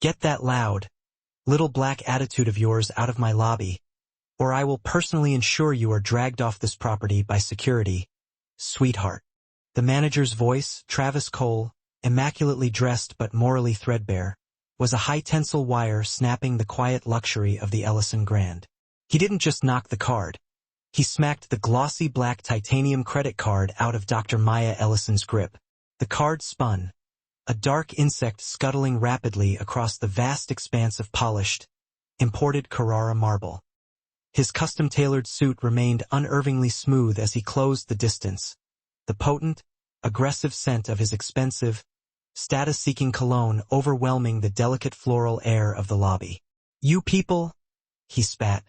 Get that loud, little black attitude of yours out of my lobby, or I will personally ensure you are dragged off this property by security, sweetheart. The manager's voice, Travis Cole, immaculately dressed but morally threadbare, was a high-tensile wire snapping the quiet luxury of the Ellison Grand. He didn't just knock the card. He smacked the glossy black titanium credit card out of Dr. Maya Ellison's grip. The card spun, a dark insect scuttling rapidly across the vast expanse of polished, imported Carrara marble. His custom-tailored suit remained unervingly smooth as he closed the distance, the potent, aggressive scent of his expensive, status-seeking cologne overwhelming the delicate floral air of the lobby. "You people," he spat,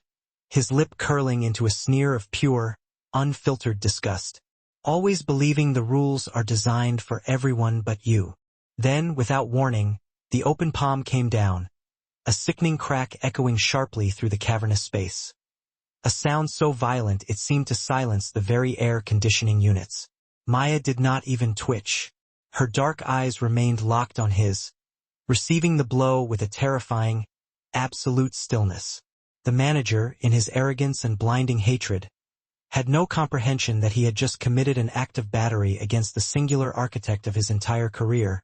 his lip curling into a sneer of pure, unfiltered disgust. "Always believing the rules are designed for everyone but you." Then, without warning, the open palm came down, a sickening crack echoing sharply through the cavernous space. A sound so violent it seemed to silence the very air-conditioning units. Maya did not even twitch. Her dark eyes remained locked on his, receiving the blow with a terrifying, absolute stillness. The manager, in his arrogance and blinding hatred, had no comprehension that he had just committed an act of battery against the singular architect of his entire career,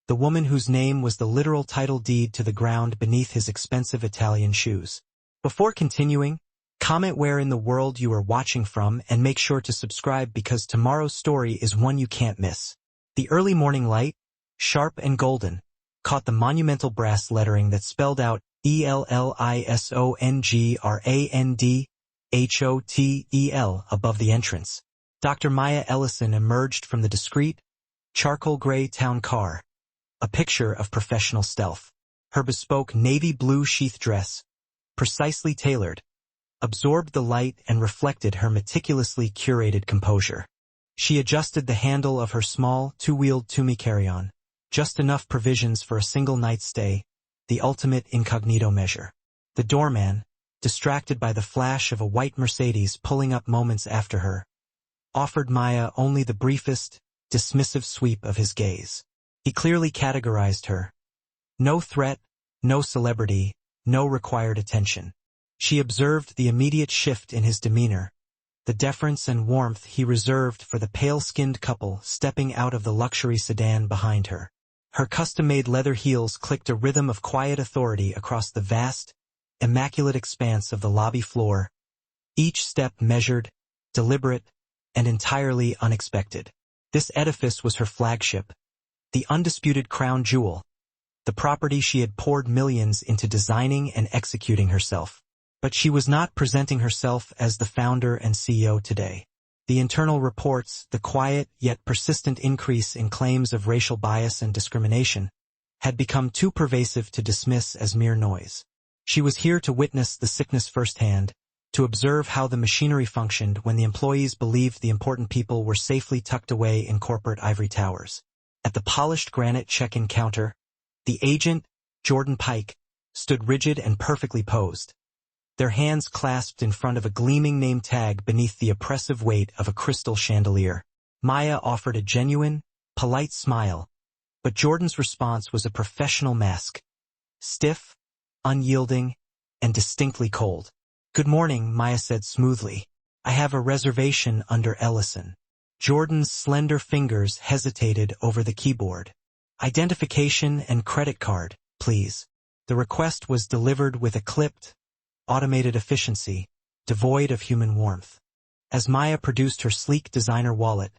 the woman whose name was the literal title deed to the ground beneath his expensive Italian shoes. Before continuing, comment where in the world you are watching from and make sure to subscribe because tomorrow's story is one you can't miss. The early morning light, sharp and golden, caught the monumental brass lettering that spelled out ELLISONGRANDHOTEL above the entrance. Dr. Maya Ellison emerged from the discreet, charcoal gray town car, a picture of professional stealth. Her bespoke navy blue sheath dress, precisely tailored, absorbed the light and reflected her meticulously curated composure. She adjusted the handle of her small, two-wheeled Toomey carry-on, just enough provisions for a single night's stay, the ultimate incognito measure. The doorman, distracted by the flash of a white Mercedes pulling up moments after her, offered Maya only the briefest, dismissive sweep of his gaze. He clearly categorized her. No threat, no celebrity, no required attention. She observed the immediate shift in his demeanor, the deference and warmth he reserved for the pale-skinned couple stepping out of the luxury sedan behind her. Her custom-made leather heels clicked a rhythm of quiet authority across the vast, immaculate expanse of the lobby floor, each step measured, deliberate, and entirely unexpected. This edifice was her flagship, the undisputed crown jewel, the property she had poured millions into designing and executing herself. But she was not presenting herself as the founder and CEO today. The internal reports, the quiet yet persistent increase in claims of racial bias and discrimination, had become too pervasive to dismiss as mere noise. She was here to witness the sickness firsthand, to observe how the machinery functioned when the employees believed the important people were safely tucked away in corporate ivory towers. At the polished granite check-in counter, the agent, Jordan Pike, stood rigid and perfectly posed, their hands clasped in front of a gleaming name tag beneath the oppressive weight of a crystal chandelier. Maya offered a genuine, polite smile, but Jordan's response was a professional mask, stiff, unyielding, and distinctly cold. "Good morning," Maya said smoothly. "I have a reservation under Ellison." Jordan's slender fingers hesitated over the keyboard. "Identification and credit card, please." The request was delivered with a clipped, automated efficiency, devoid of human warmth. As Maya produced her sleek designer wallet,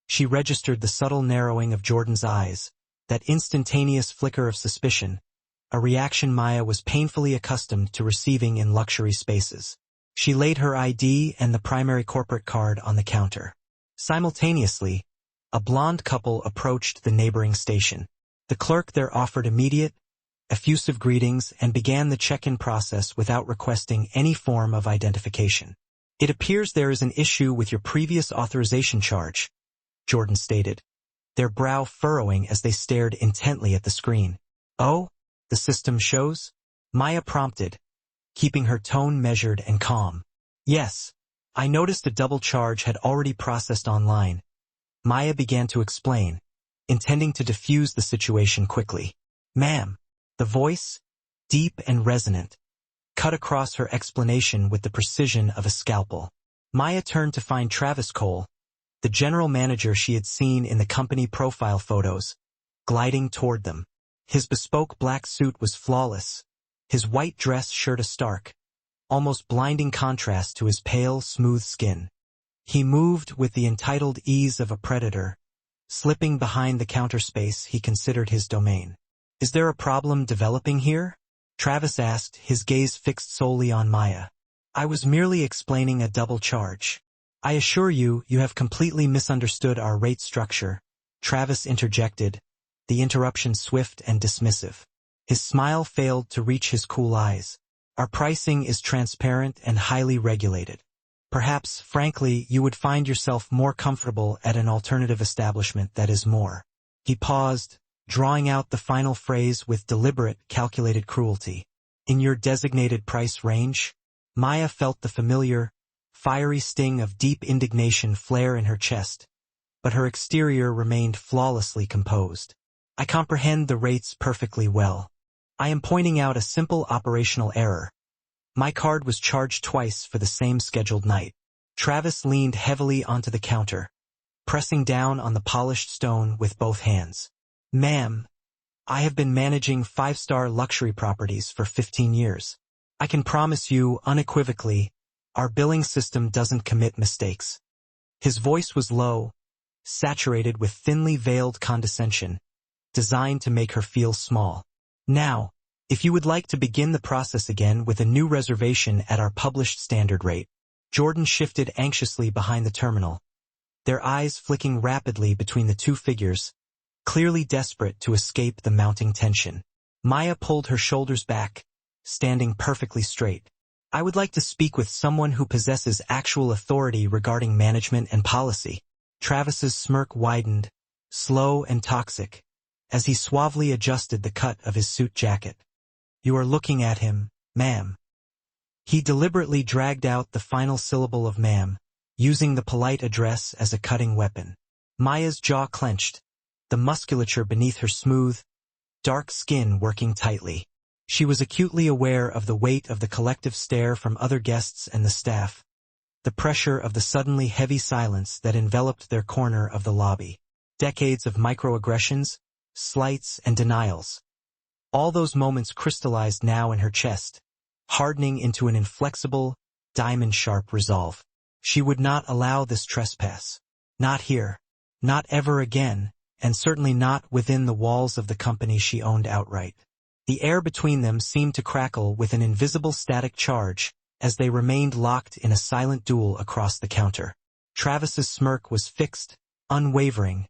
she registered the subtle narrowing of Jordan's eyes, that instantaneous flicker of suspicion, a reaction Maya was painfully accustomed to receiving in luxury spaces. She laid her ID and the primary corporate card on the counter. Simultaneously, a blonde couple approached the neighboring station. The clerk there offered immediate, effusive greetings and began the check-in process without requesting any form of identification. "It appears there is an issue with your previous authorization charge," Jordan stated, their brow furrowing as they stared intently at the screen. "Oh, the system shows?" Maya prompted, keeping her tone measured and calm. "Yes, I noticed a double charge had already processed online." Maya began to explain, intending to diffuse the situation quickly. "Ma'am, The voice, deep and resonant, cut across her explanation with the precision of a scalpel. Maya turned to find Travis Cole, the general manager she had seen in the company profile photos, gliding toward them. His bespoke black suit was flawless, his white dress shirt a stark, almost blinding contrast to his pale, smooth skin. He moved with the entitled ease of a predator, slipping behind the counter space he considered his domain. "Is there a problem developing here?" Travis asked, his gaze fixed solely on Maya. "I was merely explaining a double charge." "I assure you, you have completely misunderstood our rate structure," Travis interjected, the interruption swift and dismissive. His smile failed to reach his cool eyes. "Our pricing is transparent and highly regulated. Perhaps, frankly, you would find yourself more comfortable at an alternative establishment that is more." He paused, drawing out the final phrase with deliberate, calculated cruelty. "In your designated price range?" Maya felt the familiar, fiery sting of deep indignation flare in her chest, but her exterior remained flawlessly composed. "I comprehend the rates perfectly well. I am pointing out a simple operational error. My card was charged twice for the same scheduled night." Travis leaned heavily onto the counter, pressing down on the polished stone with both hands. "Ma'am, I have been managing 5-star luxury properties for 15 years. I can promise you unequivocally, our billing system doesn't commit mistakes." His voice was low, saturated with thinly veiled condescension, designed to make her feel small. "Now, if you would like to begin the process again with a new reservation at our published standard rate." Jordan shifted anxiously behind the terminal, their eyes flicking rapidly between the two figures, clearly desperate to escape the mounting tension. Maya pulled her shoulders back, standing perfectly straight. "I would like to speak with someone who possesses actual authority regarding management and policy." Travis's smirk widened, slow and toxic, as he suavely adjusted the cut of his suit jacket. "You are looking at him, ma'am." He deliberately dragged out the final syllable of ma'am, using the polite address as a cutting weapon. Maya's jaw clenched, the musculature beneath her smooth, dark skin working tightly. She was acutely aware of the weight of the collective stare from other guests and the staff, the pressure of the suddenly heavy silence that enveloped their corner of the lobby. Decades of microaggressions, slights, and denials. All those moments crystallized now in her chest, hardening into an inflexible, diamond-sharp resolve. She would not allow this trespass. Not here. Not ever again, and certainly not within the walls of the company she owned outright. The air between them seemed to crackle with an invisible static charge as they remained locked in a silent duel across the counter. Travis's smirk was fixed, unwavering,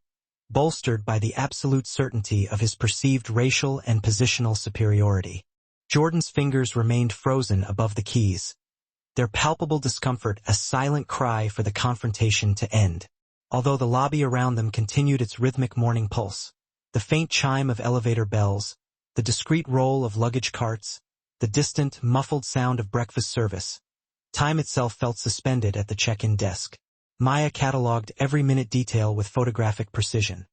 bolstered by the absolute certainty of his perceived racial and positional superiority. Jordan's fingers remained frozen above the keys, their palpable discomfort a silent cry for the confrontation to end. Although the lobby around them continued its rhythmic morning pulse, the faint chime of elevator bells, the discreet roll of luggage carts, the distant, muffled sound of breakfast service, time itself felt suspended at the check-in desk. Maya cataloged every minute detail with photographic precision.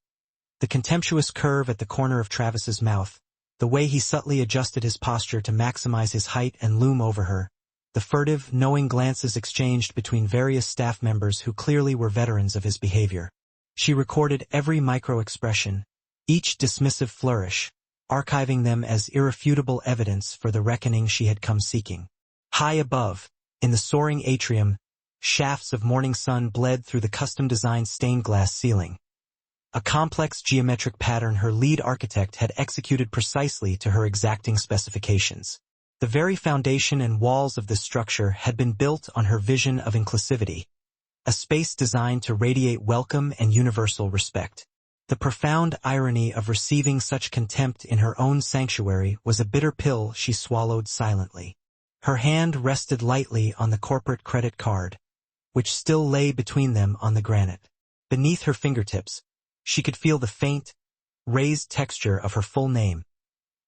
The contemptuous curve at the corner of Travis's mouth, the way he subtly adjusted his posture to maximize his height and loom over her, the furtive, knowing glances exchanged between various staff members who clearly were veterans of his behavior. She recorded every micro-expression, each dismissive flourish, archiving them as irrefutable evidence for the reckoning she had come seeking. High above, in the soaring atrium, shafts of morning sun bled through the custom-designed stained glass ceiling. A complex geometric pattern her lead architect had executed precisely to her exacting specifications. The very foundation and walls of this structure had been built on her vision of inclusivity, a space designed to radiate welcome and universal respect. The profound irony of receiving such contempt in her own sanctuary was a bitter pill she swallowed silently. Her hand rested lightly on the corporate credit card, which still lay between them on the granite. Beneath her fingertips, she could feel the faint, raised texture of her full name,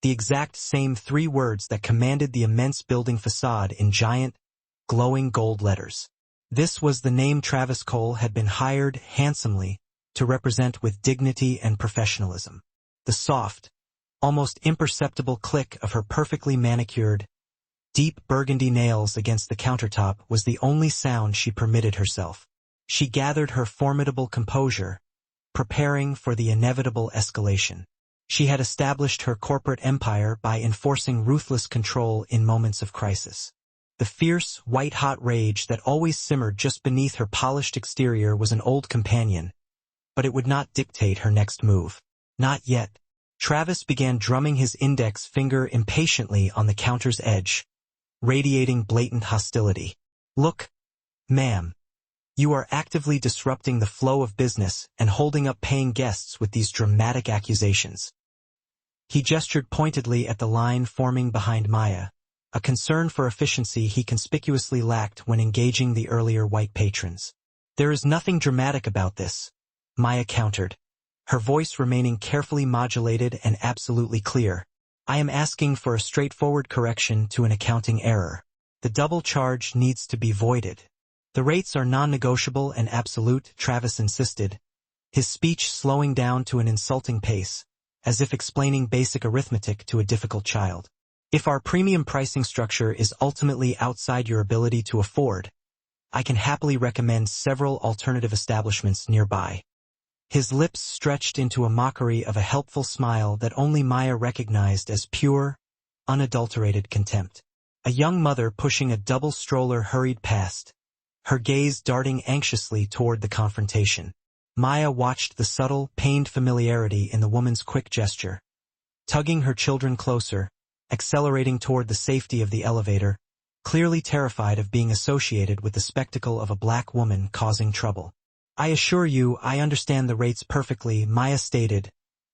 the exact same 3 words that commanded the immense building facade in giant, glowing gold letters. This was the name Travis Cole had been hired handsomely to represent with dignity and professionalism. The soft, almost imperceptible click of her perfectly manicured, deep burgundy nails against the countertop was the only sound she permitted herself. She gathered her formidable composure, preparing for the inevitable escalation. She had established her corporate empire by enforcing ruthless control in moments of crisis. The fierce, white-hot rage that always simmered just beneath her polished exterior was an old companion, but it would not dictate her next move. Not yet. Travis began drumming his index finger impatiently on the counter's edge, radiating blatant hostility. "Look, ma'am. You are actively disrupting the flow of business and holding up paying guests with these dramatic accusations." He gestured pointedly at the line forming behind Maya, a concern for efficiency he conspicuously lacked when engaging the earlier white patrons. "There is nothing dramatic about this," Maya countered, her voice remaining carefully modulated and absolutely clear. "I am asking for a straightforward correction to an accounting error. The double charge needs to be voided." "The rates are non-negotiable and absolute," Travis insisted, his speech slowing down to an insulting pace, as if explaining basic arithmetic to a difficult child. "If our premium pricing structure is ultimately outside your ability to afford, I can happily recommend several alternative establishments nearby." His lips stretched into a mockery of a helpful smile that only Maya recognized as pure, unadulterated contempt. A young mother pushing a double stroller hurried past, her gaze darting anxiously toward the confrontation. Maya watched the subtle, pained familiarity in the woman's quick gesture, tugging her children closer, accelerating toward the safety of the elevator, clearly terrified of being associated with the spectacle of a black woman causing trouble. "I assure you, I understand the rates perfectly," Maya stated,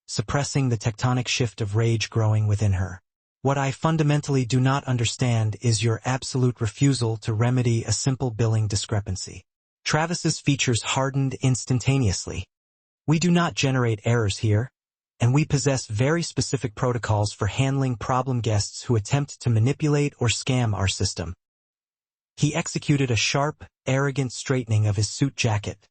suppressing the tectonic shift of rage growing within her. "What I fundamentally do not understand is your absolute refusal to remedy a simple billing discrepancy." Travis's features hardened instantaneously. "We do not generate errors here, and we possess very specific protocols for handling problem guests who attempt to manipulate or scam our system." He executed a sharp, arrogant straightening of his suit jacket,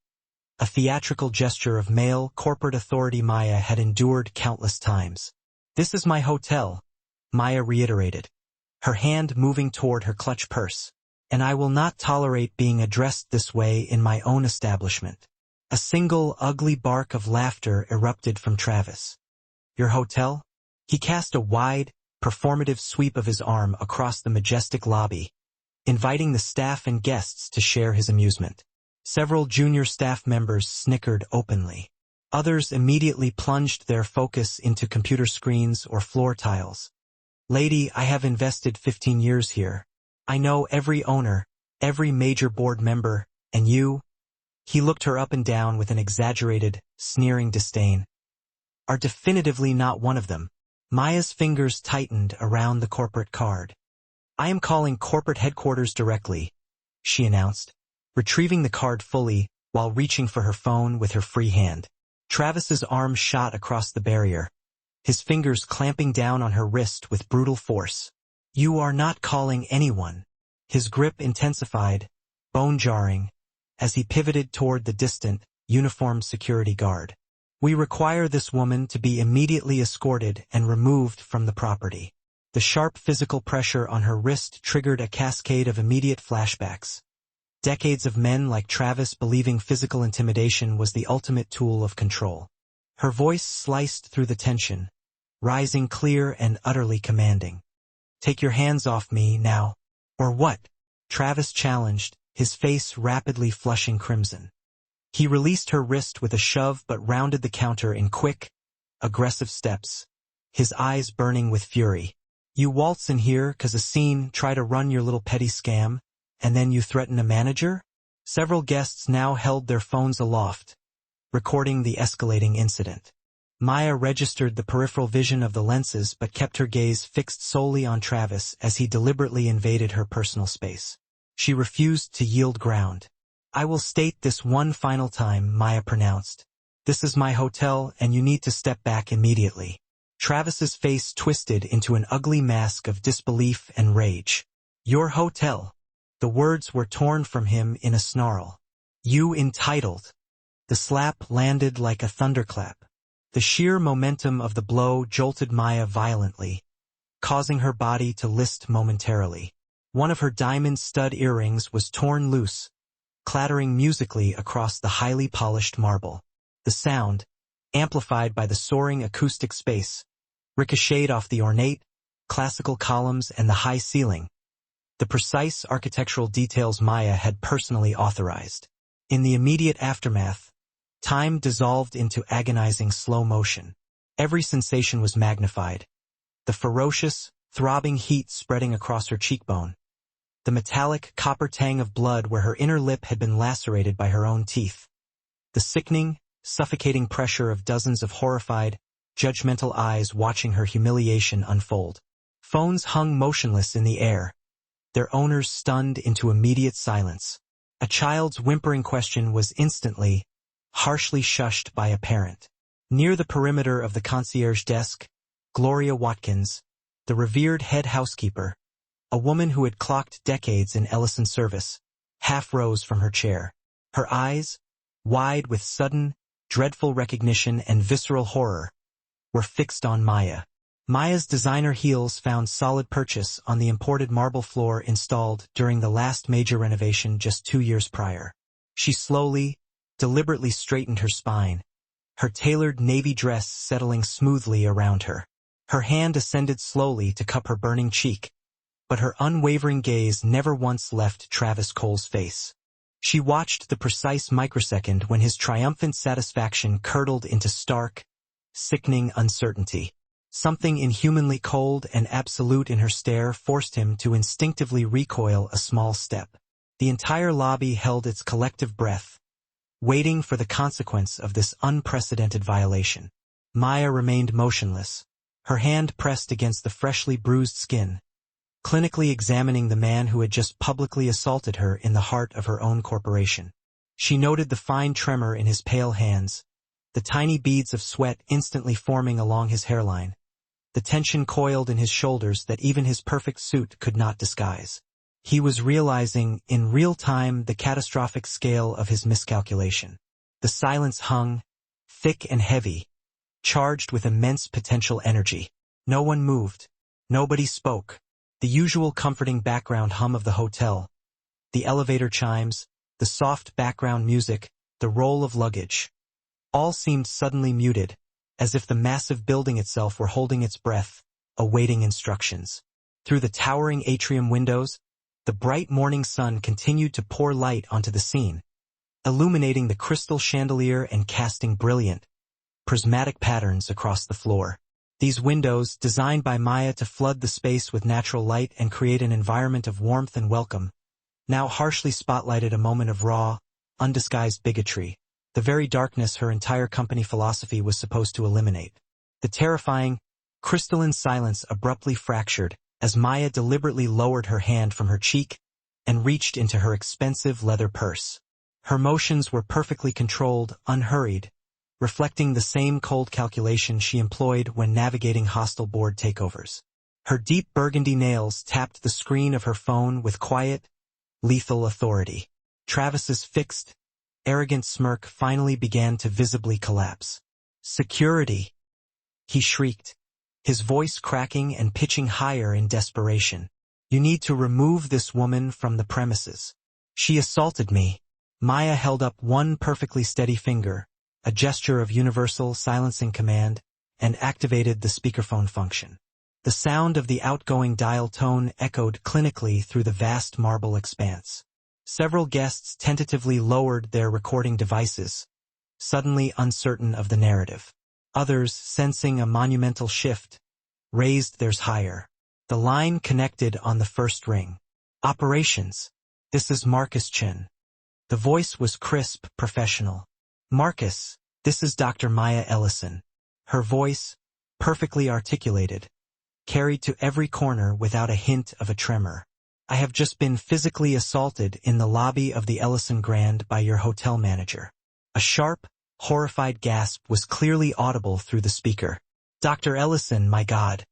a theatrical gesture of male corporate authority Maya had endured countless times. "This is my hotel," Maya reiterated, her hand moving toward her clutch purse, "and I will not tolerate being addressed this way in my own establishment." A single ugly bark of laughter erupted from Travis. "Your hotel?" He cast a wide, performative sweep of his arm across the majestic lobby, inviting the staff and guests to share his amusement. Several junior staff members snickered openly. Others immediately plunged their focus into computer screens or floor tiles. "Lady, I have invested 15 years here. I know every owner, every major board member, and you," he looked her up and down with an exaggerated, sneering disdain, "are definitively not one of them." Maya's fingers tightened around the corporate card. "I am calling corporate headquarters directly," she announced, retrieving the card fully while reaching for her phone with her free hand. Travis's arm shot across the barrier, his fingers clamping down on her wrist with brutal force. "You are not calling anyone." His grip intensified, bone-jarring, as he pivoted toward the distant, uniformed security guard. "We require this woman to be immediately escorted and removed from the property." The sharp physical pressure on her wrist triggered a cascade of immediate flashbacks. Decades of men like Travis believing physical intimidation was the ultimate tool of control. Her voice sliced through the tension, rising clear and utterly commanding. "Take your hands off me now." "Or what?" Travis challenged, his face rapidly flushing crimson. He released her wrist with a shove but rounded the counter in quick, aggressive steps, his eyes burning with fury. "You waltz in here 'cause a scene, try to run your little petty scam, and then you threaten a manager?" Several guests now held their phones aloft, recording the escalating incident. Maya registered the peripheral vision of the lenses but kept her gaze fixed solely on Travis as he deliberately invaded her personal space. She refused to yield ground. "I will state this one final time," Maya pronounced. "This is my hotel and you need to step back immediately." Travis's face twisted into an ugly mask of disbelief and rage. "Your hotel." The words were torn from him in a snarl. "You entitled." The slap landed like a thunderclap. The sheer momentum of the blow jolted Maya violently, causing her body to list momentarily. One of her diamond stud earrings was torn loose, clattering musically across the highly polished marble. The sound, amplified by the soaring acoustic space, ricocheted off the ornate, classical columns and the high ceiling, the precise architectural details Maya had personally authorized. In the immediate aftermath, time dissolved into agonizing slow motion. Every sensation was magnified. The ferocious, throbbing heat spreading across her cheekbone, the metallic copper tang of blood where her inner lip had been lacerated by her own teeth, the sickening, suffocating pressure of dozens of horrified, judgmental eyes watching her humiliation unfold. Phones hung motionless in the air, their owners stunned into immediate silence. A child's whimpering question was instantly, harshly shushed by a parent. Near the perimeter of the concierge desk, Gloria Watkins, the revered head housekeeper, a woman who had clocked decades in Ellison's service, half rose from her chair. Her eyes, wide with sudden, dreadful recognition and visceral horror, were fixed on Maya. Maya's designer heels found solid purchase on the imported marble floor installed during the last major renovation just 2 years prior. She slowly, deliberately straightened her spine, her tailored navy dress settling smoothly around her. Her hand ascended slowly to cup her burning cheek, but her unwavering gaze never once left Travis Cole's face. She watched the precise microsecond when his triumphant satisfaction curdled into stark, sickening uncertainty. Something inhumanly cold and absolute in her stare forced him to instinctively recoil a small step. The entire lobby held its collective breath, waiting for the consequence of this unprecedented violation. Maya remained motionless, her hand pressed against the freshly bruised skin, clinically examining the man who had just publicly assaulted her in the heart of her own corporation. She noted the fine tremor in his pale hands, the tiny beads of sweat instantly forming along his hairline, the tension coiled in his shoulders that even his perfect suit could not disguise. He was realizing, in real time, the catastrophic scale of his miscalculation. The silence hung, thick and heavy, charged with immense potential energy. No one moved. Nobody spoke. The usual comforting background hum of the hotel, the elevator chimes, the soft background music, the roll of luggage, all seemed suddenly muted, as if the massive building itself were holding its breath, awaiting instructions. Through the towering atrium windows, the bright morning sun continued to pour light onto the scene, illuminating the crystal chandelier and casting brilliant, prismatic patterns across the floor. These windows, designed by Maya to flood the space with natural light and create an environment of warmth and welcome, now harshly spotlighted a moment of raw, undisguised bigotry, the very darkness her entire company philosophy was supposed to eliminate. The terrifying, crystalline silence abruptly fractured as Maya deliberately lowered her hand from her cheek and reached into her expensive leather purse. Her motions were perfectly controlled, unhurried, reflecting the same cold calculation she employed when navigating hostile board takeovers. Her deep burgundy nails tapped the screen of her phone with quiet, lethal authority. Travis's fixed, arrogant smirk finally began to visibly collapse. "Security!" he shrieked, his voice cracking and pitching higher in desperation. "You need to remove this woman from the premises. She assaulted me." Maya held up one perfectly steady finger, a gesture of universal silencing command, and activated the speakerphone function. The sound of the outgoing dial tone echoed clinically through the vast marble expanse. Several guests tentatively lowered their recording devices, suddenly uncertain of the narrative. Others, sensing a monumental shift, raised theirs higher. The line connected on the first ring. "Operations. This is Marcus Chen." The voice was crisp, professional. "Marcus, this is Dr. Maya Ellison." Her voice, perfectly articulated, carried to every corner without a hint of a tremor. "I have just been physically assaulted in the lobby of the Ellison Grand by your hotel manager." A sharp, horrified gasp was clearly audible through the speaker. "Dr. Ellison, my God.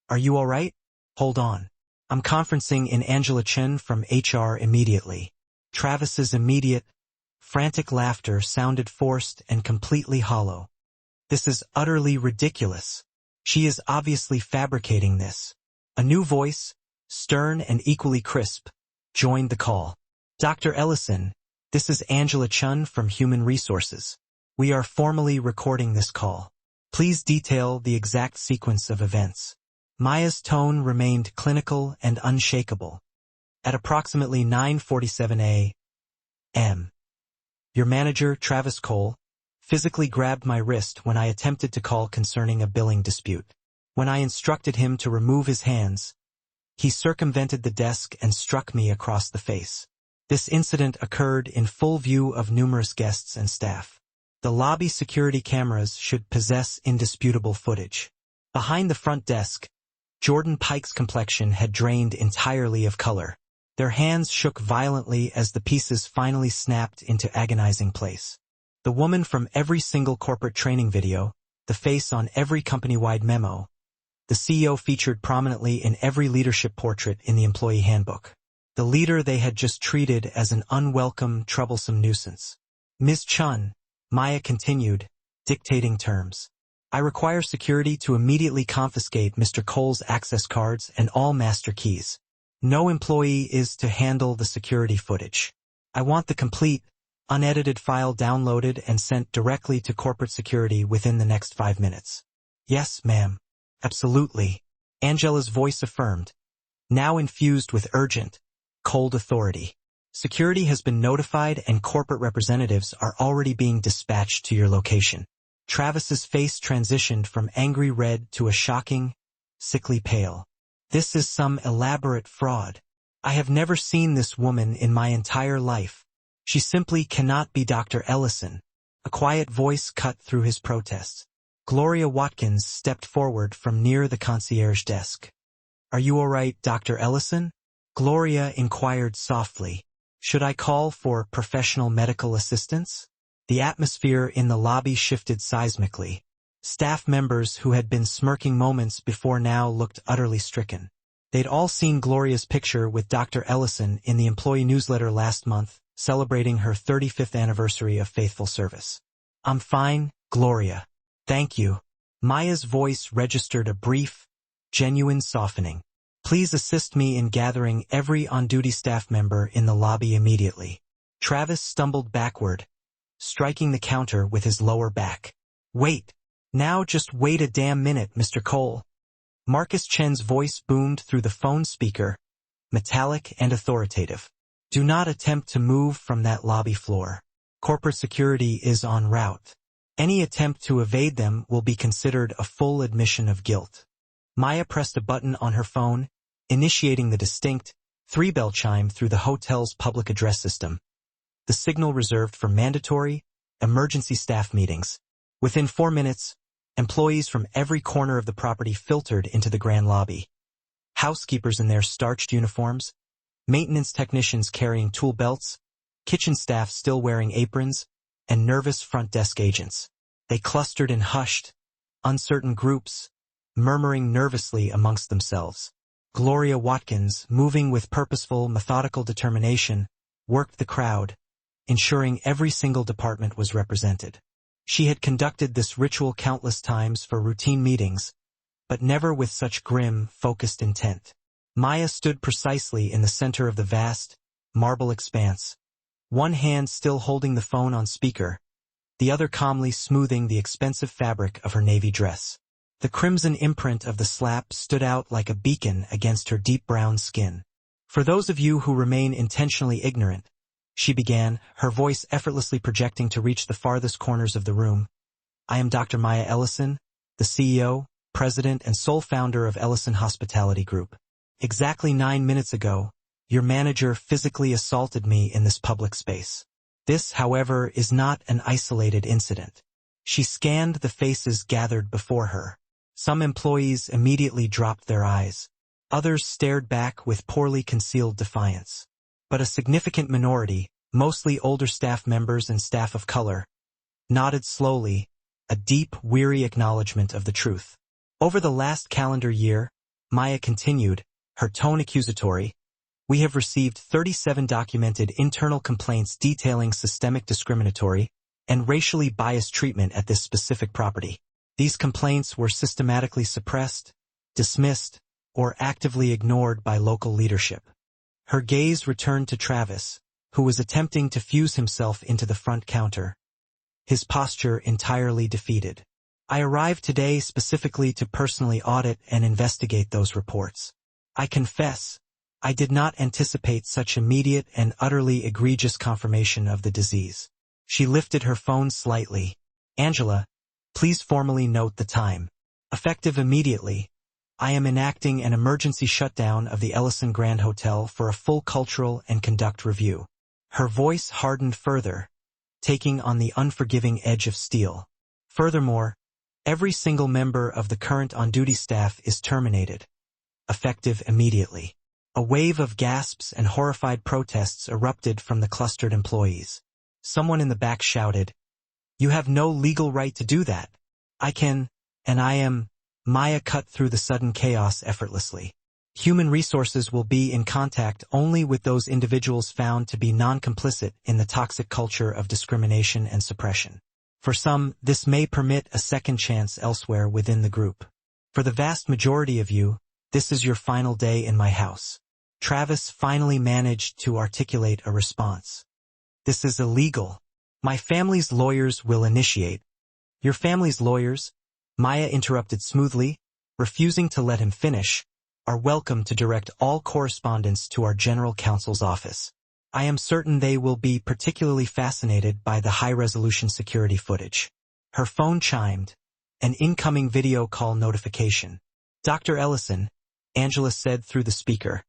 Are you all right? Hold on. I'm conferencing in Angela Chen from HR immediately." Travis's immediate, frantic laughter sounded forced and completely hollow. This is utterly ridiculous. She is obviously fabricating this. A new voice, stern and equally crisp, joined the call. Dr. Ellison, this is Angela Chun from Human Resources. We are formally recording this call. Please detail the exact sequence of events. Maya's tone remained clinical and unshakable. At approximately 9:47 a.m., your manager, Travis Cole, physically grabbed my wrist when I attempted to call concerning a billing dispute. When I instructed him to remove his hands, he circumvented the desk and struck me across the face. This incident occurred in full view of numerous guests and staff. The lobby security cameras should possess indisputable footage. Behind the front desk, Jordan Pike's complexion had drained entirely of color. Their hands shook violently as the pieces finally snapped into agonizing place. The woman from every single corporate training video, the face on every company-wide memo, the CEO featured prominently in every leadership portrait in the employee handbook. The leader they had just treated as an unwelcome, troublesome nuisance. Ms. Chun, Maya continued, dictating terms. I require security to immediately confiscate Mr. Cole's access cards and all master keys. No employee is to handle the security footage. I want the complete, unedited file downloaded and sent directly to corporate security within the next 5 minutes. Yes, ma'am. Absolutely. Angela's voice affirmed, now infused with urgent, cold authority. Security has been notified and corporate representatives are already being dispatched to your location. Travis's face transitioned from angry red to a shocking, sickly pale. This is some elaborate fraud. I have never seen this woman in my entire life. She simply cannot be Dr. Ellison. A quiet voice cut through his protests. Gloria Watkins stepped forward from near the concierge desk. Are you all right, Dr. Ellison? Gloria inquired softly. Should I call for professional medical assistance? The atmosphere in the lobby shifted seismically. Staff members who had been smirking moments before now looked utterly stricken. They'd all seen Gloria's picture with Dr. Ellison in the employee newsletter last month, celebrating her 35th anniversary of faithful service. I'm fine, Gloria. Thank you. Maya's voice registered a brief, genuine softening. Please assist me in gathering every on-duty staff member in the lobby immediately. Travis stumbled backward, striking the counter with his lower back. Wait. Now just wait a damn minute, Mr. Cole. Marcus Chen's voice boomed through the phone speaker, metallic and authoritative. Do not attempt to move from that lobby floor. Corporate security is en route. Any attempt to evade them will be considered a full admission of guilt. Maya pressed a button on her phone, initiating the distinct, 3-bell chime through the hotel's public address system. The signal reserved for mandatory, emergency staff meetings. Within 4 minutes, employees from every corner of the property filtered into the grand lobby. Housekeepers in their starched uniforms, maintenance technicians carrying tool belts, kitchen staff still wearing aprons, and nervous front desk agents. They clustered in hushed, uncertain groups, murmuring nervously amongst themselves. Gloria Watkins, moving with purposeful, methodical determination, worked the crowd, ensuring every single department was represented. She had conducted this ritual countless times for routine meetings, but never with such grim, focused intent. Maya stood precisely in the center of the vast, marble expanse, one hand still holding the phone on speaker, the other calmly smoothing the expensive fabric of her navy dress. The crimson imprint of the slap stood out like a beacon against her deep brown skin. For those of you who remain intentionally ignorant, she began, her voice effortlessly projecting to reach the farthest corners of the room. I am Dr. Maya Ellison, the CEO, president, and sole founder of Ellison Hospitality Group. Exactly 9 minutes ago, your manager physically assaulted me in this public space. This, however, is not an isolated incident. She scanned the faces gathered before her. Some employees immediately dropped their eyes. Others stared back with poorly concealed defiance. But a significant minority, mostly older staff members and staff of color, nodded slowly, a deep, weary acknowledgement of the truth. Over the last calendar year, Maya continued, her tone accusatory, we have received 37 documented internal complaints detailing systemic discriminatory and racially biased treatment at this specific property. These complaints were systematically suppressed, dismissed, or actively ignored by local leadership. Her gaze returned to Travis, who was attempting to fuse himself into the front counter, his posture entirely defeated. I arrived today specifically to personally audit and investigate those reports. I confess, I did not anticipate such immediate and utterly egregious confirmation of the disease. She lifted her phone slightly. Angela, please formally note the time. Effective immediately, I am enacting an emergency shutdown of the Ellison Grand Hotel for a full cultural and conduct review. Her voice hardened further, taking on the unforgiving edge of steel. Furthermore, every single member of the current on-duty staff is terminated, effective immediately. A wave of gasps and horrified protests erupted from the clustered employees. Someone in the back shouted, "You have no legal right to do that. I can, and I am." Maya cut through the sudden chaos effortlessly. Human resources will be in contact only with those individuals found to be non-complicit in the toxic culture of discrimination and suppression. For some, this may permit a second chance elsewhere within the group. For the vast majority of you, this is your final day in my house. Travis finally managed to articulate a response. This is illegal. My family's lawyers will initiate. Your family's lawyers? Maya interrupted smoothly, refusing to let him finish, are welcome to direct all correspondence to our general counsel's office. I am certain they will be particularly fascinated by the high-resolution security footage. Her phone chimed, an incoming video call notification. Dr. Ellison, Angela said through the speaker.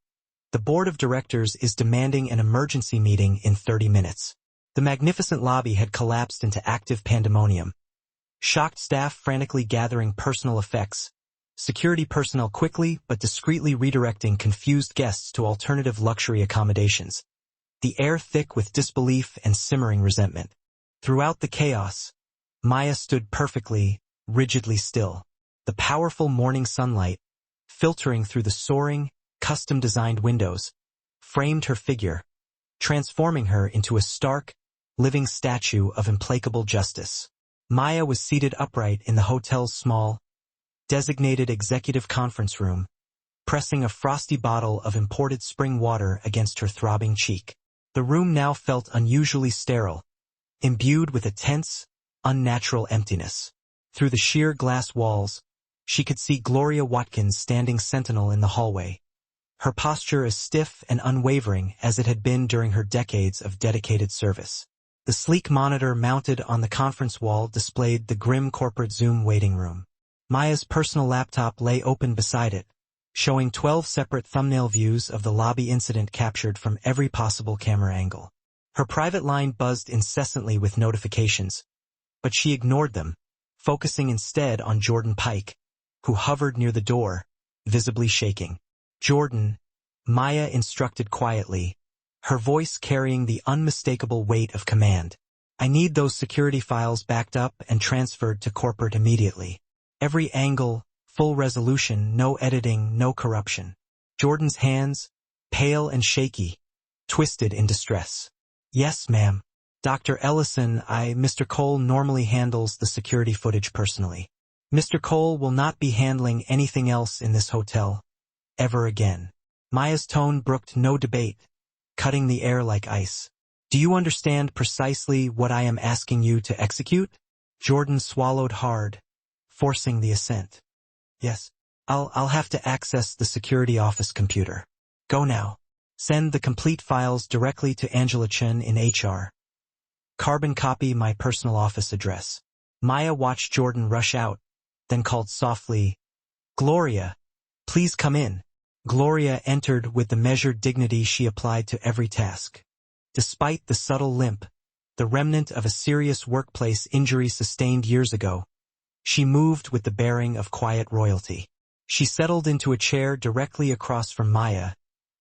The board of directors is demanding an emergency meeting in 30 minutes. The magnificent lobby had collapsed into active pandemonium. Shocked staff frantically gathering personal effects, security personnel quickly but discreetly redirecting confused guests to alternative luxury accommodations. The air thick with disbelief and simmering resentment. Throughout the chaos, Maya stood perfectly, rigidly still. The powerful morning sunlight, filtering through the soaring, custom-designed windows, framed her figure, transforming her into a stark, living statue of implacable justice. Maya was seated upright in the hotel's small, designated executive conference room, pressing a frosty bottle of imported spring water against her throbbing cheek. The room now felt unusually sterile, imbued with a tense, unnatural emptiness. Through the sheer glass walls, she could see Gloria Watkins standing sentinel in the hallway, her posture as stiff and unwavering as it had been during her decades of dedicated service. The sleek monitor mounted on the conference wall displayed the grim corporate Zoom waiting room. Maya's personal laptop lay open beside it, showing 12 separate thumbnail views of the lobby incident captured from every possible camera angle. Her private line buzzed incessantly with notifications, but she ignored them, focusing instead on Jordan Pike, who hovered near the door, visibly shaking. "Jordan," Maya instructed quietly, her voice carrying the unmistakable weight of command. "I need those security files backed up and transferred to corporate immediately. Every angle, full resolution, no editing, no corruption." Jordan's hands, pale and shaky, twisted in distress. "Yes, ma'am. Dr. Ellison, Mr. Cole normally handles the security footage personally. Mr. Cole will not be handling anything else in this hotel, ever again." Maya's tone brooked no debate, cutting the air like ice. "Do you understand precisely what I am asking you to execute?" Jordan swallowed hard, forcing the assent. "Yes. I'll have to access the security office computer. Go now. Send the complete files directly to Angela Chen in HR. Carbon copy my personal office address." Maya watched Jordan rush out, then called softly, "Gloria, please come in." Gloria entered with the measured dignity she applied to every task. Despite the subtle limp, the remnant of a serious workplace injury sustained years ago, she moved with the bearing of quiet royalty. She settled into a chair directly across from Maya,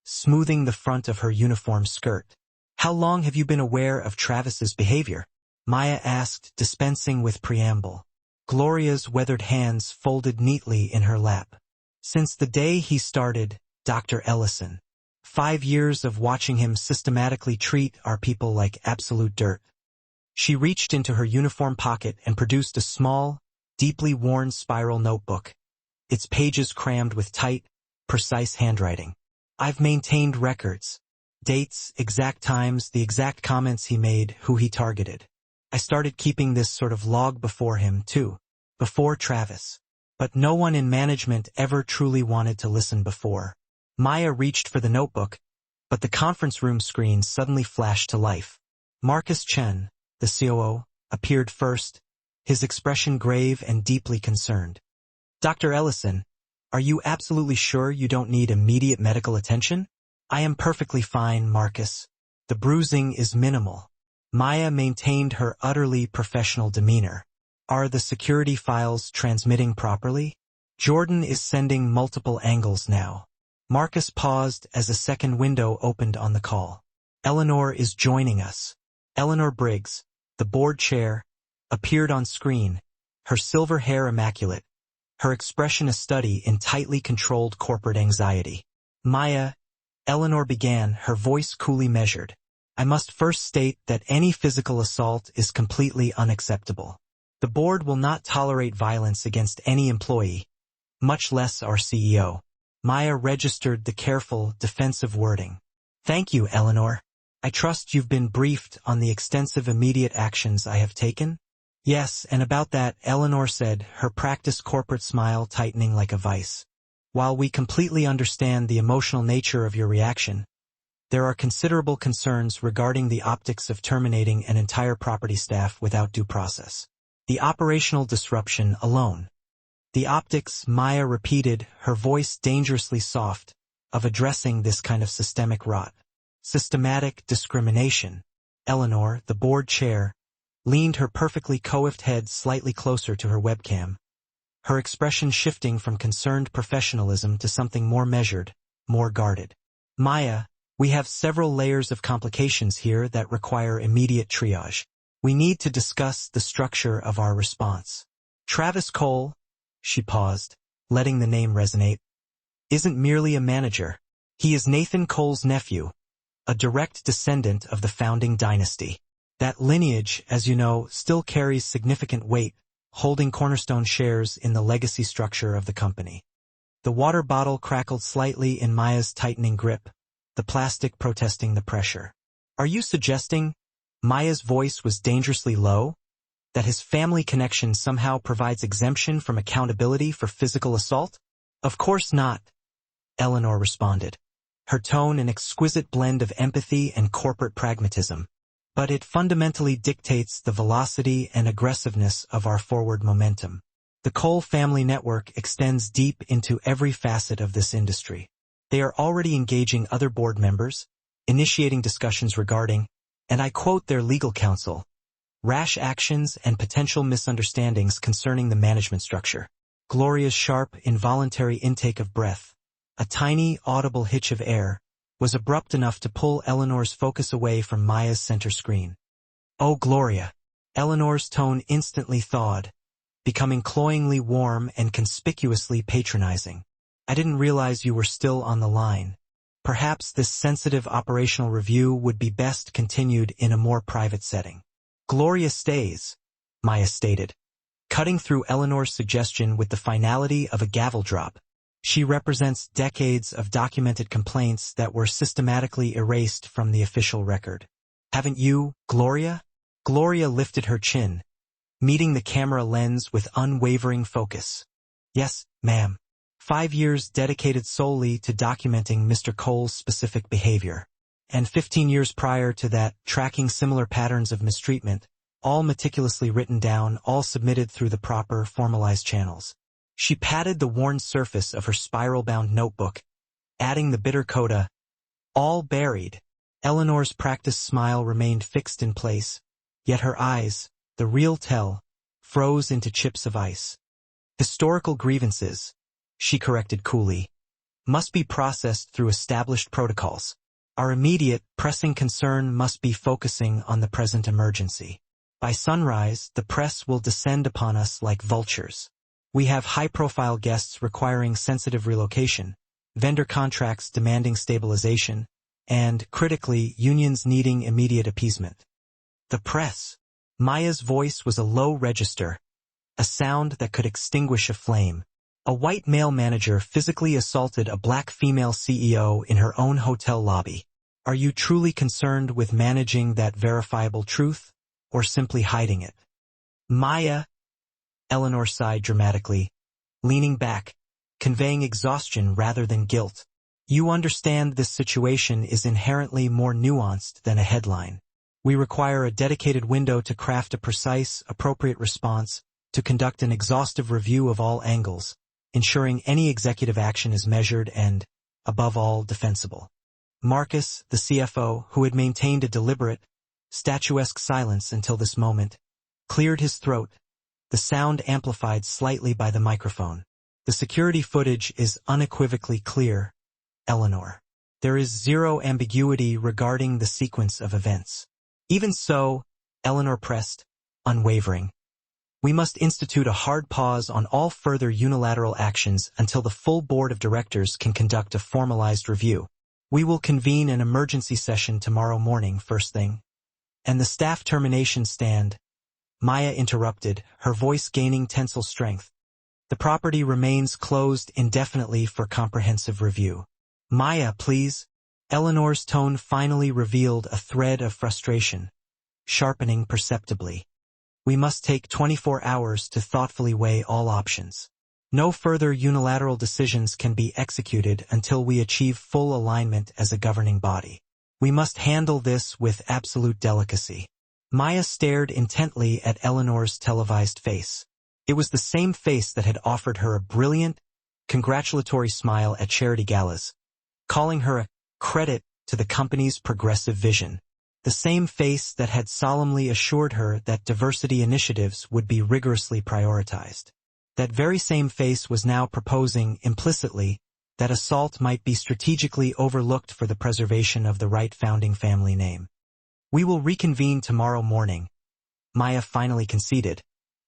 smoothing the front of her uniform skirt. "How long have you been aware of Travis's behavior?" Maya asked, dispensing with preamble. Gloria's weathered hands folded neatly in her lap. "Since the day he started, Dr. Ellison. 5 years of watching him systematically treat our people like absolute dirt." She reached into her uniform pocket and produced a small, deeply worn spiral notebook, its pages crammed with tight, precise handwriting. I've maintained records. Dates, exact times, the exact comments he made, who he targeted. I started keeping this sort of log before him, too. Before Travis. But no one in management ever truly wanted to listen before. Maya reached for the notebook, but the conference room screen suddenly flashed to life. Marcus Chen, the COO, appeared first, his expression grave and deeply concerned. Dr. Ellison, are you absolutely sure you don't need immediate medical attention? I am perfectly fine, Marcus. The bruising is minimal. Maya maintained her utterly professional demeanor. Are the security files transmitting properly? Jordan is sending multiple angles now. Marcus paused as a second window opened on the call. Eleanor is joining us. Eleanor Briggs, the board chair, appeared on screen, her silver hair immaculate, her expression a study in tightly controlled corporate anxiety. Maya, Eleanor began, her voice coolly measured. I must first state that any physical assault is completely unacceptable. The board will not tolerate violence against any employee, much less our CEO. Maya registered the careful, defensive wording. Thank you, Eleanor. I trust you've been briefed on the extensive immediate actions I have taken? Yes, and about that, Eleanor said, her practiced corporate smile tightening like a vice. While we completely understand the emotional nature of your reaction, there are considerable concerns regarding the optics of terminating an entire property staff without due process. The operational disruption alone. The optics, Maya repeated, her voice dangerously soft, of addressing this kind of systemic rot. Systematic discrimination. Eleanor, the board chair, leaned her perfectly coiffed head slightly closer to her webcam, her expression shifting from concerned professionalism to something more measured, more guarded. Maya, we have several layers of complications here that require immediate triage. We need to discuss the structure of our response. Travis Cole, she paused, letting the name resonate, isn't merely a manager. He is Nathan Cole's nephew, a direct descendant of the founding dynasty. That lineage, as you know, still carries significant weight, holding cornerstone shares in the legacy structure of the company. The water bottle crackled slightly in Maya's tightening grip, the plastic protesting the pressure. Are you suggesting, Maya's voice was dangerously low, that his family connection somehow provides exemption from accountability for physical assault? Of course not, Eleanor responded, her tone an exquisite blend of empathy and corporate pragmatism. But it fundamentally dictates the velocity and aggressiveness of our forward momentum. The Cole family network extends deep into every facet of this industry. They are already engaging other board members, initiating discussions regarding, and I quote their legal counsel, rash actions and potential misunderstandings concerning the management structure. Gloria's sharp, involuntary intake of breath, a tiny, audible hitch of air, was abrupt enough to pull Eleanor's focus away from Maya's center screen. Oh, Gloria! Eleanor's tone instantly thawed, becoming cloyingly warm and conspicuously patronizing. I didn't realize you were still on the line. Perhaps this sensitive operational review would be best continued in a more private setting. Gloria stays, Maya stated, cutting through Eleanor's suggestion with the finality of a gavel drop. She represents decades of documented complaints that were systematically erased from the official record. Haven't you, Gloria? Gloria lifted her chin, meeting the camera lens with unwavering focus. Yes, ma'am. 5 years dedicated solely to documenting Mr. Cole's specific behavior. And 15 years prior to that, tracking similar patterns of mistreatment, all meticulously written down, all submitted through the proper, formalized channels. She patted the worn surface of her spiral-bound notebook, adding the bitter coda, all buried. Eleanor's practiced smile remained fixed in place, yet her eyes, the real tell, froze into chips of ice. Historical grievances, she corrected coolly, must be processed through established protocols. Our immediate, pressing concern must be focusing on the present emergency. By sunrise, the press will descend upon us like vultures. We have high-profile guests requiring sensitive relocation, vendor contracts demanding stabilization, and, critically, unions needing immediate appeasement. The press, Maya's voice was a low register, a sound that could extinguish a flame. A white male manager physically assaulted a black female CEO in her own hotel lobby. Are you truly concerned with managing that verifiable truth, or simply hiding it? Maya, Eleanor sighed dramatically, leaning back, conveying exhaustion rather than guilt. You understand this situation is inherently more nuanced than a headline. We require a dedicated window to craft a precise, appropriate response, to conduct an exhaustive review of all angles, ensuring any executive action is measured and, above all, defensible. Marcus, the CFO, who had maintained a deliberate, statuesque silence until this moment, cleared his throat, the sound amplified slightly by the microphone. The security footage is unequivocally clear, Eleanor. There is zero ambiguity regarding the sequence of events. Even so, Eleanor pressed, unwavering. We must institute a hard pause on all further unilateral actions until the full board of directors can conduct a formalized review. We will convene an emergency session tomorrow morning first thing. And the staff termination stand, Maya interrupted, her voice gaining tensile strength. The property remains closed indefinitely for comprehensive review. Maya, please. Eleanor's tone finally revealed a thread of frustration, sharpening perceptibly. We must take 24 hours to thoughtfully weigh all options. No further unilateral decisions can be executed until we achieve full alignment as a governing body. We must handle this with absolute delicacy. Maya stared intently at Eleanor's televised face. It was the same face that had offered her a brilliant, congratulatory smile at charity galas, calling her a credit to the company's progressive vision. The same face that had solemnly assured her that diversity initiatives would be rigorously prioritized. That very same face was now proposing, implicitly, that assault might be strategically overlooked for the preservation of the right founding family name. We will reconvene tomorrow morning, Maya finally conceded,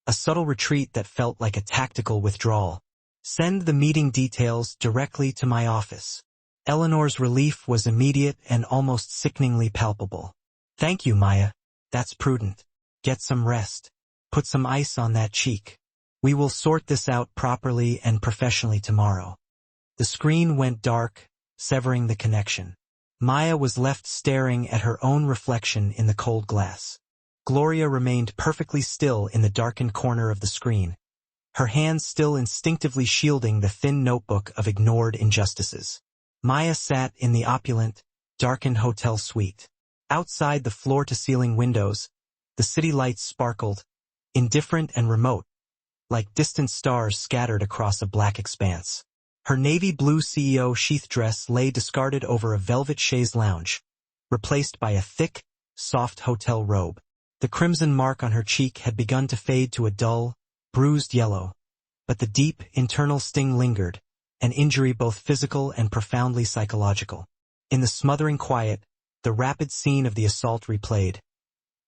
a subtle retreat that felt like a tactical withdrawal. Send the meeting details directly to my office. Eleanor's relief was immediate and almost sickeningly palpable. Thank you, Maya. That's prudent. Get some rest. Put some ice on that cheek. We will sort this out properly and professionally tomorrow. The screen went dark, severing the connection. Maya was left staring at her own reflection in the cold glass. Gloria remained perfectly still in the darkened corner of the screen, her hands still instinctively shielding the thin notebook of ignored injustices. Maya sat in the opulent, darkened hotel suite. Outside the floor-to-ceiling windows, the city lights sparkled, indifferent and remote, like distant stars scattered across a black expanse. Her navy blue CEO sheath dress lay discarded over a velvet chaise lounge, replaced by a thick, soft hotel robe. The crimson mark on her cheek had begun to fade to a dull, bruised yellow, but the deep, internal sting lingered, an injury both physical and profoundly psychological. In the smothering quiet, the rapid scene of the assault replayed.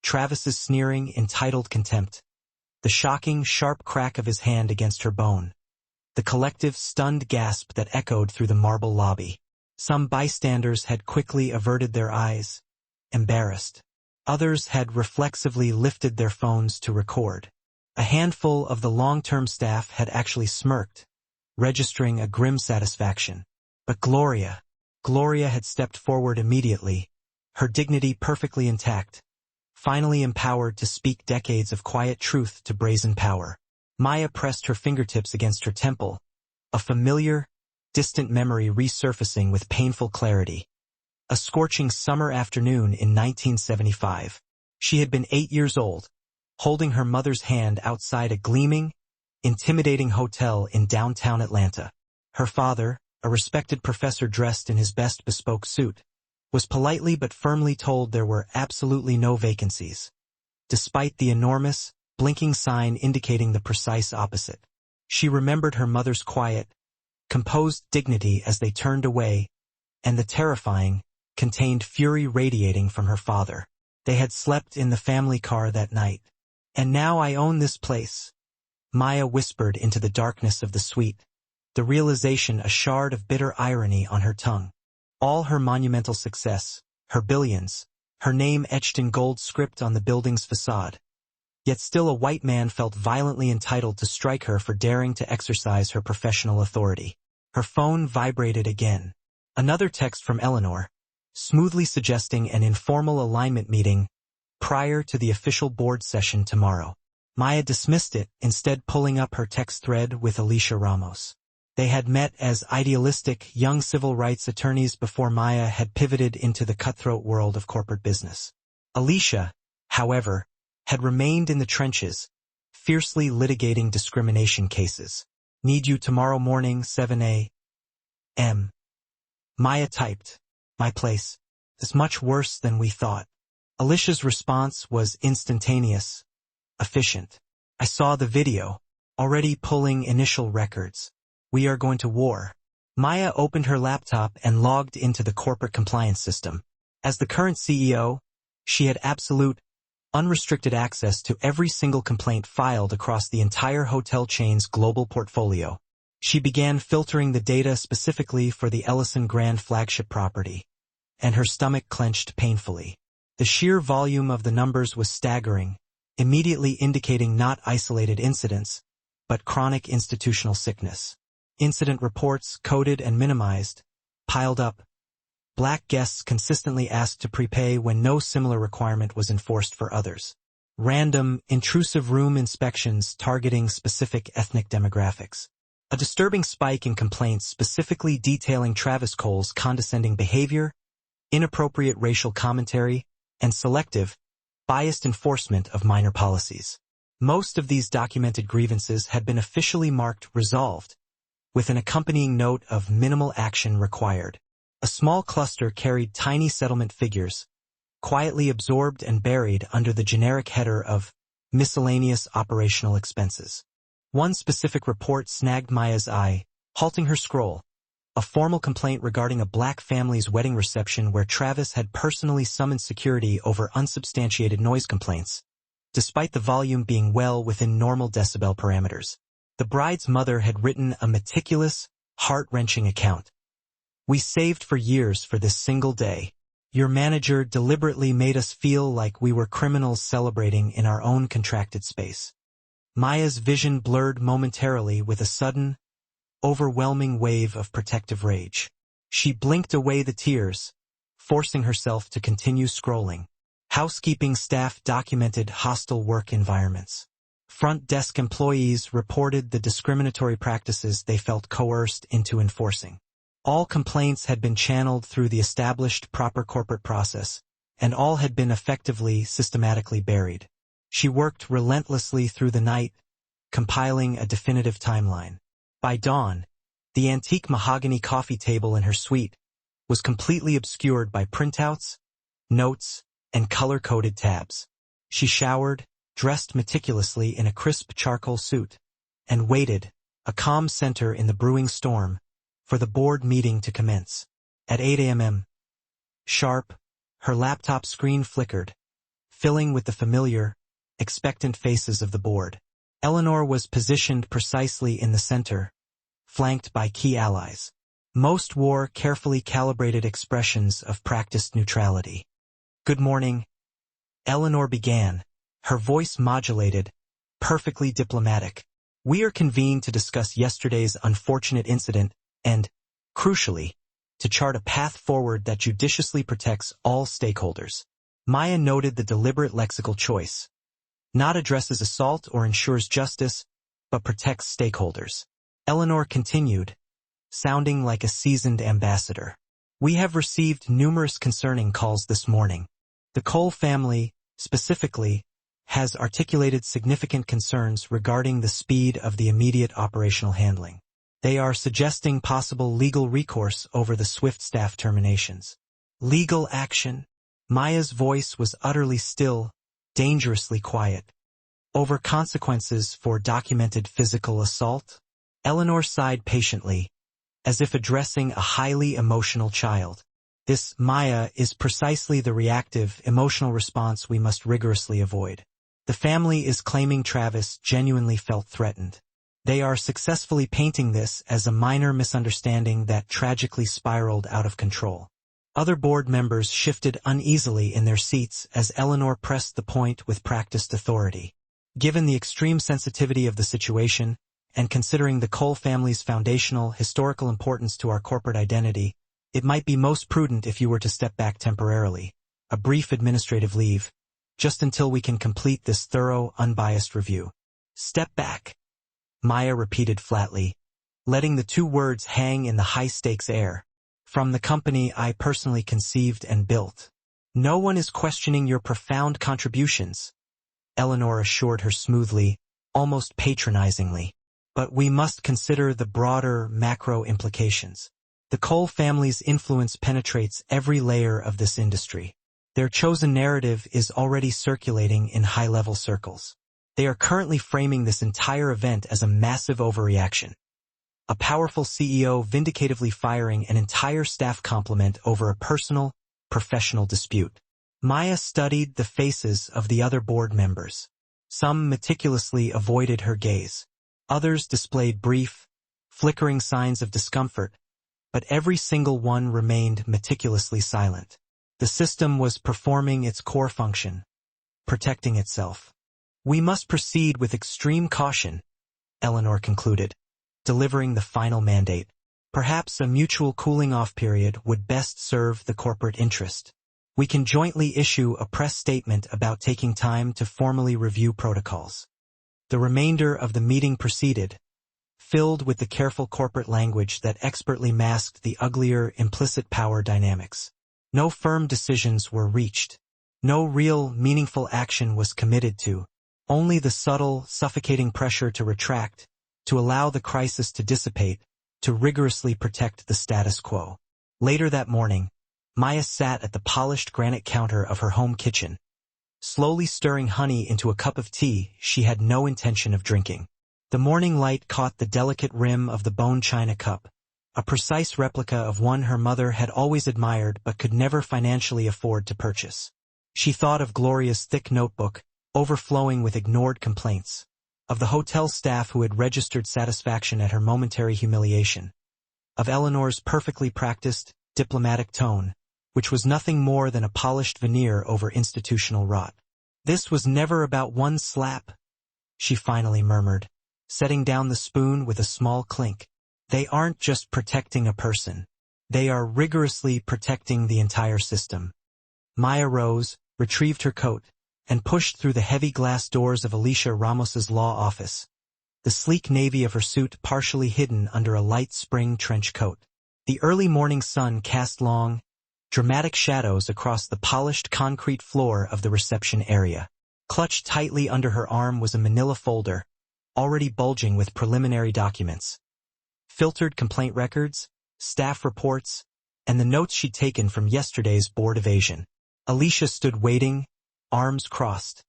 Travis's sneering, entitled contempt. The shocking, sharp crack of his hand against her bone. The collective, stunned gasp that echoed through the marble lobby. Some bystanders had quickly averted their eyes, embarrassed. Others had reflexively lifted their phones to record. A handful of the long-term staff had actually smirked, registering a grim satisfaction. But Gloria had stepped forward immediately, her dignity perfectly intact, finally empowered to speak decades of quiet truth to brazen power. Maya pressed her fingertips against her temple, a familiar, distant memory resurfacing with painful clarity. A scorching summer afternoon in 1975. She had been 8 years old, holding her mother's hand outside a gleaming, intimidating hotel in downtown Atlanta. Her father, a respected professor dressed in his best bespoke suit, was politely but firmly told there were absolutely no vacancies, despite the enormous, blinking sign indicating the precise opposite. She remembered her mother's quiet, composed dignity as they turned away, and the terrifying, contained fury radiating from her father. They had slept in the family car that night. And now I own this place, Maya whispered into the darkness of the suite, the realization a shard of bitter irony on her tongue. All her monumental success, her billions, her name etched in gold script on the building's facade, Yet still a white man felt violently entitled to strike her for daring to exercise her professional authority. Her phone vibrated again. Another text from Eleanor, smoothly suggesting an informal alignment meeting prior to the official board session tomorrow. Maya dismissed it, instead pulling up her text thread with Alicia Ramos. They had met as idealistic, young civil rights attorneys before Maya had pivoted into the cutthroat world of corporate business. Alicia, however, had remained in the trenches, fiercely litigating discrimination cases. Need you tomorrow morning, 7 a.m. Maya typed, "My place is much worse than we thought." Alicia's response was instantaneous, efficient. "I saw the video, already pulling initial records. We are going to war." Maya opened her laptop and logged into the corporate compliance system. As the current CEO, she had absolute, unrestricted access to every single complaint filed across the entire hotel chain's global portfolio. She began filtering the data specifically for the Ellison Grand flagship property, and her stomach clenched painfully. The sheer volume of the numbers was staggering, immediately indicating not isolated incidents, but chronic institutional sickness. Incident reports, coded and minimized, piled up. Black guests consistently asked to prepay when no similar requirement was enforced for others. Random, intrusive room inspections targeting specific ethnic demographics. A disturbing spike in complaints specifically detailing Travis Cole's condescending behavior, inappropriate racial commentary, and selective, biased enforcement of minor policies. Most of these documented grievances had been officially marked resolved, with an accompanying note of minimal action required. A small cluster carried tiny settlement figures, quietly absorbed and buried under the generic header of miscellaneous operational expenses. One specific report snagged Maya's eye, halting her scroll. A formal complaint regarding a black family's wedding reception where Travis had personally summoned security over unsubstantiated noise complaints, despite the volume being well within normal decibel parameters. The bride's mother had written a meticulous, heart-wrenching account. "We saved for years for this single day. Your manager deliberately made us feel like we were criminals celebrating in our own contracted space." Maya's vision blurred momentarily with a sudden, overwhelming wave of protective rage. She blinked away the tears, forcing herself to continue scrolling. Housekeeping staff documented hostile work environments. Front desk employees reported the discriminatory practices they felt coerced into enforcing. All complaints had been channeled through the established proper corporate process, and all had been effectively, systematically buried. She worked relentlessly through the night, compiling a definitive timeline. By dawn, the antique mahogany coffee table in her suite was completely obscured by printouts, notes, and color-coded tabs. She showered, dressed meticulously in a crisp charcoal suit, and waited, a calm center in the brewing storm, for the board meeting to commence. At 8 a.m. sharp, her laptop screen flickered, filling with the familiar, expectant faces of the board. Eleanor was positioned precisely in the center, flanked by key allies. Most wore carefully calibrated expressions of practiced neutrality. "Good morning," Eleanor began, her voice modulated, perfectly diplomatic. "We are convened to discuss yesterday's unfortunate incident and, crucially, to chart a path forward that judiciously protects all stakeholders." Maya noted the deliberate lexical choice. Not addresses assault or ensures justice, but protects stakeholders. Eleanor continued, sounding like a seasoned ambassador. "We have received numerous concerning calls this morning. The Cole family, specifically, has articulated significant concerns regarding the speed of the immediate operational handling. They are suggesting possible legal recourse over the swift staff terminations." Legal action? Maya's voice was utterly still, dangerously quiet. "Over consequences for documented physical assault?" Eleanor sighed patiently, as if addressing a highly emotional child. "This, Maya, is precisely the reactive, emotional response we must rigorously avoid. The family is claiming Travis genuinely felt threatened. They are successfully painting this as a minor misunderstanding that tragically spiraled out of control." Other board members shifted uneasily in their seats as Eleanor pressed the point with practiced authority. Given the extreme sensitivity of the situation, and considering the Cole family's foundational historical importance to our corporate identity, it might be most prudent if you were to step back temporarily, a brief administrative leave, just until we can complete this thorough, unbiased review. Step back, Maya repeated flatly, letting the two words hang in the high-stakes air. From the company I personally conceived and built. No one is questioning your profound contributions, Eleanor assured her smoothly, almost patronizingly. But we must consider the broader macro implications. The Cole family's influence penetrates every layer of this industry. Their chosen narrative is already circulating in high-level circles. They are currently framing this entire event as a massive overreaction. A powerful CEO vindicatively firing an entire staff complement over a personal, professional dispute. Maya studied the faces of the other board members. Some meticulously avoided her gaze. Others displayed brief, flickering signs of discomfort, but every single one remained meticulously silent. The system was performing its core function, protecting itself. We must proceed with extreme caution, Eleanor concluded, delivering the final mandate. Perhaps a mutual cooling-off period would best serve the corporate interest. We can jointly issue a press statement about taking time to formally review protocols. The remainder of the meeting proceeded, filled with the careful corporate language that expertly masked the uglier implicit power dynamics. No firm decisions were reached. No real, meaningful action was committed to. Only the subtle, suffocating pressure to retract, to allow the crisis to dissipate, to rigorously protect the status quo. Later that morning, Maya sat at the polished granite counter of her home kitchen, slowly stirring honey into a cup of tea she had no intention of drinking. The morning light caught the delicate rim of the bone china cup, a precise replica of one her mother had always admired but could never financially afford to purchase. She thought of Gloria's thick notebook, overflowing with ignored complaints, of the hotel staff who had registered satisfaction at her momentary humiliation, of Eleanor's perfectly practiced, diplomatic tone, which was nothing more than a polished veneer over institutional rot. This was never about one slap, she finally murmured, setting down the spoon with a small clink. They aren't just protecting a person. They are rigorously protecting the entire system. Maya rose, retrieved her coat, and pushed through the heavy glass doors of Alicia Ramos's law office, the sleek navy of her suit partially hidden under a light spring trench coat. The early morning sun cast long, dramatic shadows across the polished concrete floor of the reception area. Clutched tightly under her arm was a manila folder, already bulging with preliminary documents. Filtered complaint records, staff reports, and the notes she'd taken from yesterday's board evasion. Alicia stood waiting, arms crossed,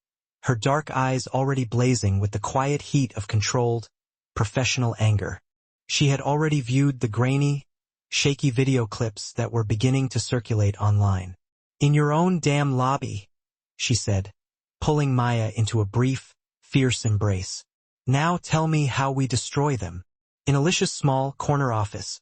her dark eyes already blazing with the quiet heat of controlled, professional anger. She had already viewed the grainy, shaky video clips that were beginning to circulate online. "In your own damn lobby," she said, pulling Maya into a brief, fierce embrace. "Now tell me how we destroy them." In Alicia's small, corner office,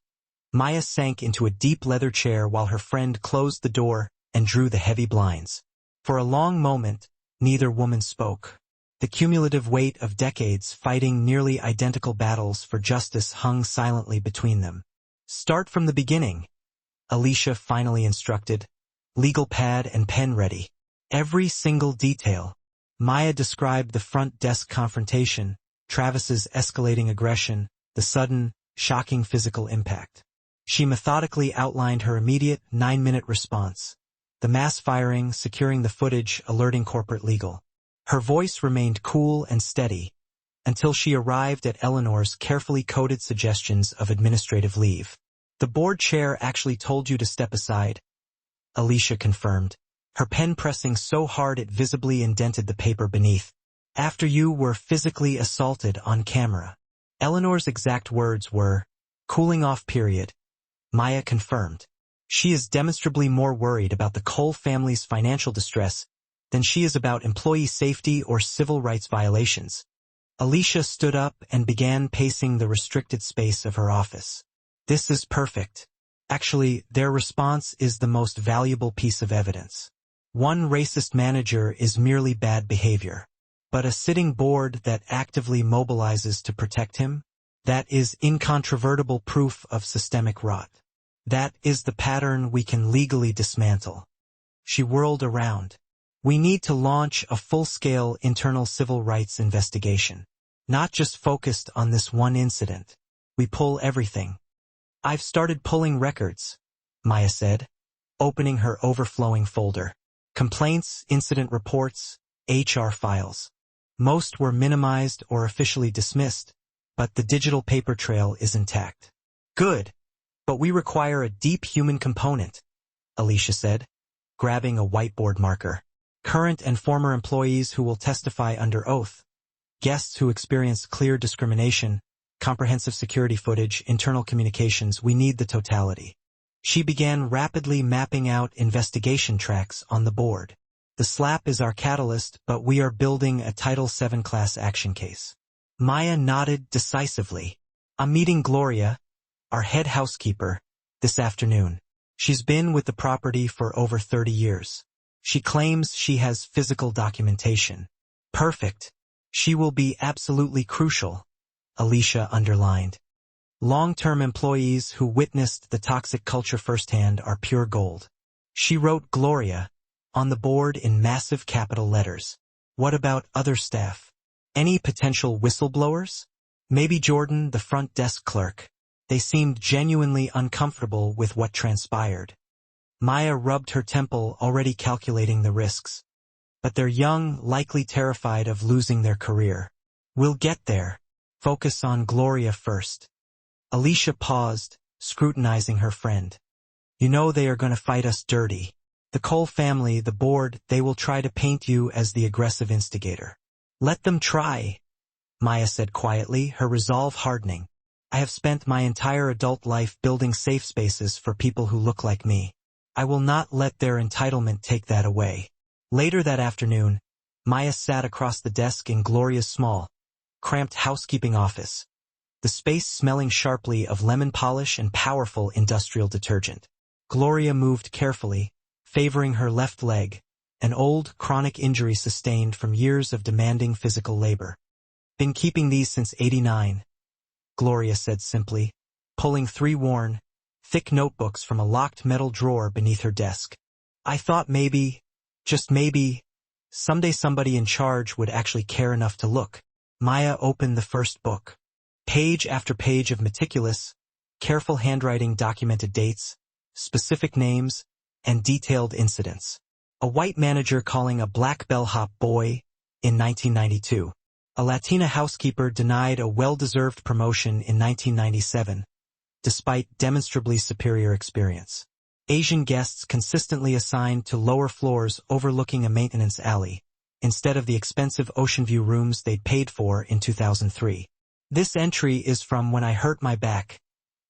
Maya sank into a deep leather chair while her friend closed the door and drew the heavy blinds. For a long moment, neither woman spoke. The cumulative weight of decades fighting nearly identical battles for justice hung silently between them. "Start from the beginning," Alicia finally instructed, legal pad and pen ready. Every single detail. Maya described the front desk confrontation, Travis's escalating aggression, the sudden, shocking physical impact. She methodically outlined her immediate 9-minute response. The mass firing, securing the footage, alerting corporate legal. Her voice remained cool and steady, until she arrived at Eleanor's carefully coded suggestions of administrative leave. "The board chair actually told you to step aside," Alicia confirmed, her pen pressing so hard it visibly indented the paper beneath. "After you were physically assaulted on camera." Eleanor's exact words were, "cooling off period," Maya confirmed. She is demonstrably more worried about the Cole family's financial distress than she is about employee safety or civil rights violations. Alicia stood up and began pacing the restricted space of her office. "This is perfect. Actually, their response is the most valuable piece of evidence. One racist manager is merely bad behavior. but a sitting board that actively mobilizes to protect him? That is incontrovertible proof of systemic rot. That is the pattern we can legally dismantle. She whirled around. We need to launch a full-scale internal civil rights investigation. Not just focused on this one incident. We pull everything. I've started pulling records, Maya said, opening her overflowing folder. Complaints, incident reports, HR files. Most were minimized or officially dismissed, but the digital paper trail is intact. Good, but we require a deep human component, Alicia said, grabbing a whiteboard marker. Current and former employees who will testify under oath. Guests who experienced clear discrimination, comprehensive security footage, internal communications. We need the totality. She began rapidly mapping out investigation tracks on the board. The slap is our catalyst, but we are building a Title VII class action case. Maya nodded decisively. I'm meeting Gloria, our head housekeeper, this afternoon. She's been with the property for over 30 years. She claims she has physical documentation. Perfect. She will be absolutely crucial, Alicia underlined. Long-term employees who witnessed the toxic culture firsthand are pure gold. She wrote Gloria on the board in massive capital letters. What about other staff? Any potential whistleblowers? Maybe Jordan, the front desk clerk. They seemed genuinely uncomfortable with what transpired. Maya rubbed her temple, already calculating the risks. But they're young, likely terrified of losing their career. We'll get there. Focus on Gloria first. Alicia paused, scrutinizing her friend. You know they are going to fight us dirty. The Cole family, the board, they will try to paint you as the aggressive instigator. Let them try, Maya said quietly, her resolve hardening. I have spent my entire adult life building safe spaces for people who look like me. I will not let their entitlement take that away. Later that afternoon, Maya sat across the desk in Gloria's small, cramped housekeeping office, the space smelling sharply of lemon polish and powerful industrial detergent. Gloria moved carefully, favoring her left leg, an old, chronic injury sustained from years of demanding physical labor. Been keeping these since '89, Gloria said simply, pulling 3 worn, thick notebooks from a locked metal drawer beneath her desk. I thought maybe, just maybe, someday somebody in charge would actually care enough to look. Maya opened the first book. Page after page of meticulous, careful handwriting documented dates, specific names, and detailed incidents. A white manager calling a black bellhop boy in 1992. A Latina housekeeper denied a well-deserved promotion in 1997, despite demonstrably superior experience. Asian guests consistently assigned to lower floors overlooking a maintenance alley, instead of the expensive ocean view rooms they'd paid for in 2003. This entry is from when I hurt my back,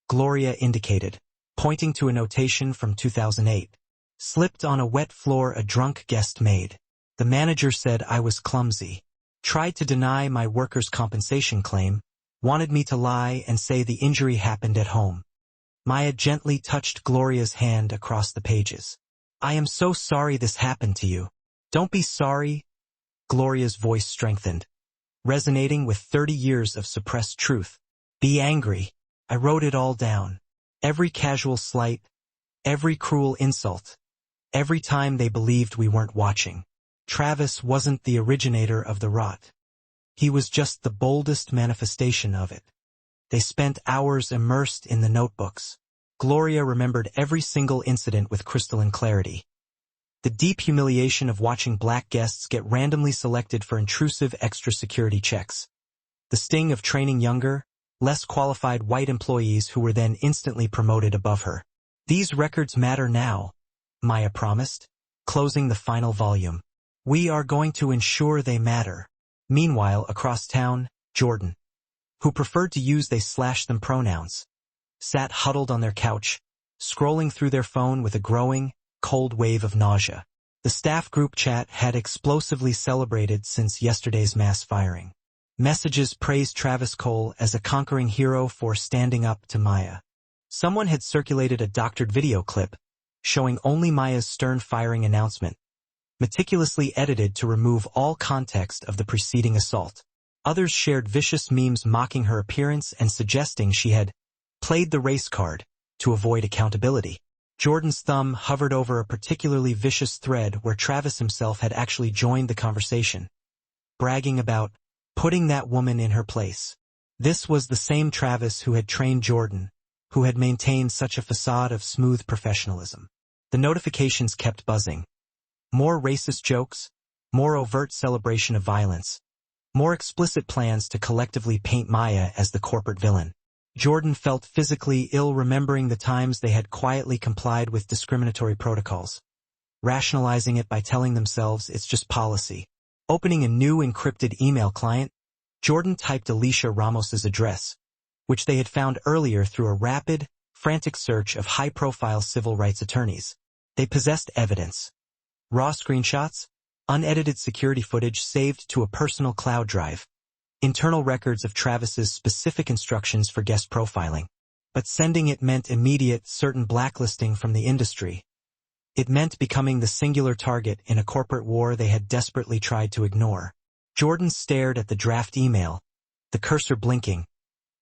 Gloria indicated, pointing to a notation from 2008. Slipped on a wet floor a drunk guest made. The manager said I was clumsy. Tried to deny my workers' compensation claim, wanted me to lie and say the injury happened at home. Maya gently touched Gloria's hand across the pages. I am so sorry this happened to you. Don't be sorry. Gloria's voice strengthened, resonating with 30 years of suppressed truth. Be angry. I wrote it all down. Every casual slight, every cruel insult, every time they believed we weren't watching. Travis wasn't the originator of the rot. He was just the boldest manifestation of it. They spent hours immersed in the notebooks. Gloria remembered every single incident with crystalline clarity. The deep humiliation of watching black guests get randomly selected for intrusive extra security checks. The sting of training younger, less qualified white employees who were then instantly promoted above her. These records matter now, Maya promised, closing the final volume. We are going to ensure they matter. Meanwhile, across town, Jordan, who preferred to use they/them pronouns, sat huddled on their couch, scrolling through their phone with a growing, cold wave of nausea. The staff group chat had explosively celebrated since yesterday's mass firing. Messages praised Travis Cole as a conquering hero for standing up to Maya. Someone had circulated a doctored video clip, showing only Maya's stern firing announcement, meticulously edited to remove all context of the preceding assault. Others shared vicious memes mocking her appearance and suggesting she had played the race card to avoid accountability. Jordan's thumb hovered over a particularly vicious thread where Travis himself had actually joined the conversation, bragging about putting that woman in her place. This was the same Travis who had trained Jordan, who had maintained such a facade of smooth professionalism. The notifications kept buzzing. More racist jokes, more overt celebration of violence, more explicit plans to collectively paint Maya as the corporate villain. Jordan felt physically ill remembering the times they had quietly complied with discriminatory protocols, rationalizing it by telling themselves it's just policy. Opening a new encrypted email client, Jordan typed Alicia Ramos's address, which they had found earlier through a rapid, frantic search of high-profile civil rights attorneys. They possessed evidence. Raw screenshots, unedited security footage saved to a personal cloud drive, internal records of Travis's specific instructions for guest profiling. But sending it meant immediate, certain blacklisting from the industry. It meant becoming the singular target in a corporate war they had desperately tried to ignore. Jordan stared at the draft email, the cursor blinking,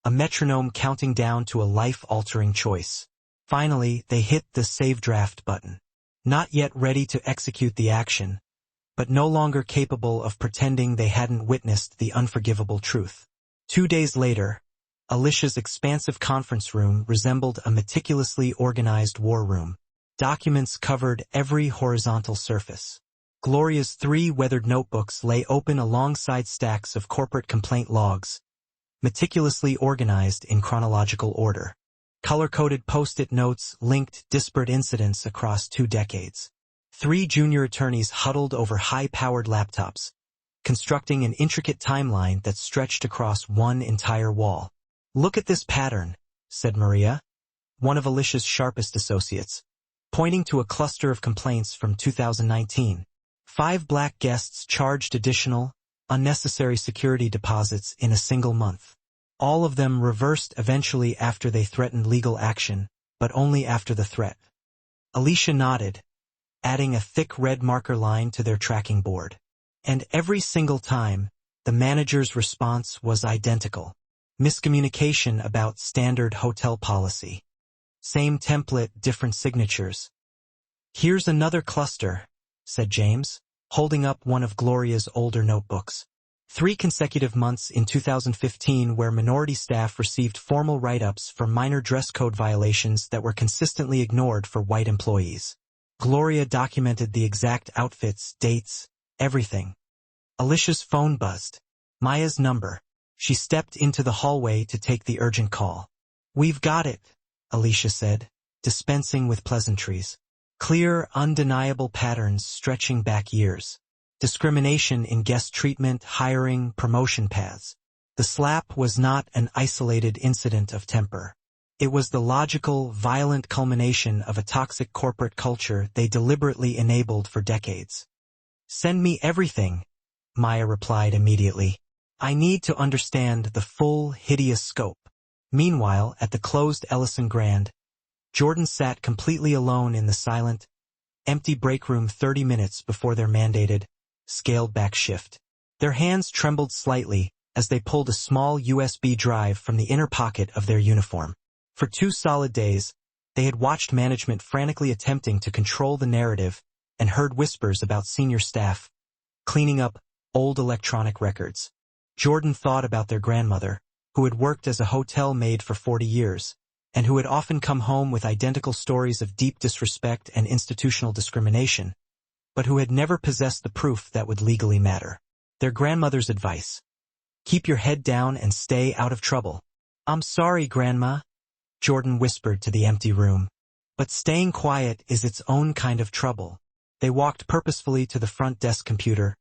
a metronome counting down to a life-altering choice. Finally, they hit the Save Draft button. Not yet ready to execute the action, but no longer capable of pretending they hadn't witnessed the unforgivable truth. 2 days later, Alicia's expansive conference room resembled a meticulously organized war room. Documents covered every horizontal surface. Gloria's 3 weathered notebooks lay open alongside stacks of corporate complaint logs, meticulously organized in chronological order. Color-coded post-it notes linked disparate incidents across 2 decades. 3 junior attorneys huddled over high-powered laptops, constructing an intricate timeline that stretched across one entire wall. "Look at this pattern," said Maria, one of Alicia's sharpest associates, pointing to a cluster of complaints from 2019. 5 black guests charged additional, unnecessary security deposits in a single month. All of them reversed eventually after they threatened legal action, but only after the threat. Alicia nodded, adding a thick red marker line to their tracking board. And every single time, the manager's response was identical. Miscommunication about standard hotel policy. Same template, different signatures. "Here's another cluster," said James, holding up one of Gloria's older notebooks. 3 consecutive months in 2015 where minority staff received formal write-ups for minor dress code violations that were consistently ignored for white employees. Gloria documented the exact outfits, dates, everything. Alicia's phone buzzed. Maya's number. She stepped into the hallway to take the urgent call. "We've got it," Alicia said, dispensing with pleasantries. Clear, undeniable patterns stretching back years. Discrimination in guest treatment, hiring, promotion paths. The slap was not an isolated incident of temper. It was the logical, violent culmination of a toxic corporate culture they deliberately enabled for decades. "Send me everything," Maya replied immediately. "I need to understand the full, hideous scope." Meanwhile, at the closed Ellison Grand, Jordan sat completely alone in the silent, empty break room 30 minutes before their mandated, scaled-back shift. Their hands trembled slightly as they pulled a small USB drive from the inner pocket of their uniform. For 2 solid days, they had watched management frantically attempting to control the narrative and heard whispers about senior staff cleaning up old electronic records. Jordan thought about their grandmother, who had worked as a hotel maid for 40 years, and who had often come home with identical stories of deep disrespect and institutional discrimination, but who had never possessed the proof that would legally matter. Their grandmother's advice: "Keep your head down and stay out of trouble." "I'm sorry, Grandma," Jordan whispered to the empty room. "But staying quiet is its own kind of trouble." They walked purposefully to the front desk computer,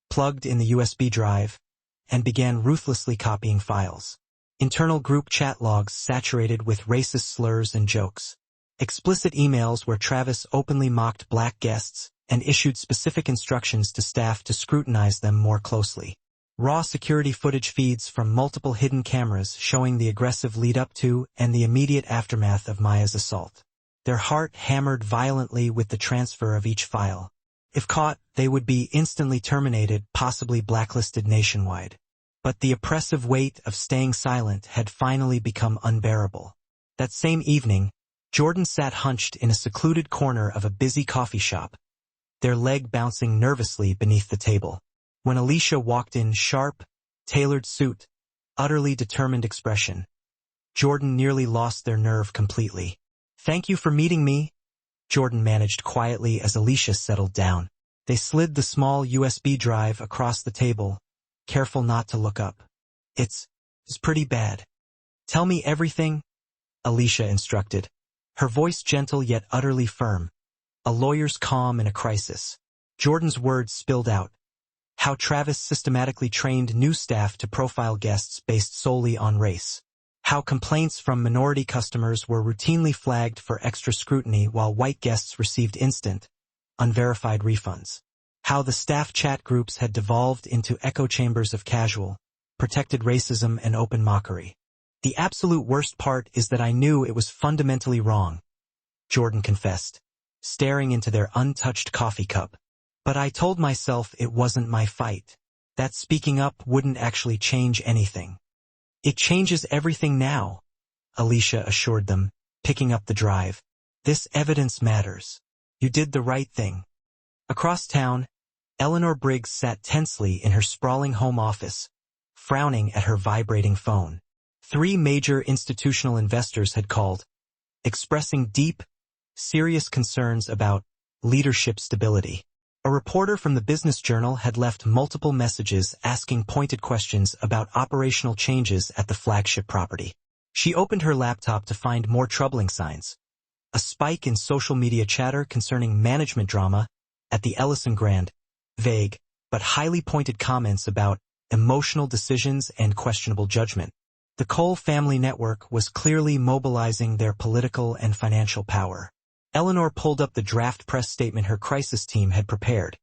plugged in the USB drive, and began ruthlessly copying files. Internal group chat logs saturated with racist slurs and jokes. Explicit emails where Travis openly mocked black guests and issued specific instructions to staff to scrutinize them more closely. Raw security footage feeds from multiple hidden cameras showing the aggressive lead-up to and the immediate aftermath of Maya's assault. Their heart hammered violently with the transfer of each file. If caught, they would be instantly terminated, possibly blacklisted nationwide. But the oppressive weight of staying silent had finally become unbearable. That same evening, Jordan sat hunched in a secluded corner of a busy coffee shop, their leg bouncing nervously beneath the table. When Alicia walked in, sharp, tailored suit, utterly determined expression, Jordan nearly lost their nerve completely. "Thank you for meeting me," Jordan managed quietly as Alicia settled down. They slid the small USB drive across the table, careful not to look up. It's pretty bad. "Tell me everything," Alicia instructed, her voice gentle yet utterly firm. A lawyer's calm in a crisis. Jordan's words spilled out. How Travis systematically trained new staff to profile guests based solely on race. How complaints from minority customers were routinely flagged for extra scrutiny while white guests received instant, unverified refunds. How the staff chat groups had devolved into echo chambers of casual, protected racism and open mockery. "The absolute worst part is that I knew it was fundamentally wrong," Jordan confessed, staring into their untouched coffee cup. "But I told myself it wasn't my fight. That speaking up wouldn't actually change anything." "It changes everything now," Alicia assured them, picking up the drive. "This evidence matters. You did the right thing." Across town, Eleanor Briggs sat tensely in her sprawling home office, frowning at her vibrating phone. 3 major institutional investors had called, expressing deep, serious concerns about leadership stability. A reporter from the Business Journal had left multiple messages asking pointed questions about operational changes at the flagship property. She opened her laptop to find more troubling signs. A spike in social media chatter concerning management drama at the Ellison Grand, vague, but highly pointed comments about emotional decisions and questionable judgment. The Cole family network was clearly mobilizing their political and financial power. Eleanor pulled up the draft press statement her crisis team had prepared.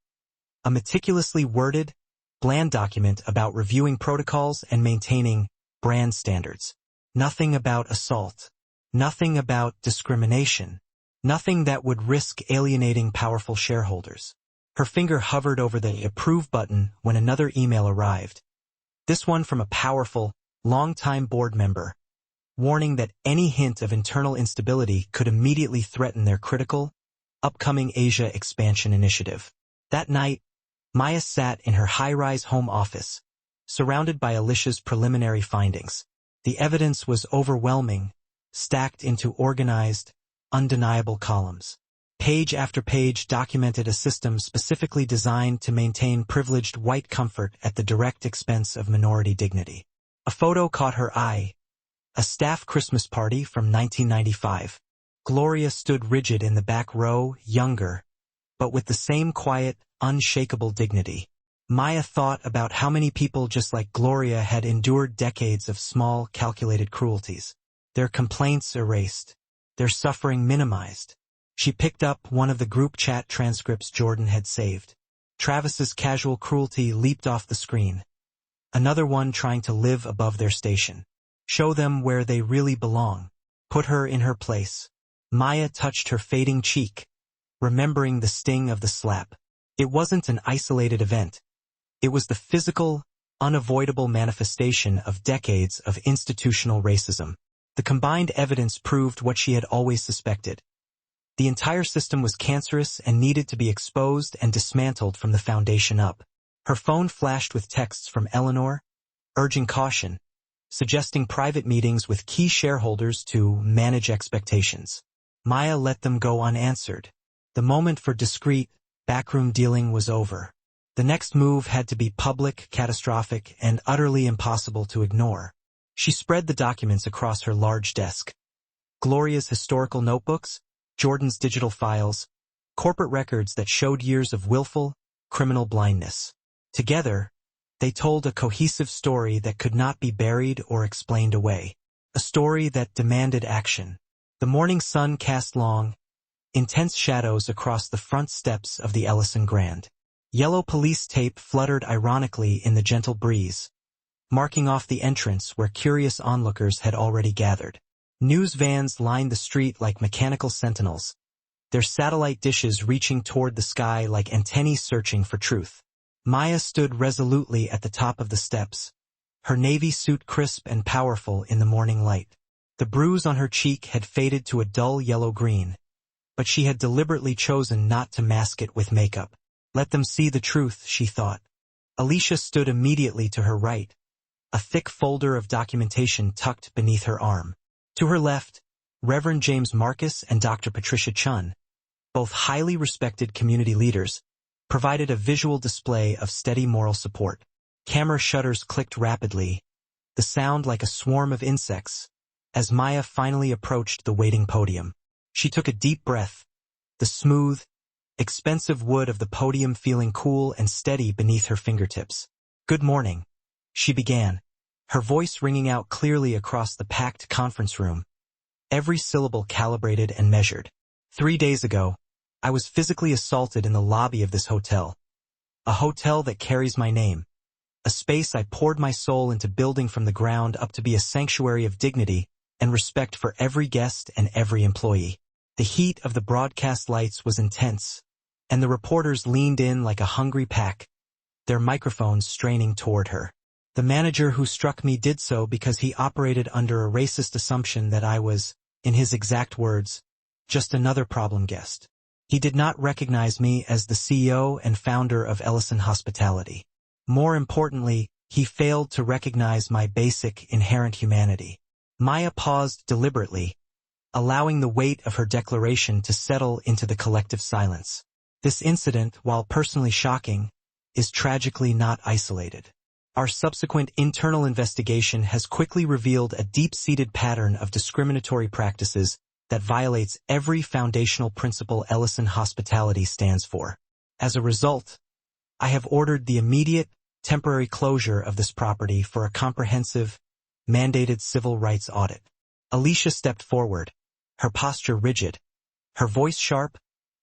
A meticulously worded, bland document about reviewing protocols and maintaining brand standards. Nothing about assault. Nothing about discrimination. Nothing that would risk alienating powerful shareholders. Her finger hovered over the approve button when another email arrived. This one from a powerful, longtime board member, warning that any hint of internal instability could immediately threaten their critical, upcoming Asia expansion initiative. That night, Maya sat in her high-rise home office, surrounded by Alicia's preliminary findings. The evidence was overwhelming, stacked into organized, undeniable columns. Page after page documented a system specifically designed to maintain privileged white comfort at the direct expense of minority dignity. A photo caught her eye. A staff Christmas party from 1995. Gloria stood rigid in the back row, younger, but with the same quiet, unshakable dignity. Maya thought about how many people just like Gloria had endured decades of small, calculated cruelties. Their complaints erased. Their suffering minimized. She picked up one of the group chat transcripts Jordan had saved. Travis's casual cruelty leaped off the screen. Another one trying to live above their station. Show them where they really belong. Put her in her place. Maya touched her fading cheek, remembering the sting of the slap. It wasn't an isolated event. It was the physical, unavoidable manifestation of decades of institutional racism. The combined evidence proved what she had always suspected. The entire system was cancerous and needed to be exposed and dismantled from the foundation up. Her phone flashed with texts from Eleanor, urging caution, suggesting private meetings with key shareholders to manage expectations. Maya let them go unanswered. The moment for discreet, backroom dealing was over. The next move had to be public, catastrophic, and utterly impossible to ignore. She spread the documents across her large desk. Gloria's historical notebooks, Jordan's digital files, corporate records that showed years of willful, criminal blindness. Together, they told a cohesive story that could not be buried or explained away. A story that demanded action. The morning sun cast long, intense shadows across the front steps of the Ellison Grand. Yellow police tape fluttered ironically in the gentle breeze, marking off the entrance where curious onlookers had already gathered. News vans lined the street like mechanical sentinels, their satellite dishes reaching toward the sky like antennae searching for truth. Maya stood resolutely at the top of the steps, her navy suit crisp and powerful in the morning light. The bruise on her cheek had faded to a dull yellow-green, but she had deliberately chosen not to mask it with makeup. Let them see the truth, she thought. Alicia stood immediately to her right, a thick folder of documentation tucked beneath her arm. To her left, Reverend James Marcus and Dr. Patricia Chun, both highly respected community leaders, provided a visual display of steady moral support. Camera shutters clicked rapidly, the sound like a swarm of insects, as Maya finally approached the waiting podium. She took a deep breath, the smooth, expensive wood of the podium feeling cool and steady beneath her fingertips. "Good morning," she began, her voice ringing out clearly across the packed conference room, every syllable calibrated and measured. 3 days ago, I was physically assaulted in the lobby of this hotel. A hotel that carries my name. A space I poured my soul into building from the ground up to be a sanctuary of dignity and respect for every guest and every employee. The heat of the broadcast lights was intense, and the reporters leaned in like a hungry pack, their microphones straining toward her. The manager who struck me did so because he operated under a racist assumption that I was, in his exact words, just another problem guest. He did not recognize me as the CEO and founder of Ellison Hospitality. More importantly, he failed to recognize my basic, inherent humanity. Maya paused deliberately, allowing the weight of her declaration to settle into the collective silence. This incident, while personally shocking, is tragically not isolated. Our subsequent internal investigation has quickly revealed a deep-seated pattern of discriminatory practices that violates every foundational principle Ellison Hospitality stands for. As a result, I have ordered the immediate, temporary closure of this property for a comprehensive, mandated civil rights audit. Alicia stepped forward, her posture rigid, her voice sharp,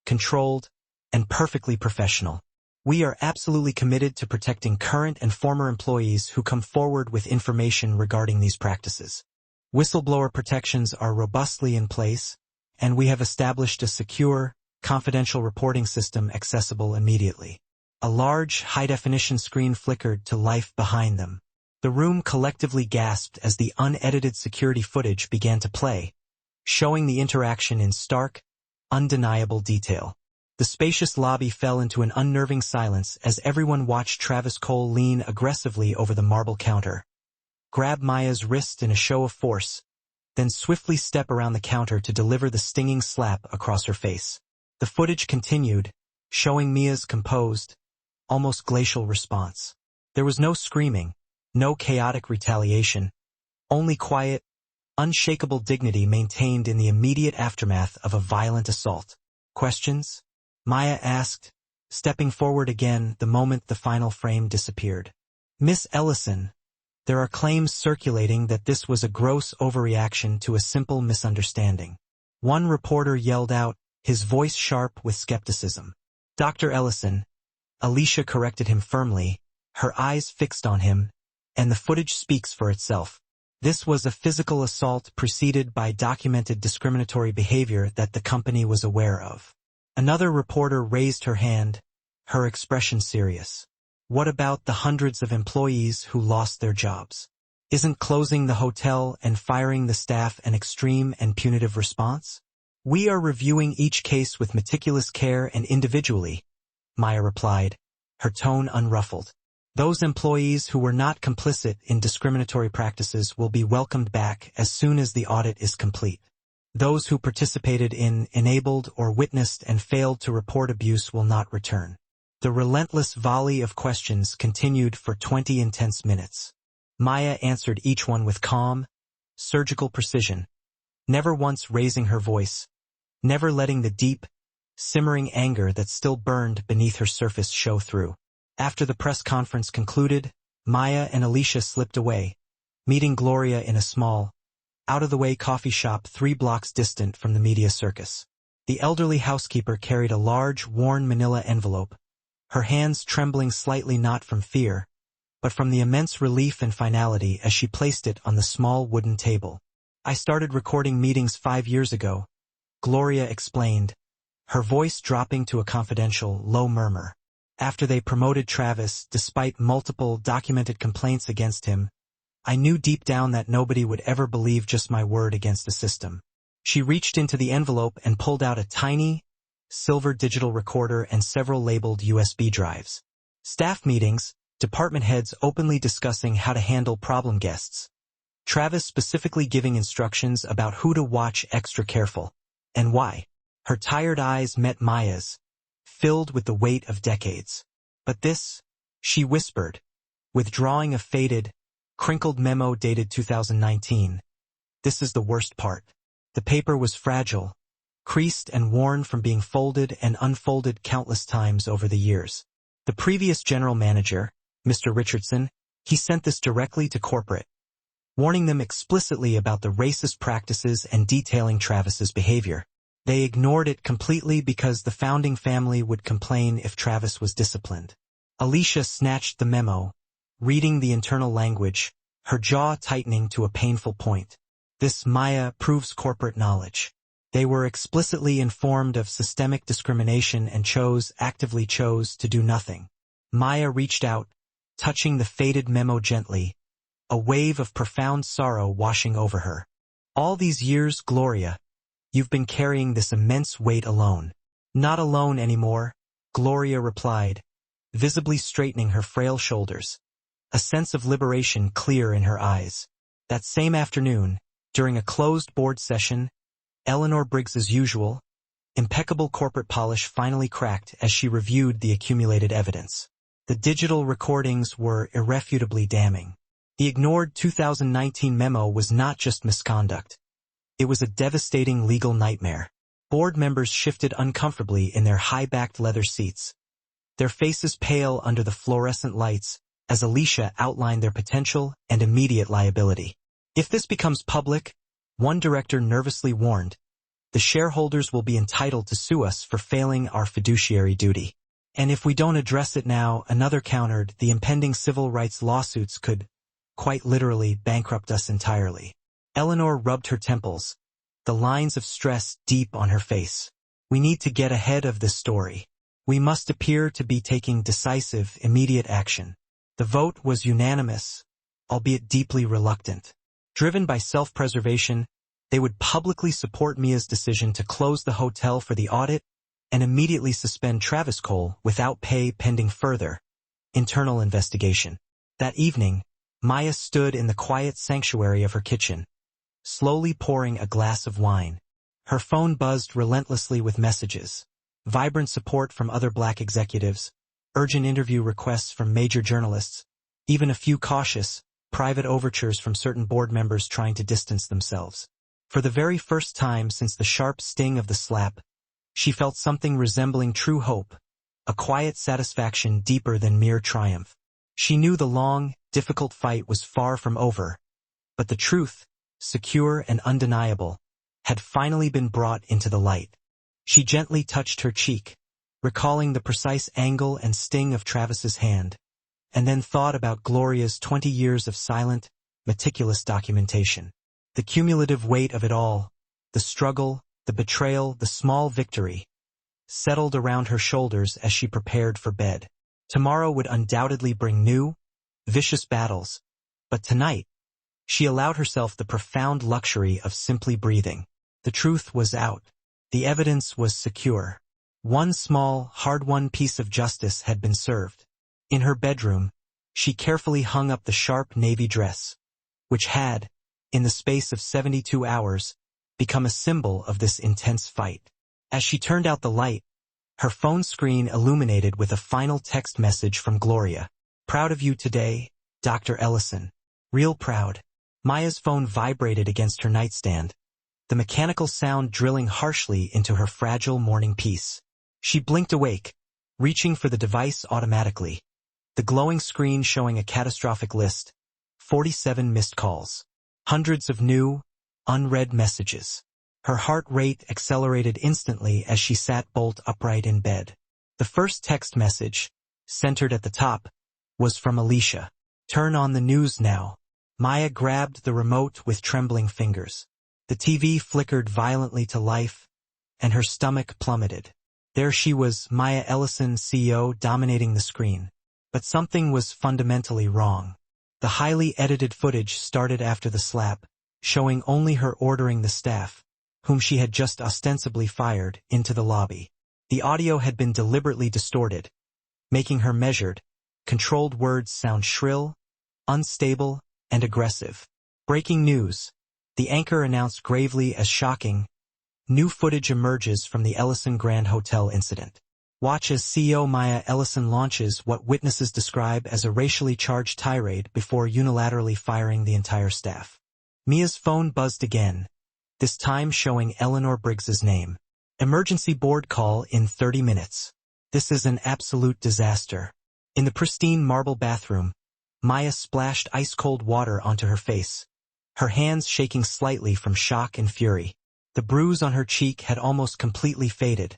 controlled, and perfectly professional. We are absolutely committed to protecting current and former employees who come forward with information regarding these practices. Whistleblower protections are robustly in place, and we have established a secure, confidential reporting system accessible immediately. A large, high-definition screen flickered to life behind them. The room collectively gasped as the unedited security footage began to play, showing the interaction in stark, undeniable detail. The spacious lobby fell into an unnerving silence as everyone watched Travis Cole lean aggressively over the marble counter, grab Maya's wrist in a show of force, then swiftly step around the counter to deliver the stinging slap across her face. The footage continued, showing Mia's composed, almost glacial response. There was no screaming, no chaotic retaliation, only quiet, unshakable dignity maintained in the immediate aftermath of a violent assault. "Questions?" Maya asked, stepping forward again the moment the final frame disappeared. "Miss Ellison, there are claims circulating that this was a gross overreaction to a simple misunderstanding." One reporter yelled out, his voice sharp with skepticism. "Dr. Ellison," Alicia corrected him firmly, her eyes fixed on him, and the footage speaks for itself. This was a physical assault preceded by documented discriminatory behavior that the company was aware of. Another reporter raised her hand, her expression serious. "What about the hundreds of employees who lost their jobs? Isn't closing the hotel and firing the staff an extreme and punitive response?" "We are reviewing each case with meticulous care and individually," Maya replied, her tone unruffled. "Those employees who were not complicit in discriminatory practices will be welcomed back as soon as the audit is complete. Those who participated in, enabled, or witnessed and failed to report abuse will not return." The relentless volley of questions continued for 20 intense minutes. Maya answered each one with calm, surgical precision, never once raising her voice, never letting the deep, simmering anger that still burned beneath her surface show through. After the press conference concluded, Maya and Alicia slipped away, meeting Gloria in a small, out-of-the-way coffee shop 3 blocks distant from the media circus. The elderly housekeeper carried a large, worn manila envelope, her hands trembling slightly not from fear, but from the immense relief and finality as she placed it on the small wooden table. "I started recording meetings 5 years ago," Gloria explained, her voice dropping to a confidential, low murmur. After they promoted Travis, despite multiple documented complaints against him, I knew deep down that nobody would ever believe just my word against the system. She reached into the envelope and pulled out a tiny, silver digital recorder and several labeled USB drives. Staff meetings, department heads openly discussing how to handle problem guests. Travis specifically giving instructions about who to watch extra careful, and why. Her tired eyes met Maya's, filled with the weight of decades. But this, she whispered, withdrawing a faded, crinkled memo dated 2019. This is the worst part. The paper was fragile, creased and worn from being folded and unfolded countless times over the years. The previous general manager, Mr. Richardson, he sent this directly to corporate, warning them explicitly about the racist practices and detailing Travis's behavior. They ignored it completely because the founding family would complain if Travis was disciplined. Alicia snatched the memo, reading the internal language, her jaw tightening to a painful point. This, Maya, proves corporate knowledge. They were explicitly informed of systemic discrimination and actively chose to do nothing. Maya reached out, touching the faded memo gently, a wave of profound sorrow washing over her. All these years, Gloria, you've been carrying this immense weight alone. Not alone anymore, Gloria replied, visibly straightening her frail shoulders, a sense of liberation clear in her eyes. That same afternoon, during a closed board session, Eleanor Briggs's usual, impeccable corporate polish finally cracked as she reviewed the accumulated evidence. The digital recordings were irrefutably damning. The ignored 2019 memo was not just misconduct. It was a devastating legal nightmare. Board members shifted uncomfortably in their high-backed leather seats, their faces pale under the fluorescent lights as Alicia outlined their potential and immediate liability. If this becomes public, one director nervously warned, the shareholders will be entitled to sue us for failing our fiduciary duty. And if we don't address it now, another countered, the impending civil rights lawsuits could, quite literally, bankrupt us entirely. Eleanor rubbed her temples, the lines of stress deep on her face. We need to get ahead of this story. We must appear to be taking decisive, immediate action. The vote was unanimous, albeit deeply reluctant. Driven by self-preservation, they would publicly support Mia's decision to close the hotel for the audit and immediately suspend Travis Cole without pay pending further internal investigation. That evening, Maya stood in the quiet sanctuary of her kitchen, slowly pouring a glass of wine. Her phone buzzed relentlessly with messages, vibrant support from other Black executives, urgent interview requests from major journalists, even a few cautious, private overtures from certain board members trying to distance themselves. For the very first time since the sharp sting of the slap, she felt something resembling true hope, a quiet satisfaction deeper than mere triumph. She knew the long, difficult fight was far from over, but the truth, secure and undeniable, had finally been brought into the light. She gently touched her cheek, recalling the precise angle and sting of Travis's hand, and then thought about Gloria's 20 years of silent, meticulous documentation. The cumulative weight of it all, the struggle, the betrayal, the small victory, settled around her shoulders as she prepared for bed. Tomorrow would undoubtedly bring new, vicious battles, but tonight, she allowed herself the profound luxury of simply breathing. The truth was out. The evidence was secure. One small, hard-won piece of justice had been served. In her bedroom, she carefully hung up the sharp navy dress, which had, in the space of 72 hours, become a symbol of this intense fight. As she turned out the light, her phone screen illuminated with a final text message from Gloria. Proud of you today, Dr. Ellison. Real proud. Maya's phone vibrated against her nightstand, the mechanical sound drilling harshly into her fragile morning peace. She blinked awake, reaching for the device automatically, the glowing screen showing a catastrophic list, 47 missed calls, hundreds of new, unread messages. Her heart rate accelerated instantly as she sat bolt upright in bed. The first text message, centered at the top, was from Alicia. Turn on the news now. Maya grabbed the remote with trembling fingers. The TV flickered violently to life, and her stomach plummeted. There she was, Maya Ellison, CEO, dominating the screen. But something was fundamentally wrong. The highly edited footage started after the slap, showing only her ordering the staff, whom she had just ostensibly fired, into the lobby. The audio had been deliberately distorted, making her measured, controlled words sound shrill, unstable, and aggressive. Breaking news. The anchor announced gravely as shocking. New footage emerges from the Ellison Grand Hotel incident. Watch as CEO Maya Ellison launches what witnesses describe as a racially charged tirade before unilaterally firing the entire staff. Mia's phone buzzed again, this time showing Eleanor Briggs's name. Emergency board call in 30 minutes. This is an absolute disaster. In the pristine marble bathroom, Maya splashed ice-cold water onto her face, her hands shaking slightly from shock and fury. The bruise on her cheek had almost completely faded,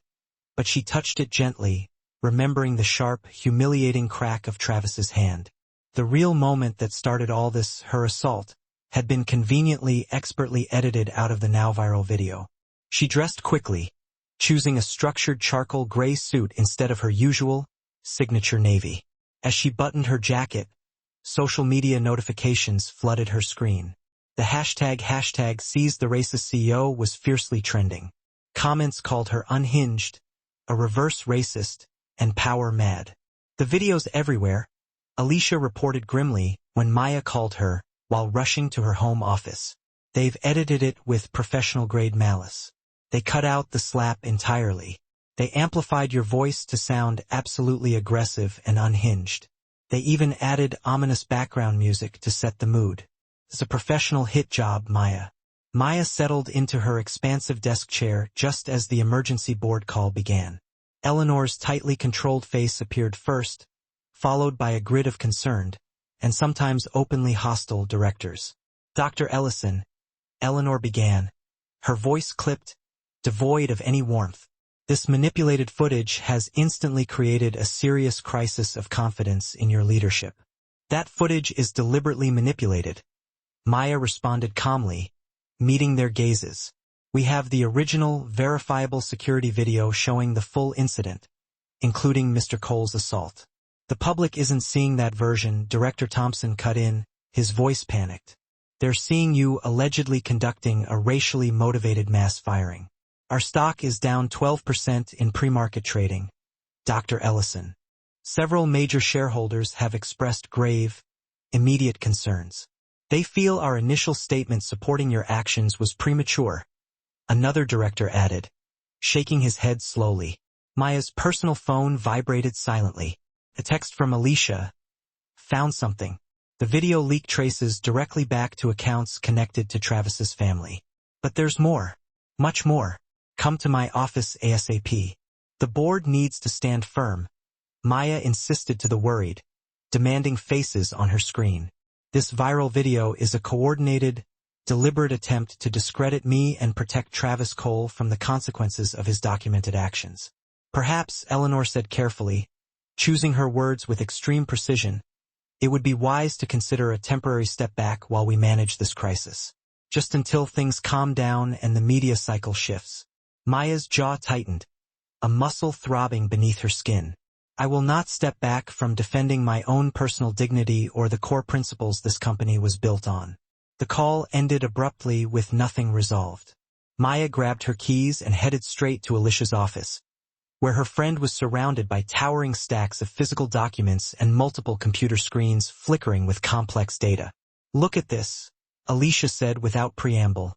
but she touched it gently, remembering the sharp, humiliating crack of Travis's hand. The real moment that started all this, her assault, had been conveniently, expertly edited out of the now-viral video. She dressed quickly, choosing a structured charcoal gray suit instead of her usual, signature navy. As she buttoned her jacket, social media notifications flooded her screen. The hashtag Seize the Racist CEO was fiercely trending. Comments called her unhinged, a reverse racist, and power mad. The video's everywhere, Alicia reported grimly when Maya called her while rushing to her home office. They've edited it with professional-grade malice. They cut out the slap entirely. They amplified your voice to sound absolutely aggressive and unhinged. They even added ominous background music to set the mood. It's a professional hit job, Maya. Maya settled into her expansive desk chair just as the emergency board call began. Eleanor's tightly controlled face appeared first, followed by a grid of concerned, and sometimes openly hostile directors. Dr. Ellison, Eleanor began, her voice clipped, devoid of any warmth. This manipulated footage has instantly created a serious crisis of confidence in your leadership. That footage is deliberately manipulated. Maya responded calmly, meeting their gazes. We have the original, verifiable security video showing the full incident, including Mr. Cole's assault. The public isn't seeing that version, Director Thompson cut in, his voice panicked. They're seeing you allegedly conducting a racially motivated mass firing. Our stock is down 12% in pre-market trading. Dr. Ellison. Several major shareholders have expressed grave, immediate concerns. They feel our initial statement supporting your actions was premature. Another director added, shaking his head slowly. Maya's personal phone vibrated silently. A text from Alicia. Found something. The video leak traces directly back to accounts connected to Travis's family. But there's more. Much more. Come to my office ASAP. The board needs to stand firm. Maya insisted to the worried, demanding faces on her screen. This viral video is a coordinated, deliberate attempt to discredit me and protect Travis Cole from the consequences of his documented actions. Perhaps, Eleanor said carefully, choosing her words with extreme precision, it would be wise to consider a temporary step back while we manage this crisis. Just until things calm down and the media cycle shifts. Maya's jaw tightened, a muscle throbbing beneath her skin. I will not step back from defending my own personal dignity or the core principles this company was built on. The call ended abruptly with nothing resolved. Maya grabbed her keys and headed straight to Alicia's office, where her friend was surrounded by towering stacks of physical documents and multiple computer screens flickering with complex data. Look at this, Alicia said without preamble,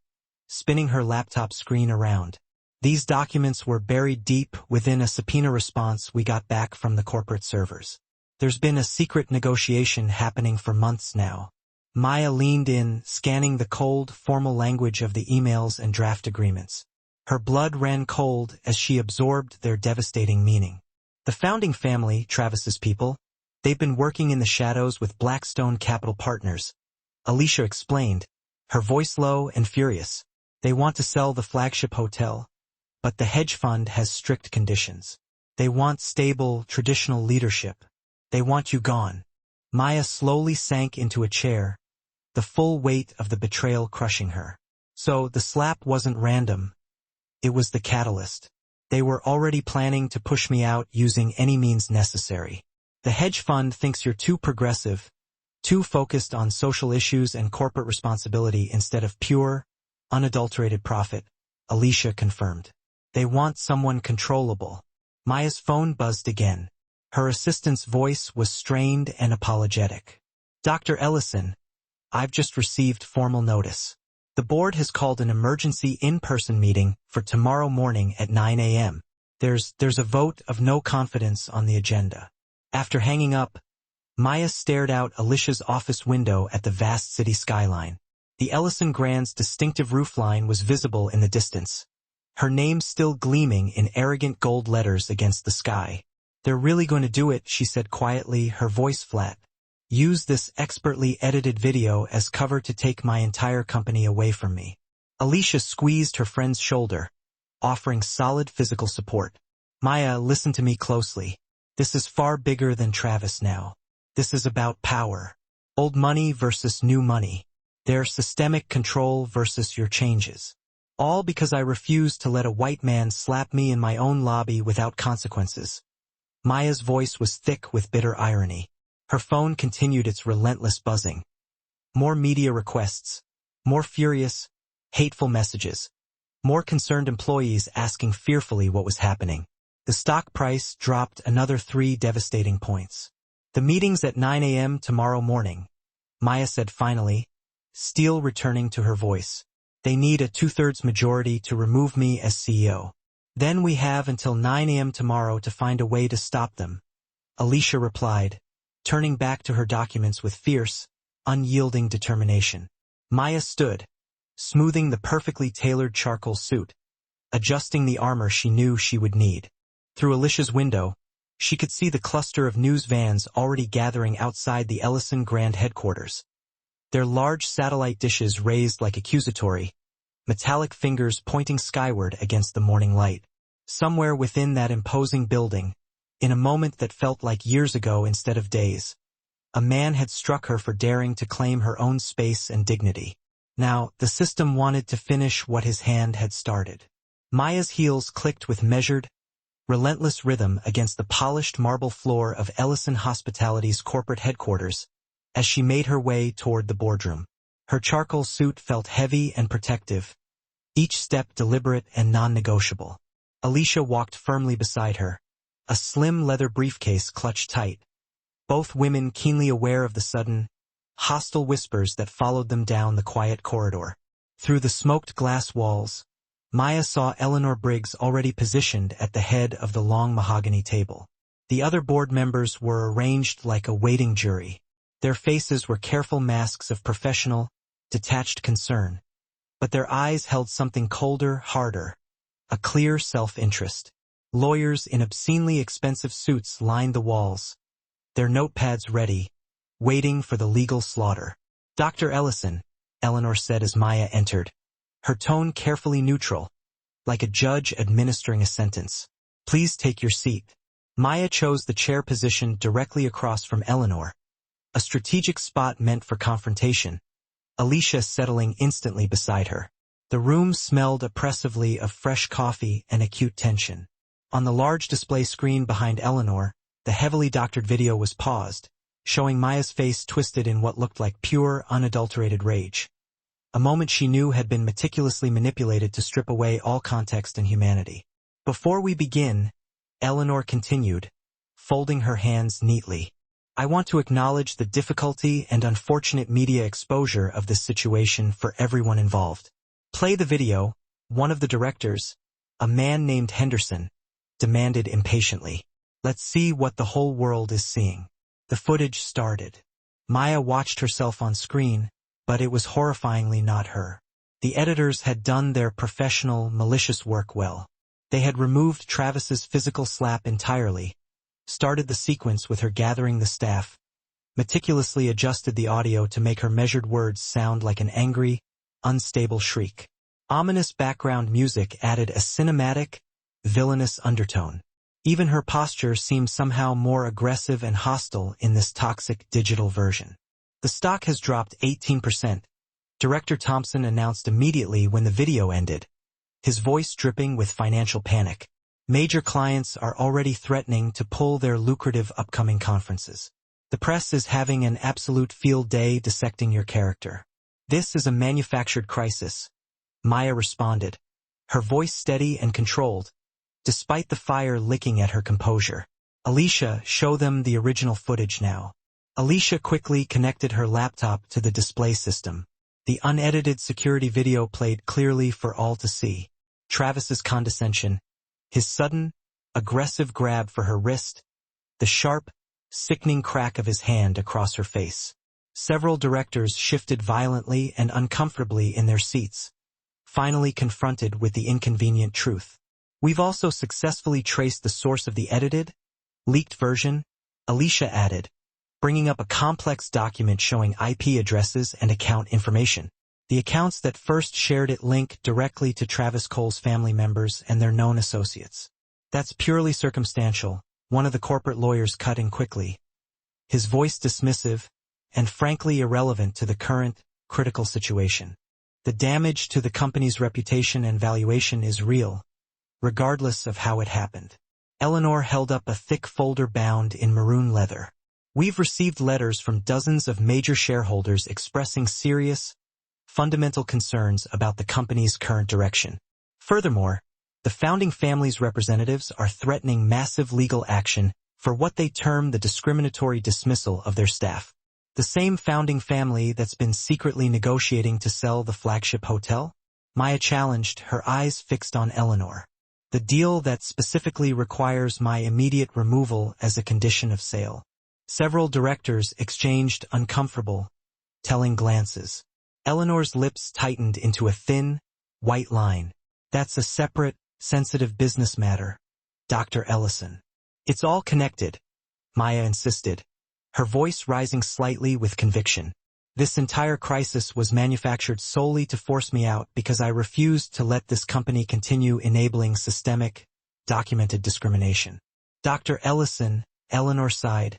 spinning her laptop screen around. These documents were buried deep within a subpoena response we got back from the corporate servers. There's been a secret negotiation happening for months now. Maya leaned in, scanning the cold, formal language of the emails and draft agreements. Her blood ran cold as she absorbed their devastating meaning. The founding family, Travis's people, they've been working in the shadows with Blackstone Capital Partners. Alicia explained, her voice low and furious. They want to sell the flagship hotel. But the hedge fund has strict conditions. They want stable, traditional leadership. They want you gone. Maya slowly sank into a chair, the full weight of the betrayal crushing her. So the slap wasn't random. It was the catalyst. They were already planning to push me out using any means necessary. The hedge fund thinks you're too progressive, too focused on social issues and corporate responsibility instead of pure, unadulterated profit, Alicia confirmed. They want someone controllable. Maya's phone buzzed again. Her assistant's voice was strained and apologetic. Dr. Ellison, I've just received formal notice. The board has called an emergency in-person meeting for tomorrow morning at 9 a.m. There's a vote of no confidence on the agenda. After hanging up, Maya stared out Alicia's office window at the vast city skyline. The Ellison Grand's distinctive roofline was visible in the distance, her name still gleaming in arrogant gold letters against the sky. They're really going to do it, she said quietly, her voice flat. Use this expertly edited video as cover to take my entire company away from me. Alicia squeezed her friend's shoulder, offering solid physical support. Maya, listen to me closely. This is far bigger than Travis now. This is about power. Old money versus new money. Their systemic control versus your changes. All because I refuse to let a white man slap me in my own lobby without consequences. Maya's voice was thick with bitter irony. Her phone continued its relentless buzzing. More media requests. More furious, hateful messages. More concerned employees asking fearfully what was happening. The stock price dropped another 3 devastating points. The meeting's at 9 a.m. tomorrow morning, Maya said finally, steel returning to her voice. They need a 2/3 majority to remove me as CEO. Then we have until 9 a.m. tomorrow to find a way to stop them. Alicia replied, turning back to her documents with fierce, unyielding determination. Maya stood, smoothing the perfectly tailored charcoal suit, adjusting the armor she knew she would need. Through Alicia's window, she could see the cluster of news vans already gathering outside the Ellison Grand headquarters. Their large satellite dishes raised like accusatory, metallic fingers pointing skyward against the morning light. Somewhere within that imposing building, in a moment that felt like years ago instead of days, a man had struck her for daring to claim her own space and dignity. Now, the system wanted to finish what his hand had started. Maya's heels clicked with measured, relentless rhythm against the polished marble floor of Ellison Hospitality's corporate headquarters as she made her way toward the boardroom. Her charcoal suit felt heavy and protective, each step deliberate and non-negotiable. Alicia walked firmly beside her, a slim leather briefcase clutched tight, both women keenly aware of the sudden, hostile whispers that followed them down the quiet corridor. Through the smoked glass walls, Maya saw Eleanor Briggs already positioned at the head of the long mahogany table. The other board members were arranged like a waiting jury. Their faces were careful masks of professional, detached concern, but their eyes held something colder, harder, a clear self-interest. Lawyers in obscenely expensive suits lined the walls, their notepads ready, waiting for the legal slaughter. Dr. Ellison, Eleanor said as Maya entered, her tone carefully neutral, like a judge administering a sentence. Please take your seat. Maya chose the chair position directly across from Eleanor, a strategic spot meant for confrontation, Alicia settling instantly beside her. The room smelled oppressively of fresh coffee and acute tension. On the large display screen behind Eleanor, the heavily doctored video was paused, showing Maya's face twisted in what looked like pure, unadulterated rage. A moment she knew had been meticulously manipulated to strip away all context and humanity. Before we begin, Eleanor continued, folding her hands neatly, I want to acknowledge the difficulty and unfortunate media exposure of this situation for everyone involved. Play the video, one of the directors, a man named Henderson, demanded impatiently. Let's see what the whole world is seeing. The footage started. Maya watched herself on screen, but it was horrifyingly not her. The editors had done their professional, malicious work well. They had removed Travis's physical slap entirely, started the sequence with her gathering the staff, meticulously adjusted the audio to make her measured words sound like an angry, unstable shriek. Ominous background music added a cinematic, villainous undertone. Even her posture seemed somehow more aggressive and hostile in this toxic digital version. The stock has dropped 18%, Director Thompson announced immediately when the video ended, his voice dripping with financial panic. Major clients are already threatening to pull their lucrative upcoming conferences. The press is having an absolute field day dissecting your character. This is a manufactured crisis, Maya responded, her voice steady and controlled, despite the fire licking at her composure. Alicia, show them the original footage now. Alicia quickly connected her laptop to the display system. The unedited security video played clearly for all to see. Travis's condescension, his sudden, aggressive grab for her wrist, the sharp, sickening crack of his hand across her face. Several directors shifted violently and uncomfortably in their seats, finally confronted with the inconvenient truth. We've also successfully traced the source of the edited, leaked version, Alicia added, bringing up a complex document showing IP addresses and account information. The accounts that first shared it link directly to Travis Cole's family members and their known associates. That's purely circumstantial, one of the corporate lawyers cut in quickly, his voice dismissive and frankly irrelevant to the current, critical situation. The damage to the company's reputation and valuation is real, regardless of how it happened. Eleanor held up a thick folder bound in maroon leather. We've received letters from dozens of major shareholders expressing serious, fundamental concerns about the company's current direction. Furthermore, the founding family's representatives are threatening massive legal action for what they term the discriminatory dismissal of their staff. The same founding family that's been secretly negotiating to sell the flagship hotel? Maya challenged, her eyes fixed on Eleanor. The deal that specifically requires my immediate removal as a condition of sale. Several directors exchanged uncomfortable, telling glances. Eleanor's lips tightened into a thin, white line. That's a separate, sensitive business matter, Dr. Ellison. It's all connected, Maya insisted, her voice rising slightly with conviction. This entire crisis was manufactured solely to force me out because I refused to let this company continue enabling systemic, documented discrimination. Dr. Ellison, Eleanor sighed,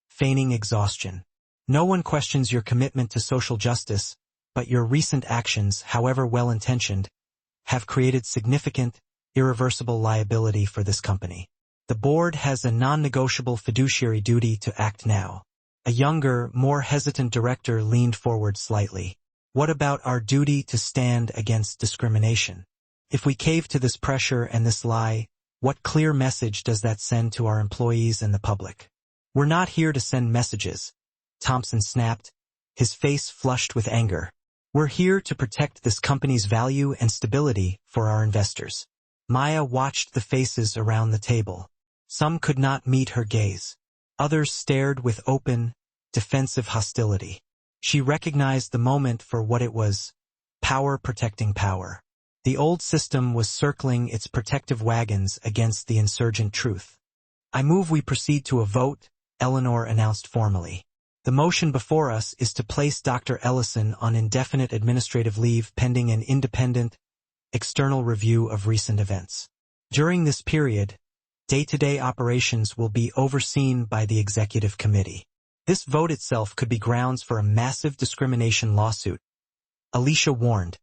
feigning exhaustion. No one questions your commitment to social justice, but your recent actions, however well-intentioned, have created significant, irreversible liability for this company. The board has a non-negotiable fiduciary duty to act now. A younger, more hesitant director leaned forward slightly. What about our duty to stand against discrimination? If we cave to this pressure and this lie, what clear message does that send to our employees and the public? We're not here to send messages, Thompson snapped, his face flushed with anger. We're here to protect this company's value and stability for our investors. Maya watched the faces around the table. Some could not meet her gaze. Others stared with open, defensive hostility. She recognized the moment for what it was, power protecting power. The old system was circling its protective wagons against the insurgent truth. I move we proceed to a vote, Eleanor announced formally. The motion before us is to place Dr. Ellison on indefinite administrative leave pending an independent, external review of recent events. During this period, day-to-day operations will be overseen by the executive committee. This vote itself could be grounds for a massive discrimination lawsuit, Alicia warned,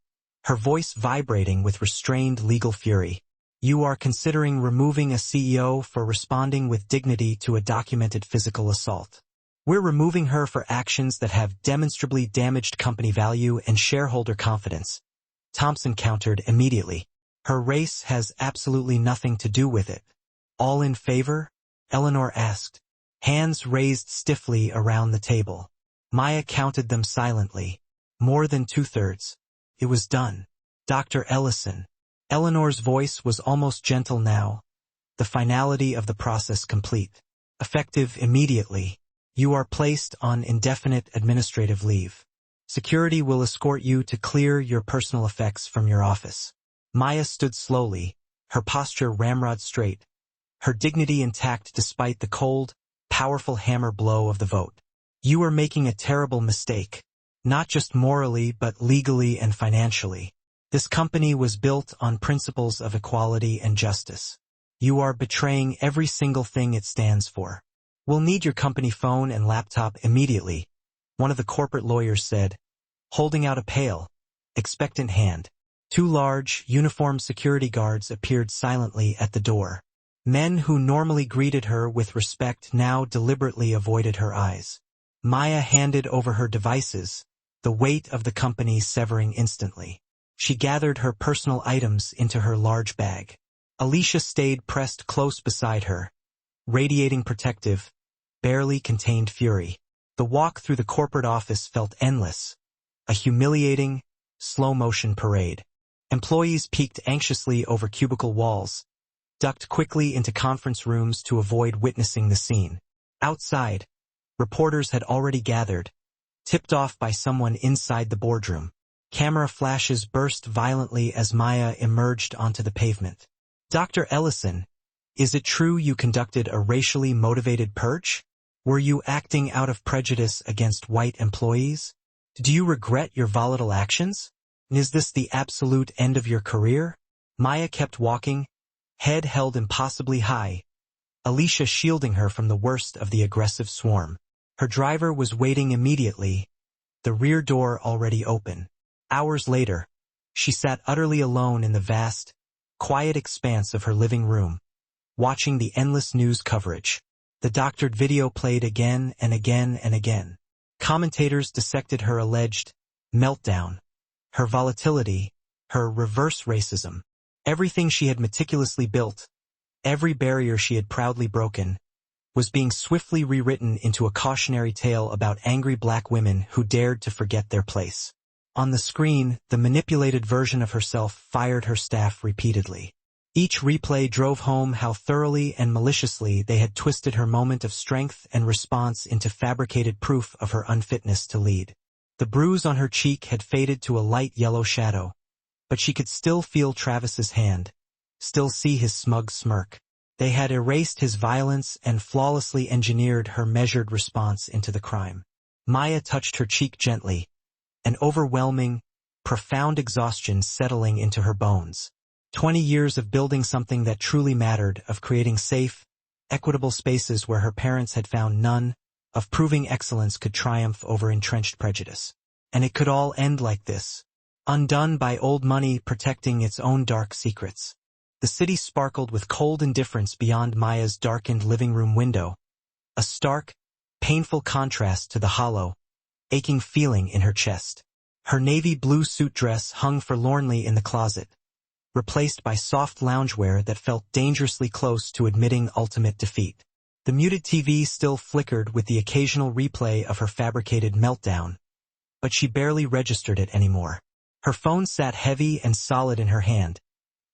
her voice vibrating with restrained legal fury. You are considering removing a CEO for responding with dignity to a documented physical assault. We're removing her for actions that have demonstrably damaged company value and shareholder confidence. Thompson countered immediately. Her race has absolutely nothing to do with it. All in favor? Eleanor asked, hands raised stiffly around the table. Maya counted them silently. More than 2/3. It was done. Dr. Ellison. Eleanor's voice was almost gentle now, the finality of the process complete. Effective immediately. You are placed on indefinite administrative leave. Security will escort you to clear your personal effects from your office. Maya stood slowly, her posture ramrod straight, her dignity intact despite the cold, powerful hammer blow of the vote. You are making a terrible mistake, not just morally but legally and financially. This company was built on principles of equality and justice. You are betraying every single thing it stands for. We'll need your company phone and laptop immediately, one of the corporate lawyers said, holding out a pale, expectant hand. 2 large, uniformed security guards appeared silently at the door. Men who normally greeted her with respect now deliberately avoided her eyes. Maya handed over her devices, the weight of the company severing instantly. She gathered her personal items into her large bag. Alicia stayed pressed close beside her, radiating protective, barely contained fury. The walk through the corporate office felt endless, a humiliating, slow-motion parade. Employees peeked anxiously over cubicle walls, ducked quickly into conference rooms to avoid witnessing the scene. Outside, reporters had already gathered, tipped off by someone inside the boardroom. Camera flashes burst violently as Maya emerged onto the pavement. "Dr. Ellison, is it true you conducted a racially motivated purge? Were you acting out of prejudice against white employees? Do you regret your volatile actions? Is this the absolute end of your career?" Maya kept walking, head held impossibly high, Alicia shielding her from the worst of the aggressive swarm. Her driver was waiting immediately, the rear door already open. Hours later, she sat utterly alone in the vast, quiet expanse of her living room, watching the endless news coverage. The doctored video played again and again and again. Commentators dissected her alleged meltdown, her volatility, her reverse racism. Everything she had meticulously built, every barrier she had proudly broken, was being swiftly rewritten into a cautionary tale about angry black women who dared to forget their place. On the screen, the manipulated version of herself fired her staff repeatedly. Each replay drove home how thoroughly and maliciously they had twisted her moment of strength and response into fabricated proof of her unfitness to lead. The bruise on her cheek had faded to a light yellow shadow, but she could still feel Travis's hand, still see his smug smirk. They had erased his violence and flawlessly engineered her measured response into the crime. Maya touched her cheek gently, an overwhelming, profound exhaustion settling into her bones. 20 years of building something that truly mattered, of creating safe, equitable spaces where her parents had found none, of proving excellence could triumph over entrenched prejudice. And it could all end like this, undone by old money protecting its own dark secrets. The city sparkled with cold indifference beyond Maya's darkened living room window, a stark, painful contrast to the hollow, aching feeling in her chest. Her navy blue suit dress hung forlornly in the closet, replaced by soft loungewear that felt dangerously close to admitting ultimate defeat. The muted TV still flickered with the occasional replay of her fabricated meltdown, but she barely registered it anymore. Her phone sat heavy and solid in her hand,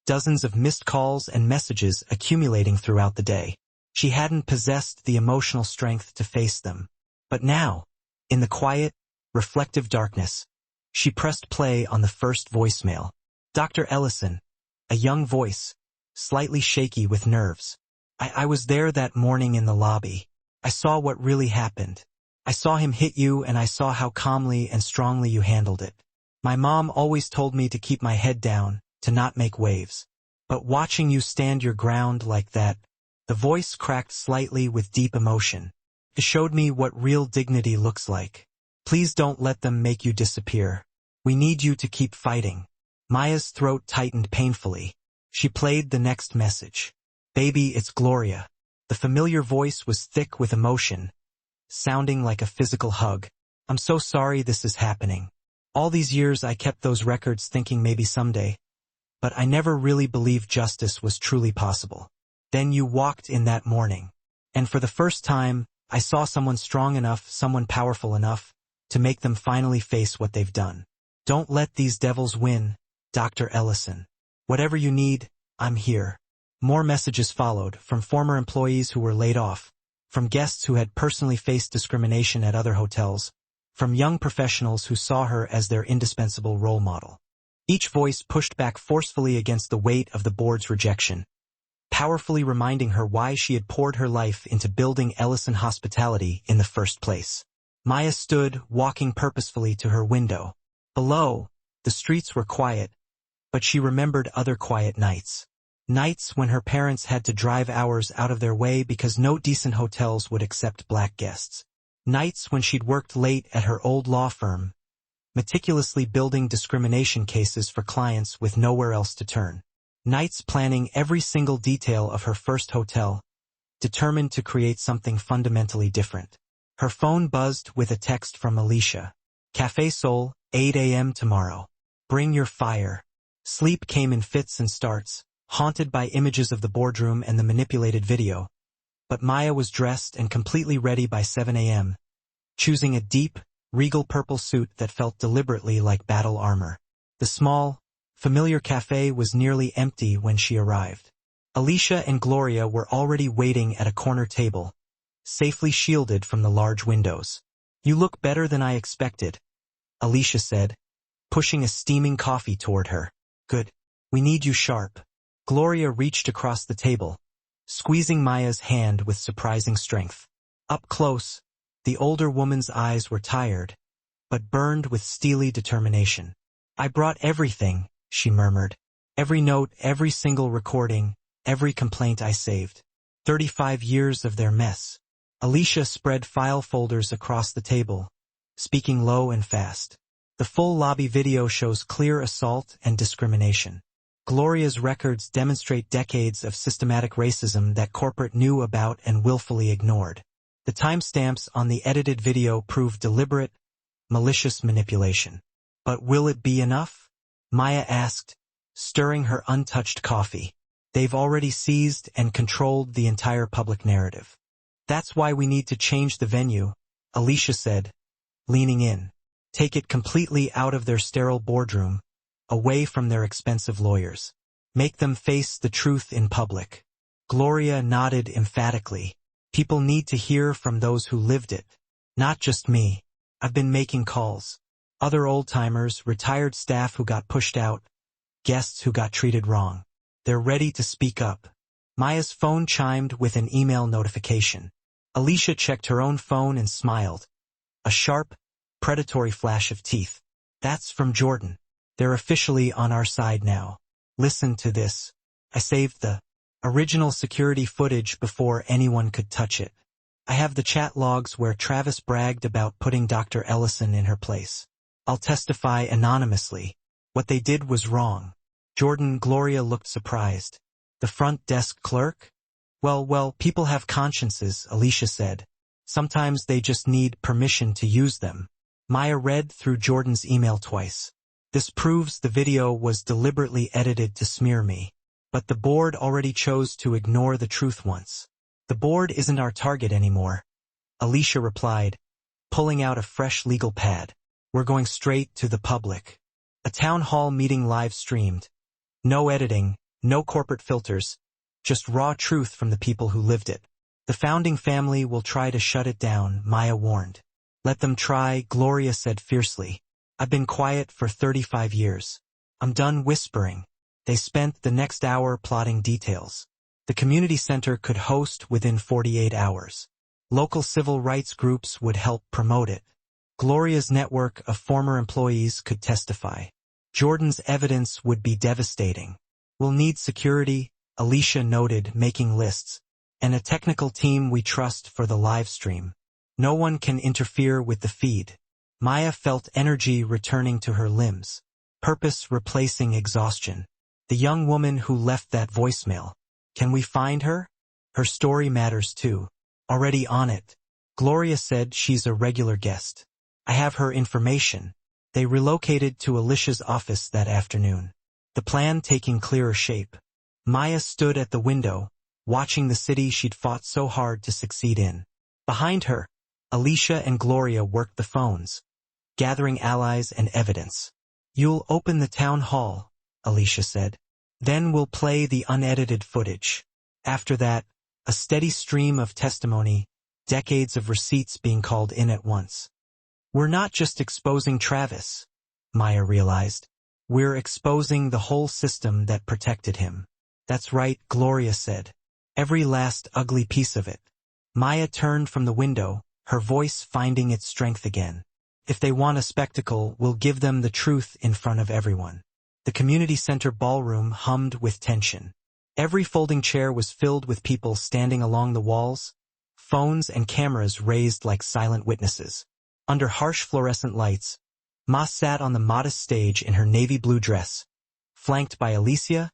dozens of missed calls and messages accumulating throughout the day. She hadn't possessed the emotional strength to face them. But now, in the quiet, reflective darkness, she pressed play on the first voicemail. "Dr. Ellison," a young voice, slightly shaky with nerves. I was there that morning in the lobby. I saw what really happened. I saw him hit you and I saw how calmly and strongly you handled it. My mom always told me to keep my head down, to not make waves. But watching you stand your ground like that," the voice cracked slightly with deep emotion, "it showed me what real dignity looks like. Please don't let them make you disappear. We need you to keep fighting." Maya's throat tightened painfully. She played the next message. "Baby, it's Gloria." The familiar voice was thick with emotion, sounding like a physical hug. "I'm so sorry this is happening. All these years I kept those records thinking maybe someday, but I never really believed justice was truly possible. Then you walked in that morning, and for the first time, I saw someone strong enough, someone powerful enough, to make them finally face what they've done. Don't let these devils win, Dr. Ellison. Whatever you need, I'm here." More messages followed, from former employees who were laid off, from guests who had personally faced discrimination at other hotels, from young professionals who saw her as their indispensable role model. Each voice pushed back forcefully against the weight of the board's rejection, powerfully reminding her why she had poured her life into building Ellison Hospitality in the first place. Maya stood, walking purposefully to her window. Below, the streets were quiet, but she remembered other quiet nights. Nights when her parents had to drive hours out of their way because no decent hotels would accept black guests. Nights when she'd worked late at her old law firm, meticulously building discrimination cases for clients with nowhere else to turn. Nights planning every single detail of her first hotel, determined to create something fundamentally different. Her phone buzzed with a text from Alicia. Café Sol, 8 a.m. tomorrow. Bring your fire. Sleep came in fits and starts, haunted by images of the boardroom and the manipulated video. But Maya was dressed and completely ready by 7 a.m., choosing a deep, regal purple suit that felt deliberately like battle armor. The small, familiar cafe was nearly empty when she arrived. Alicia and Gloria were already waiting at a corner table, safely shielded from the large windows. You look better than I expected, Alicia said, pushing a steaming coffee toward her. Good. We need you sharp. Gloria reached across the table, squeezing Maya's hand with surprising strength. Up close, the older woman's eyes were tired, but burned with steely determination. I brought everything, she murmured. Every note, every single recording, every complaint I saved. 35 years of their mess. Alicia spread file folders across the table, speaking low and fast. The full lobby video shows clear assault and discrimination. Gloria's records demonstrate decades of systematic racism that corporate knew about and willfully ignored. The timestamps on the edited video prove deliberate, malicious manipulation. But will it be enough? Maya asked, stirring her untouched coffee. They've already seized and controlled the entire public narrative. That's why we need to change the venue, Alicia said, leaning in. Take it completely out of their sterile boardroom, away from their expensive lawyers. Make them face the truth in public. Gloria nodded emphatically. People need to hear from those who lived it. Not just me. I've been making calls. Other old-timers, retired staff who got pushed out, guests who got treated wrong. They're ready to speak up. Maya's phone chimed with an email notification. Alicia checked her own phone and smiled. A sharp, predatory flash of teeth. That's from Jordan. They're officially on our side now. Listen to this. I saved the original security footage before anyone could touch it. I have the chat logs where Travis bragged about putting Dr. Ellison in her place. I'll testify anonymously. What they did was wrong. Gloria looked surprised. The front desk clerk? Well, people have consciences, Alicia said. Sometimes they just need permission to use them. Maya read through Jordan's email twice. This proves the video was deliberately edited to smear me. But the board already chose to ignore the truth once. The board isn't our target anymore, Alicia replied, pulling out a fresh legal pad. We're going straight to the public. A town hall meeting live streamed. No editing, no corporate filters, just raw truth from the people who lived it. The founding family will try to shut it down, Maya warned. Let them try, Gloria said fiercely. I've been quiet for 35 years. I'm done whispering. They spent the next hour plotting details. The community center could host within 48 hours. Local civil rights groups would help promote it. Gloria's network of former employees could testify. Jordan's evidence would be devastating. We'll need security, Alicia noted, making lists, and a technical team we trust for the live stream. No one can interfere with the feed. Maya felt energy returning to her limbs, purpose replacing exhaustion. The young woman who left that voicemail. Can we find her? Her story matters too. Already on it. Gloria said she's a regular guest. I have her information. They relocated to Alicia's office that afternoon. The plan taking clearer shape. Maya stood at the window, watching the city she'd fought so hard to succeed in. Behind her, Alicia and Gloria worked the phones, gathering allies and evidence. You'll open the town hall, Alicia said. Then we'll play the unedited footage. After that, a steady stream of testimony, decades of receipts being called in at once. We're not just exposing Travis, Maya realized. We're exposing the whole system that protected him. That's right, Gloria said. Every last ugly piece of it. Maya turned from the window, her voice finding its strength again. If they want a spectacle, we'll give them the truth in front of everyone. The community center ballroom hummed with tension. Every folding chair was filled with people standing along the walls, phones and cameras raised like silent witnesses. Under harsh fluorescent lights, Ma sat on the modest stage in her navy blue dress, flanked by Alicia,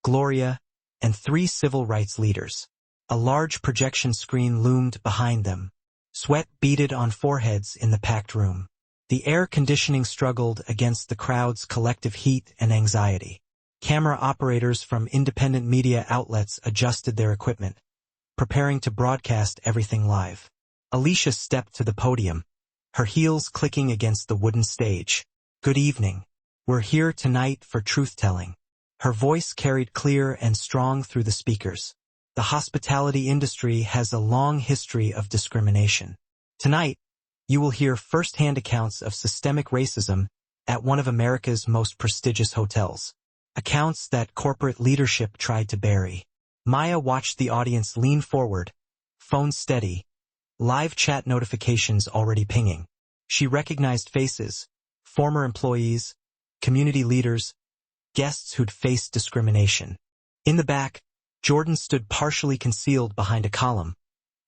Gloria, and 3 civil rights leaders. A large projection screen loomed behind them. Sweat beaded on foreheads in the packed room. The air conditioning struggled against the crowd's collective heat and anxiety. Camera operators from independent media outlets adjusted their equipment, preparing to broadcast everything live. Alicia stepped to the podium, her heels clicking against the wooden stage. "Good evening. We're here tonight for truth-telling." Her voice carried clear and strong through the speakers. The hospitality industry has a long history of discrimination. Tonight, you will hear first-hand accounts of systemic racism at one of America's most prestigious hotels. Accounts that corporate leadership tried to bury. Maya watched the audience lean forward, phone steady, live chat notifications already pinging. She recognized faces, former employees, community leaders, guests who'd faced discrimination. In the back, Jordan stood partially concealed behind a column,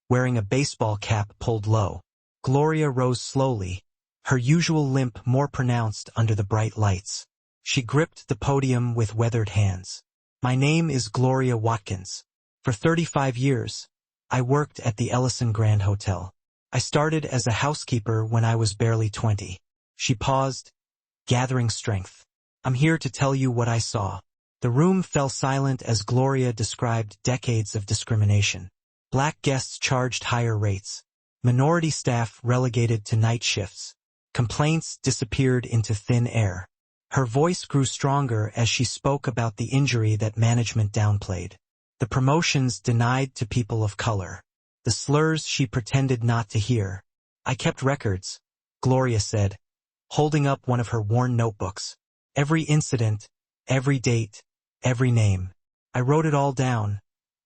wearing a baseball cap pulled low. Gloria rose slowly, her usual limp more pronounced under the bright lights. She gripped the podium with weathered hands. "My name is Gloria Watkins. For 35 years, I worked at the Ellison Grand Hotel. I started as a housekeeper when I was barely 20. She paused, gathering strength. "I'm here to tell you what I saw." The room fell silent as Gloria described decades of discrimination. Black guests charged higher rates. Minority staff relegated to night shifts. Complaints disappeared into thin air. Her voice grew stronger as she spoke about the injury that management downplayed. The promotions denied to people of color. The slurs she pretended not to hear. "I kept records," Gloria said, holding up one of her worn notebooks. "Every incident, every date, every name. I wrote it all down,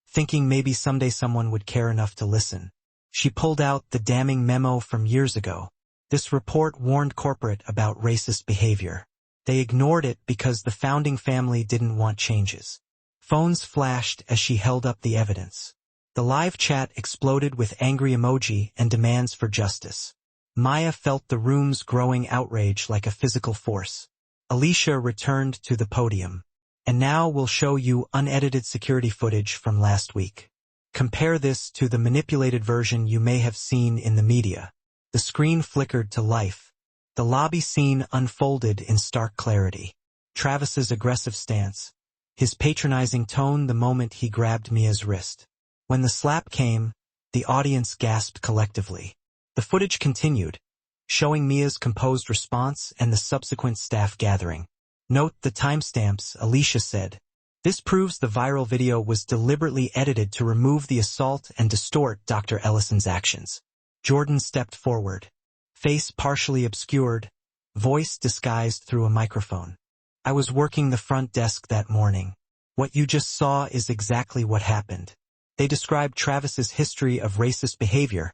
thinking maybe someday someone would care enough to listen." She pulled out the damning memo from years ago. This report warned corporate about racist behavior. They ignored it because the founding family didn't want changes. Phones flashed as she held up the evidence. The live chat exploded with angry emoji and demands for justice. Maya felt the room's growing outrage like a physical force. Alicia returned to the podium. "And now we'll show you unedited security footage from last week. Compare this to the manipulated version you may have seen in the media." The screen flickered to life. The lobby scene unfolded in stark clarity. Travis's aggressive stance, his patronizing tone the moment he grabbed Mia's wrist. When the slap came, the audience gasped collectively. The footage continued, showing Mia's composed response and the subsequent staff gathering. "Note the timestamps," Alicia said. "This proves the viral video was deliberately edited to remove the assault and distort Dr. Ellison's actions." Jordan stepped forward, face partially obscured, voice disguised through a microphone. "I was working the front desk that morning. What you just saw is exactly what happened." They described Travis's history of racist behavior,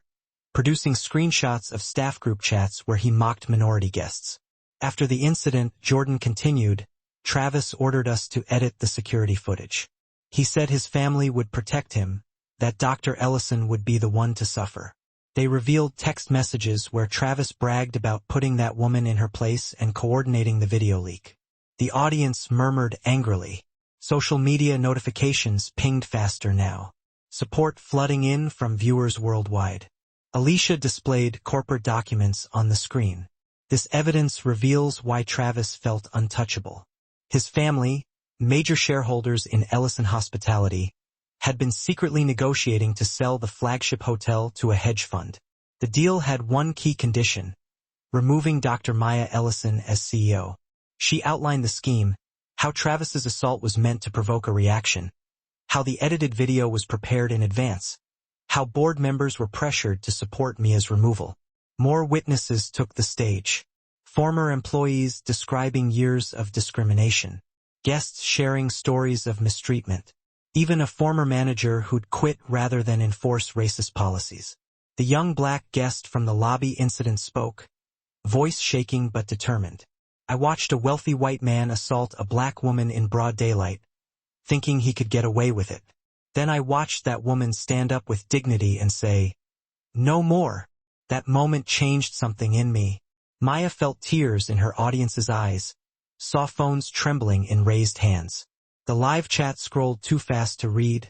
producing screenshots of staff group chats where he mocked minority guests. After the incident, Jordan continued, "Travis ordered us to edit the security footage. He said his family would protect him, that Dr. Ellison would be the one to suffer." They revealed text messages where Travis bragged about putting that woman in her place and coordinating the video leak. The audience murmured angrily. Social media notifications pinged faster now. Support flooding in from viewers worldwide. Alicia displayed corporate documents on the screen. This evidence reveals why Travis felt untouchable. His family, major shareholders in Ellison Hospitality, had been secretly negotiating to sell the flagship hotel to a hedge fund. The deal had one key condition: removing Dr. Maya Ellison as CEO. She outlined the scheme, how Travis's assault was meant to provoke a reaction, how the edited video was prepared in advance, how board members were pressured to support Mia's removal. More witnesses took the stage. Former employees describing years of discrimination. Guests sharing stories of mistreatment. Even a former manager who'd quit rather than enforce racist policies. The young black guest from the lobby incident spoke, voice shaking but determined. "I watched a wealthy white man assault a black woman in broad daylight, thinking he could get away with it. Then I watched that woman stand up with dignity and say, 'No more.' That moment changed something in me." Maya felt tears in her audience's eyes, saw phones trembling in raised hands. The live chat scrolled too fast to read,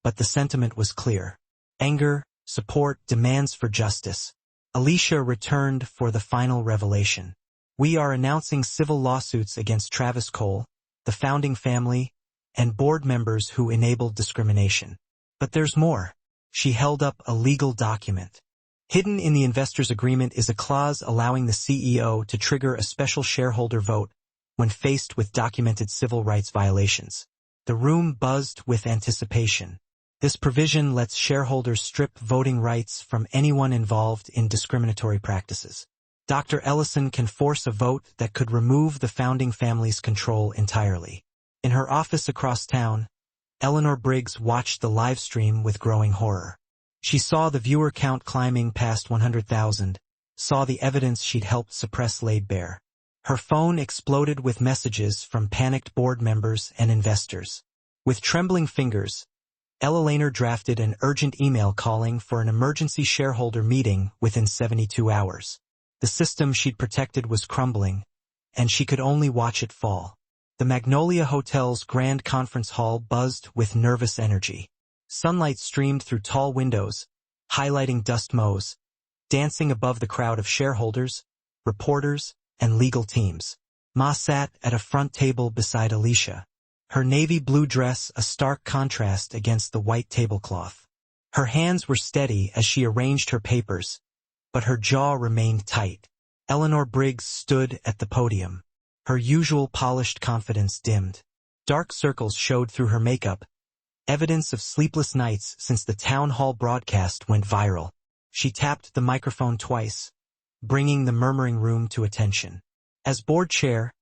but the sentiment was clear. Anger, support, demands for justice. Alicia returned for the final revelation. We are announcing civil lawsuits against Travis Cole, the founding family, and board members who enabled discrimination. But there's more. She held up a legal document. Hidden in the investors' agreement is a clause allowing the CEO to trigger a special shareholder vote when faced with documented civil rights violations. The room buzzed with anticipation. This provision lets shareholders strip voting rights from anyone involved in discriminatory practices. Dr. Ellison can force a vote that could remove the founding family's control entirely. In her office across town, Eleanor Briggs watched the live stream with growing horror. She saw the viewer count climbing past 100,000, saw the evidence she'd helped suppress laid bare. Her phone exploded with messages from panicked board members and investors. With trembling fingers, Ella Lehner drafted an urgent email calling for an emergency shareholder meeting within 72 hours. The system she'd protected was crumbling, and she could only watch it fall. The Magnolia Hotel's grand conference hall buzzed with nervous energy. Sunlight streamed through tall windows, highlighting dust motes, dancing above the crowd of shareholders, reporters, and legal teams. Ma sat at a front table beside Alicia. Her navy blue dress a stark contrast against the white tablecloth. Her hands were steady as she arranged her papers, but her jaw remained tight. Eleanor Briggs stood at the podium. Her usual polished confidence dimmed. Dark circles showed through her makeup, evidence of sleepless nights since the town hall broadcast went viral. She tapped the microphone twice, bringing the murmuring room to attention. As board chair,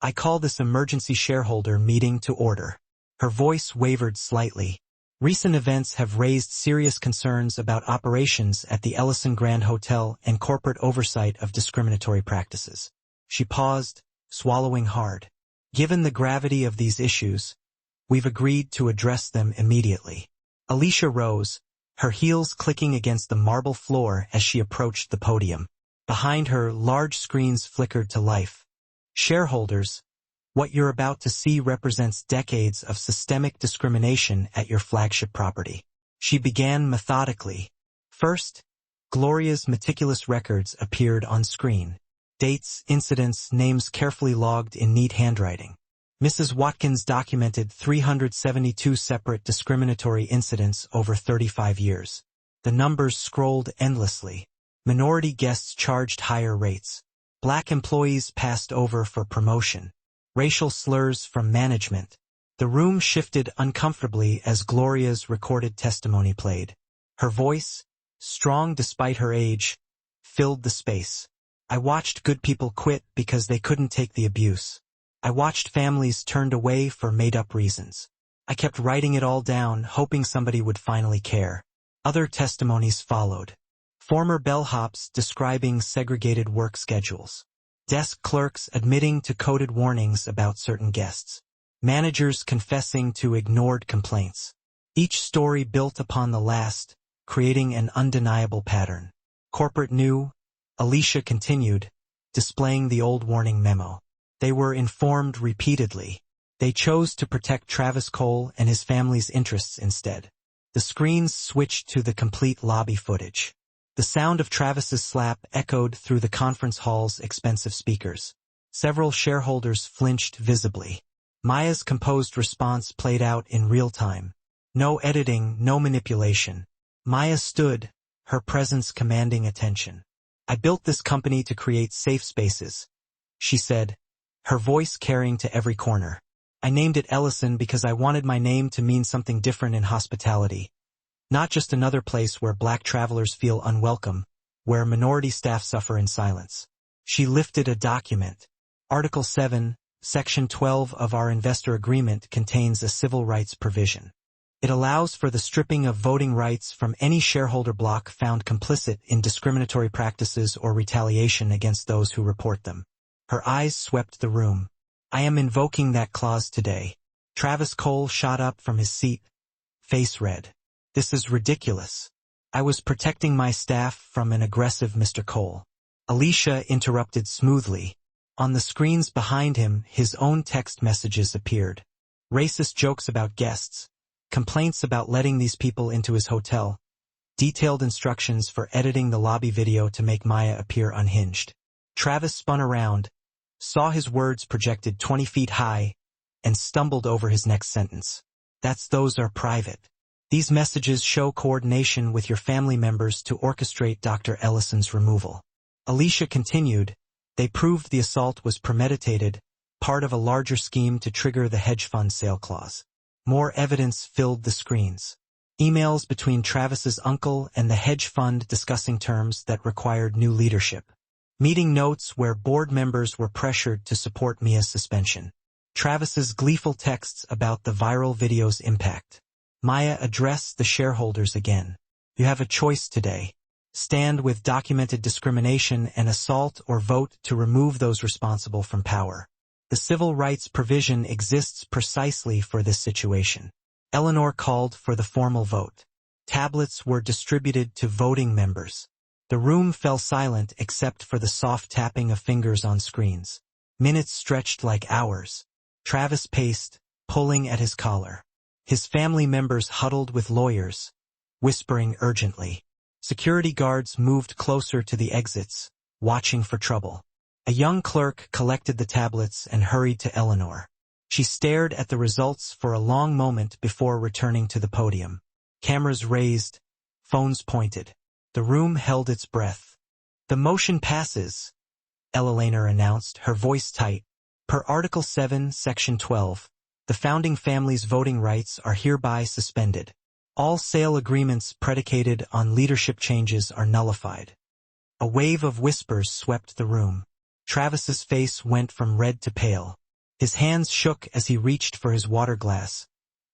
I call this emergency shareholder meeting to order. Her voice wavered slightly. Recent events have raised serious concerns about operations at the Ellison Grand Hotel and corporate oversight of discriminatory practices. She paused, swallowing hard. Given the gravity of these issues, we've agreed to address them immediately. Alicia rose, her heels clicking against the marble floor as she approached the podium. Behind her, large screens flickered to life. Shareholders, what you're about to see represents decades of systemic discrimination at your flagship property. She began methodically. First, Gloria's meticulous records appeared on screen. Dates, incidents, names carefully logged in neat handwriting. Mrs. Watkins documented 372 separate discriminatory incidents over 35 years. The numbers scrolled endlessly. Minority guests charged higher rates. Black employees passed over for promotion. Racial slurs from management. The room shifted uncomfortably as Gloria's recorded testimony played. Her voice, strong despite her age, filled the space. I watched good people quit because they couldn't take the abuse. I watched families turned away for made-up reasons. I kept writing it all down, hoping somebody would finally care. Other testimonies followed. Former bellhops describing segregated work schedules. Desk clerks admitting to coded warnings about certain guests. Managers confessing to ignored complaints. Each story built upon the last, creating an undeniable pattern. Corporate knew, Alicia continued, displaying the old warning memo. They were informed repeatedly. They chose to protect Travis Cole and his family's interests instead. The screens switched to the complete lobby footage. The sound of Travis's slap echoed through the conference hall's expensive speakers. Several shareholders flinched visibly. Maya's composed response played out in real time. No editing, no manipulation. Maya stood, her presence commanding attention. I built this company to create safe spaces, she said, her voice carrying to every corner. I named it Ellison because I wanted my name to mean something different in hospitality. Not just another place where black travelers feel unwelcome, where minority staff suffer in silence. She lifted a document. Article 7, Section 12 of our investor agreement contains a civil rights provision. It allows for the stripping of voting rights from any shareholder bloc found complicit in discriminatory practices or retaliation against those who report them. Her eyes swept the room. I am invoking that clause today. Travis Cole shot up from his seat, face red. This is ridiculous. I was protecting my staff from an aggressive Mr. Cole. Alicia interrupted smoothly. On the screens behind him, his own text messages appeared. Racist jokes about guests, complaints about letting these people into his hotel, detailed instructions for editing the lobby video to make Maya appear unhinged. Travis spun around, saw his words projected 20 feet high, and stumbled over his next sentence. Those are private. These messages show coordination with your family members to orchestrate Dr. Ellison's removal. Alicia continued, they proved the assault was premeditated, part of a larger scheme to trigger the hedge fund sale clause. More evidence filled the screens. Emails between Travis's uncle and the hedge fund discussing terms that required new leadership. Meeting notes where board members were pressured to support Mia's suspension. Travis's gleeful texts about the viral video's impact. Maya addressed the shareholders again. You have a choice today. Stand with documented discrimination and assault or vote to remove those responsible from power. The civil rights provision exists precisely for this situation. Eleanor called for the formal vote. Tablets were distributed to voting members. The room fell silent except for the soft tapping of fingers on screens. Minutes stretched like hours. Travis paced, pulling at his collar. His family members huddled with lawyers, whispering urgently. Security guards moved closer to the exits, watching for trouble. A young clerk collected the tablets and hurried to Eleanor. She stared at the results for a long moment before returning to the podium. Cameras raised, phones pointed. The room held its breath. The motion passes, Eleanor announced, her voice tight. Per Article 7, Section 12, the founding family's voting rights are hereby suspended. All sale agreements predicated on leadership changes are nullified. A wave of whispers swept the room. Travis's face went from red to pale. His hands shook as he reached for his water glass,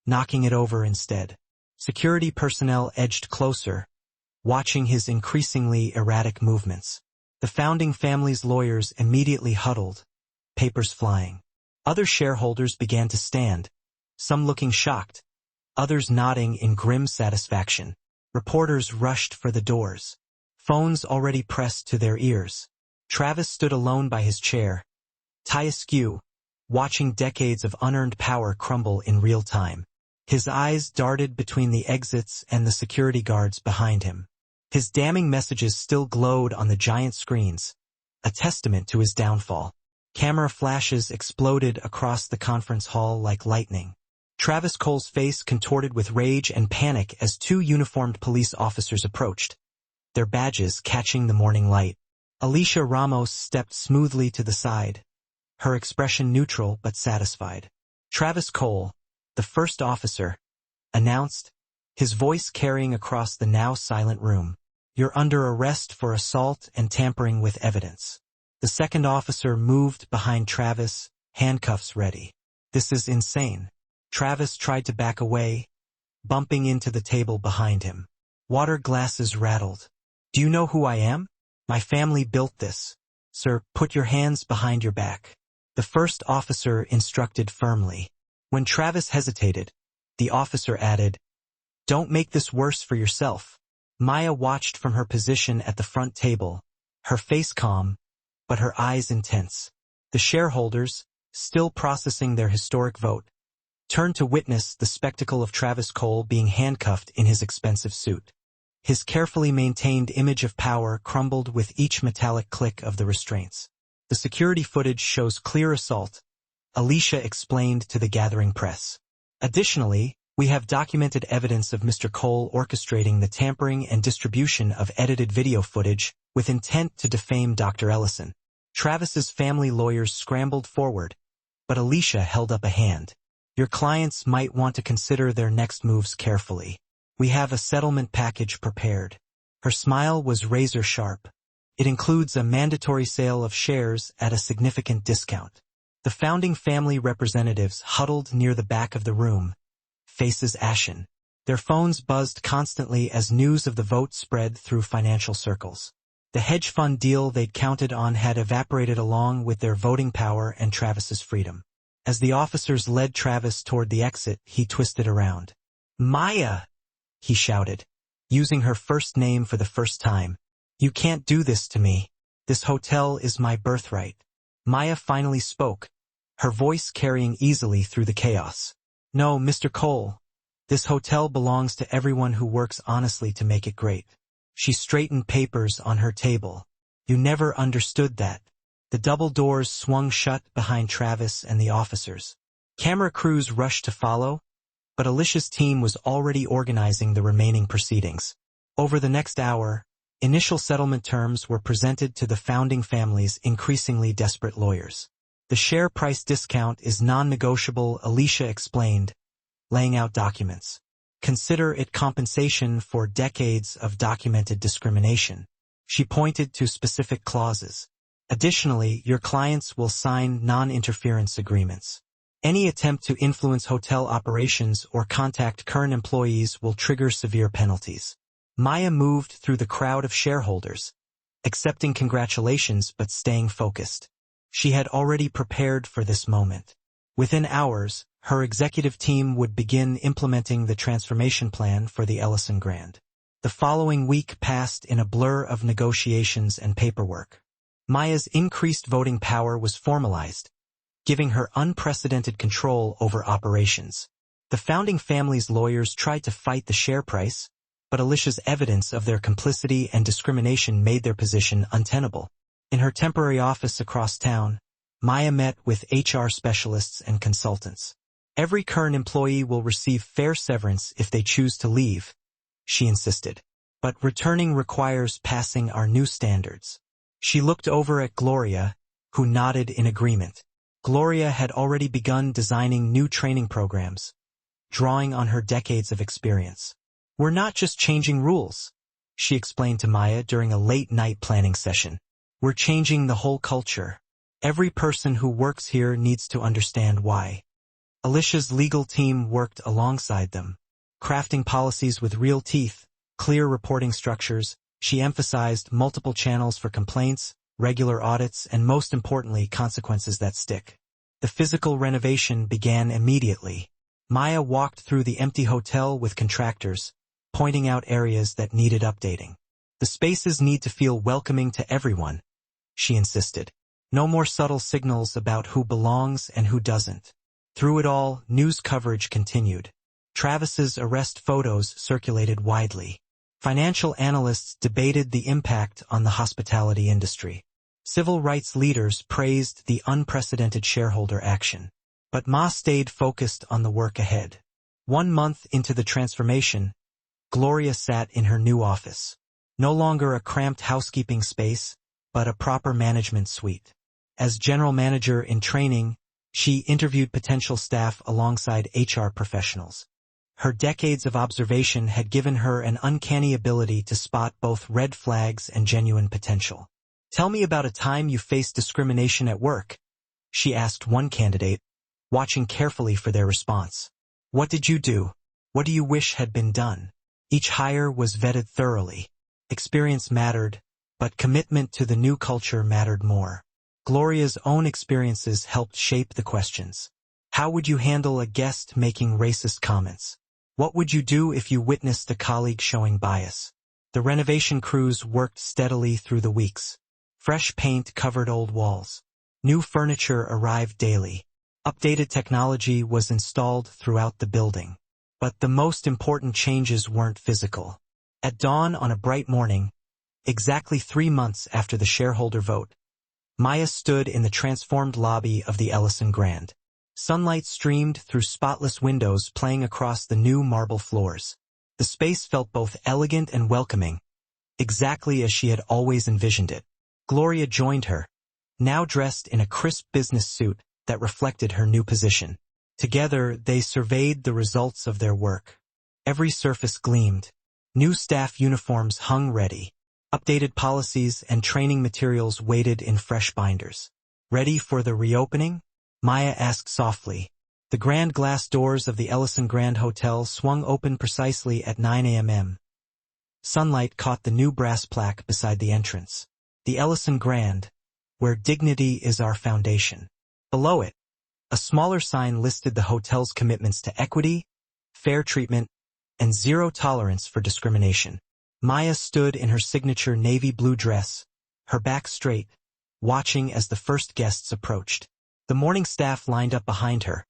knocking it over instead. Security personnel edged closer, watching his increasingly erratic movements. The founding family's lawyers immediately huddled, papers flying. Other shareholders began to stand, some looking shocked, others nodding in grim satisfaction. Reporters rushed for the doors, phones already pressed to their ears. Travis stood alone by his chair, tie askew, watching decades of unearned power crumble in real time. His eyes darted between the exits and the security guards behind him. His damning messages still glowed on the giant screens, a testament to his downfall. Camera flashes exploded across the conference hall like lightning. Travis Cole's face contorted with rage and panic as two uniformed police officers approached, their badges catching the morning light. Alicia Ramos stepped smoothly to the side, her expression neutral but satisfied. Travis Cole, the first officer, announced, his voice carrying across the now silent room. You're under arrest for assault and tampering with evidence. The second officer moved behind Travis, handcuffs ready. This is insane. Travis tried to back away, bumping into the table behind him. Water glasses rattled. Do you know who I am? My family built this. Sir, put your hands behind your back. The first officer instructed firmly. When Travis hesitated, the officer added, don't make this worse for yourself. Maya watched from her position at the front table, her face calm, but her eyes intense. The shareholders, still processing their historic vote, turned to witness the spectacle of Travis Cole being handcuffed in his expensive suit. His carefully maintained image of power crumbled with each metallic click of the restraints. The security footage shows clear assault, Alicia explained to the gathering press. Additionally, we have documented evidence of Mr. Cole orchestrating the tampering and distribution of edited video footage with intent to defame Dr. Ellison. Travis's family lawyers scrambled forward, but Alicia held up a hand. Your clients might want to consider their next moves carefully. We have a settlement package prepared. Her smile was razor sharp. It includes a mandatory sale of shares at a significant discount. The founding family representatives huddled near the back of the room, faces ashen. Their phones buzzed constantly as news of the vote spread through financial circles. The hedge fund deal they'd counted on had evaporated along with their voting power and Travis's freedom. As the officers led Travis toward the exit, he twisted around. Maya! He shouted, using her first name for the first time. You can't do this to me. This hotel is my birthright. Maya finally spoke, her voice carrying easily through the chaos. No, Mr. Cole. This hotel belongs to everyone who works honestly to make it great. She straightened papers on her table. You never understood that. The double doors swung shut behind Travis and the officers. Camera crews rushed to follow, but Alicia's team was already organizing the remaining proceedings. Over the next hour, initial settlement terms were presented to the founding family's increasingly desperate lawyers. The share price discount is non-negotiable, Alicia explained, laying out documents. Consider it compensation for decades of documented discrimination. She pointed to specific clauses. Additionally, your clients will sign non-interference agreements. Any attempt to influence hotel operations or contact current employees will trigger severe penalties. Maya moved through the crowd of shareholders, accepting congratulations but staying focused. She had already prepared for this moment. Within hours, her executive team would begin implementing the transformation plan for the Ellison Grand. The following week passed in a blur of negotiations and paperwork. Maya's increased voting power was formalized, giving her unprecedented control over operations. The founding family's lawyers tried to fight the share price, but Alicia's evidence of their complicity and discrimination made their position untenable. In her temporary office across town, Maya met with HR specialists and consultants. Every current employee will receive fair severance if they choose to leave, she insisted. But returning requires passing our new standards. She looked over at Gloria, who nodded in agreement. Gloria had already begun designing new training programs, drawing on her decades of experience. We're not just changing rules, she explained to Maya during a late-night planning session. We're changing the whole culture. Every person who works here needs to understand why. Alicia's legal team worked alongside them, crafting policies with real teeth, clear reporting structures. She emphasized multiple channels for complaints, regular audits, and most importantly, consequences that stick. The physical renovation began immediately. Maya walked through the empty hotel with contractors, pointing out areas that needed updating. The spaces need to feel welcoming to everyone, she insisted. No more subtle signals about who belongs and who doesn't. Through it all, news coverage continued. Travis's arrest photos circulated widely. Financial analysts debated the impact on the hospitality industry. Civil rights leaders praised the unprecedented shareholder action. But Ma stayed focused on the work ahead. 1 month into the transformation, Gloria sat in her new office. No longer a cramped housekeeping space, but a proper management suite. As general manager in training, she interviewed potential staff alongside HR professionals. Her decades of observation had given her an uncanny ability to spot both red flags and genuine potential. Tell me about a time you faced discrimination at work, she asked one candidate, watching carefully for their response. What did you do? What do you wish had been done? Each hire was vetted thoroughly. Experience mattered, but commitment to the new culture mattered more. Gloria's own experiences helped shape the questions. How would you handle a guest making racist comments? What would you do if you witnessed a colleague showing bias? The renovation crews worked steadily through the weeks. Fresh paint covered old walls. New furniture arrived daily. Updated technology was installed throughout the building. But the most important changes weren't physical. At dawn on a bright morning, exactly 3 months after the shareholder vote, Maya stood in the transformed lobby of the Ellison Grand. Sunlight streamed through spotless windows playing across the new marble floors. The space felt both elegant and welcoming, exactly as she had always envisioned it. Gloria joined her, now dressed in a crisp business suit that reflected her new position. Together, they surveyed the results of their work. Every surface gleamed. New staff uniforms hung ready. Updated policies and training materials waited in fresh binders. Ready for the reopening? Maya asked softly. The grand glass doors of the Ellison Grand Hotel swung open precisely at 9 a.m. Sunlight caught the new brass plaque beside the entrance. The Ellison Grand, where dignity is our foundation. Below it, a smaller sign listed the hotel's commitments to equity, fair treatment, and zero tolerance for discrimination. Maya stood in her signature navy blue dress, her back straight, watching as the first guests approached. The morning staff lined up behind her,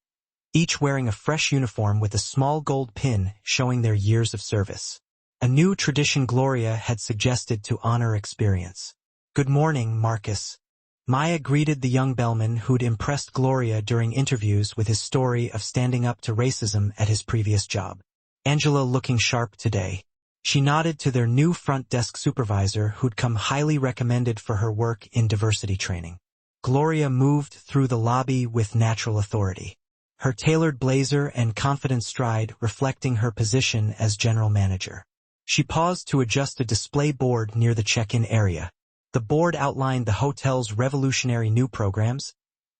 each wearing a fresh uniform with a small gold pin showing their years of service. A new tradition Gloria had suggested to honor experience. "Good morning, Marcus." Maya greeted the young bellman who'd impressed Gloria during interviews with his story of standing up to racism at his previous job. "Angela looking sharp today." She nodded to their new front desk supervisor who'd come highly recommended for her work in diversity training. Gloria moved through the lobby with natural authority, her tailored blazer and confident stride reflecting her position as general manager. She paused to adjust a display board near the check-in area. The board outlined the hotel's revolutionary new programs,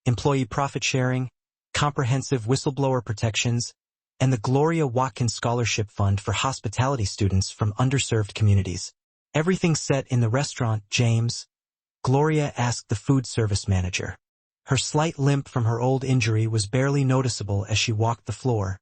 employee profit sharing, comprehensive whistleblower protections, and the Gloria Watkins Scholarship Fund for hospitality students from underserved communities. "Everything set in the restaurant, James?" Gloria asked the food service manager. Her slight limp from her old injury was barely noticeable as she walked the floor,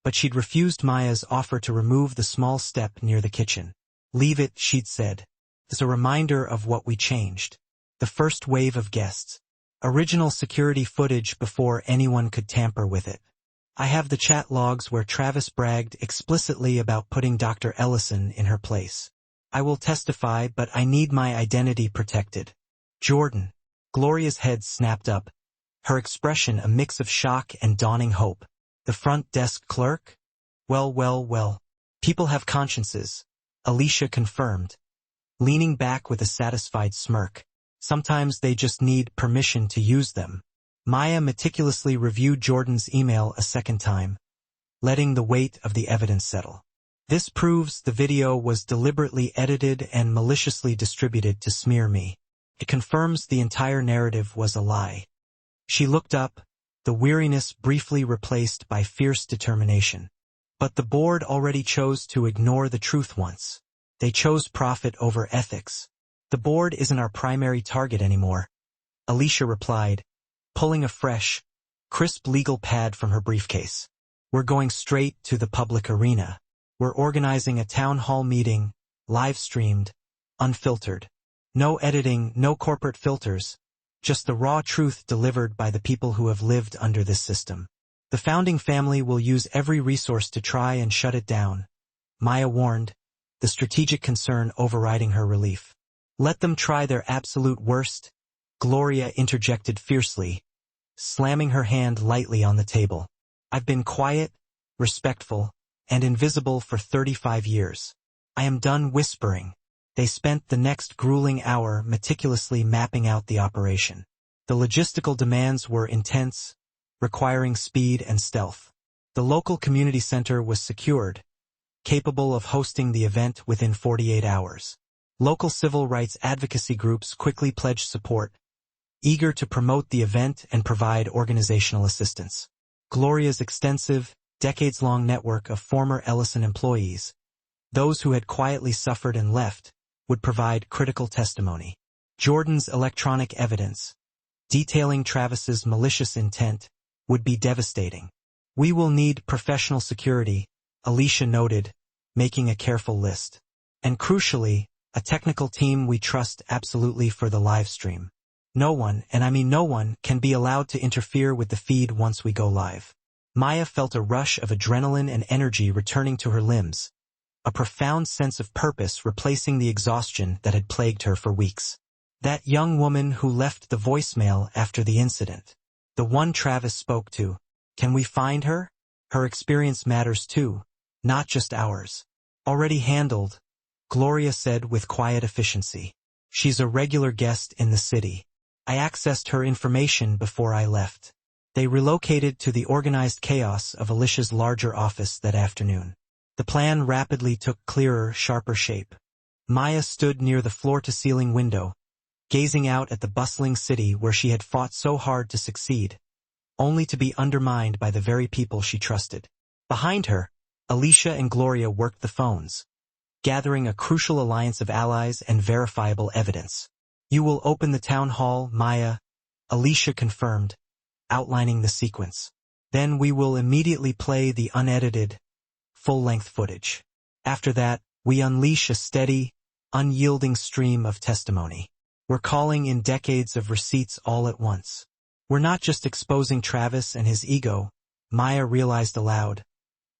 but she'd refused Maya's offer to remove the small step near the kitchen. "Leave it," she'd said. "It's a reminder of what we changed. The first wave of guests. Original security footage before anyone could tamper with it. I have the chat logs where Travis bragged explicitly about putting Dr. Ellison in her place. I will testify, but I need my identity protected." "Jordan." Gloria's head snapped up, her expression a mix of shock and dawning hope. "The front desk clerk?" Well. People have consciences," Alicia confirmed, leaning back with a satisfied smirk. "Sometimes they just need permission to use them." Maya meticulously reviewed Jordan's email a second time, letting the weight of the evidence settle. "This proves the video was deliberately edited and maliciously distributed to smear me. It confirms the entire narrative was a lie." She looked up, the weariness briefly replaced by fierce determination. But the board already chose to ignore the truth once. They chose profit over ethics. "The board isn't our primary target anymore," Alicia replied, pulling a fresh, crisp legal pad from her briefcase. "We're going straight to the public arena. We're organizing a town hall meeting, live-streamed, unfiltered. No editing, no corporate filters, just the raw truth delivered by the people who have lived under this system. The founding family will use every resource to try and shut it down," Maya warned, the strategic concern overriding her relief. "Let them try their absolute worst," Gloria interjected fiercely, slamming her hand lightly on the table. "I've been quiet, respectful, and invisible for 35 years. I am done whispering." They spent the next grueling hour meticulously mapping out the operation. The logistical demands were intense, requiring speed and stealth. The local community center was secured, capable of hosting the event within 48 hours. Local civil rights advocacy groups quickly pledged support, eager to promote the event and provide organizational assistance. Gloria's extensive, decades-long network of former Ellison employees, those who had quietly suffered and left, would provide critical testimony. Jordan's electronic evidence, detailing Travis's malicious intent, would be devastating. "We will need professional security," Alicia noted, making a careful list. "And crucially, a technical team we trust absolutely for the live stream. No one, and I mean no one, can be allowed to interfere with the feed once we go live." Maya felt a rush of adrenaline and energy returning to her limbs, a profound sense of purpose replacing the exhaustion that had plagued her for weeks. That young woman who left the voicemail after the incident, the one Travis spoke to, can we find her? Her experience matters too, not just ours. "Already handled," Gloria said with quiet efficiency. "She's a regular guest in the city. I accessed her information before I left." They relocated to the organized chaos of Alicia's larger office that afternoon. The plan rapidly took clearer, sharper shape. Maya stood near the floor-to-ceiling window, gazing out at the bustling city where she had fought so hard to succeed, only to be undermined by the very people she trusted. Behind her, Alicia and Gloria worked the phones, gathering a crucial alliance of allies and verifiable evidence. "You will open the town hall, Maya," Alicia confirmed, outlining the sequence. "Then we will immediately play the unedited, full-length footage. After that, we unleash a steady, unyielding stream of testimony. We're calling in decades of receipts all at once. We're not just exposing Travis and his ego," Maya realized aloud,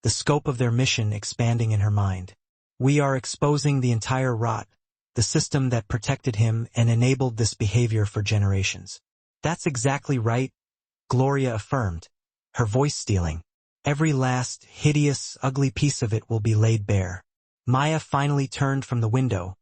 the scope of their mission expanding in her mind. We are exposing the entire rot, the system that protected him and enabled this behavior for generations. That's exactly right, Gloria affirmed, her voice stealing. Every last, hideous, ugly piece of it will be laid bare. Maya finally turned from the window,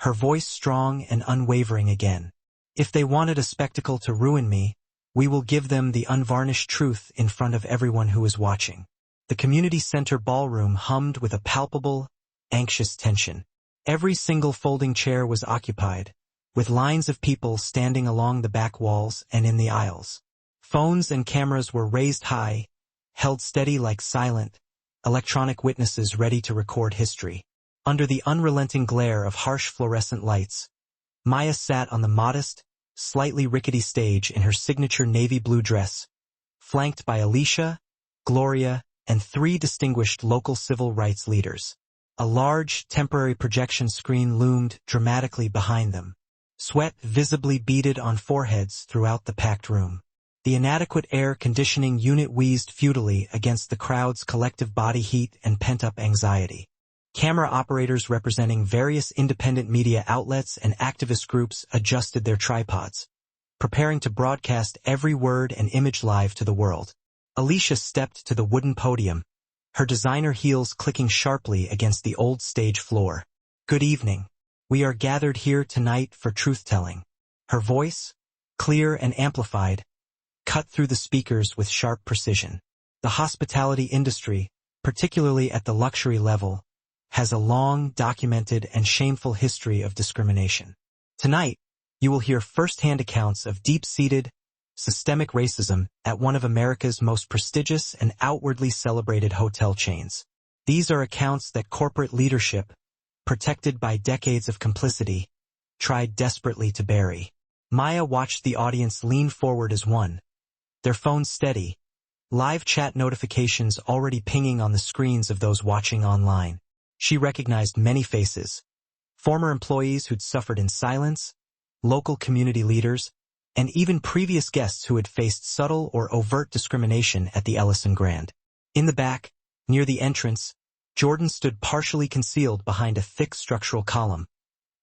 her voice strong and unwavering again. If they wanted a spectacle to ruin me, we will give them the unvarnished truth in front of everyone who is watching. The community center ballroom hummed with a palpable, anxious tension. Every single folding chair was occupied, with lines of people standing along the back walls and in the aisles. Phones and cameras were raised high, held steady like silent, electronic witnesses ready to record history. Under the unrelenting glare of harsh fluorescent lights, Maya sat on the modest, slightly rickety stage in her signature navy blue dress, flanked by Alicia, Gloria, and 3 distinguished local civil rights leaders. A large, temporary projection screen loomed dramatically behind them. Sweat visibly beaded on foreheads throughout the packed room. The inadequate air conditioning unit wheezed futilely against the crowd's collective body heat and pent-up anxiety. Camera operators representing various independent media outlets and activist groups adjusted their tripods, preparing to broadcast every word and image live to the world. Alicia stepped to the wooden podium, her designer heels clicking sharply against the old stage floor. Good evening. We are gathered here tonight for truth-telling. Her voice, clear and amplified, cut through the speakers with sharp precision. The hospitality industry, particularly at the luxury level, has a long, documented, and shameful history of discrimination. Tonight, you will hear first-hand accounts of deep-seated, systemic racism at one of America's most prestigious and outwardly celebrated hotel chains. These are accounts that corporate leadership, protected by decades of complicity, tried desperately to bury. Maya watched the audience lean forward as one, their phones steady, live chat notifications already pinging on the screens of those watching online. She recognized many faces, former employees who'd suffered in silence, local community leaders, and even previous guests who had faced subtle or overt discrimination at the Ellison Grand. In the back, near the entrance, Jordan stood partially concealed behind a thick structural column,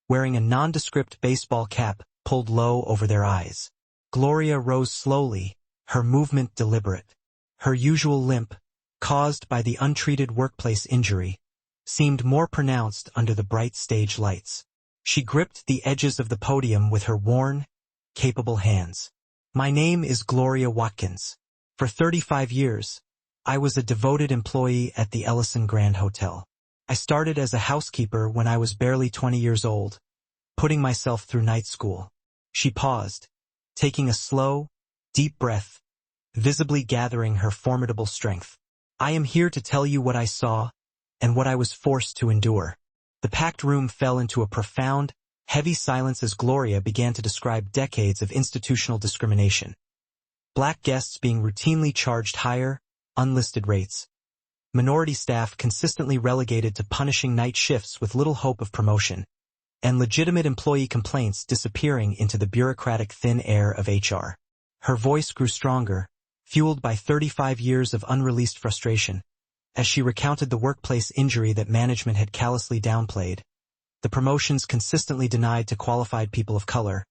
wearing a nondescript baseball cap pulled low over their eyes. Gloria rose slowly, her movement deliberate. Her usual limp, caused by the untreated workplace injury, seemed more pronounced under the bright stage lights. She gripped the edges of the podium with her worn, capable hands. My name is Gloria Watkins. For 35 years, I was a devoted employee at the Ellison Grand Hotel. I started as a housekeeper when I was barely 20 years old, putting myself through night school. She paused, taking a slow, deep breath, visibly gathering her formidable strength. I am here to tell you what I saw and what I was forced to endure. The packed room fell into a profound, heavy silence as Gloria began to describe decades of institutional discrimination. Black guests being routinely charged higher, unlisted rates. Minority staff consistently relegated to punishing night shifts with little hope of promotion. And legitimate employee complaints disappearing into the bureaucratic thin air of HR. Her voice grew stronger, fueled by 35 years of unreleased frustration, as she recounted the workplace injury that management had callously downplayed, the promotions consistently denied to qualified people of color,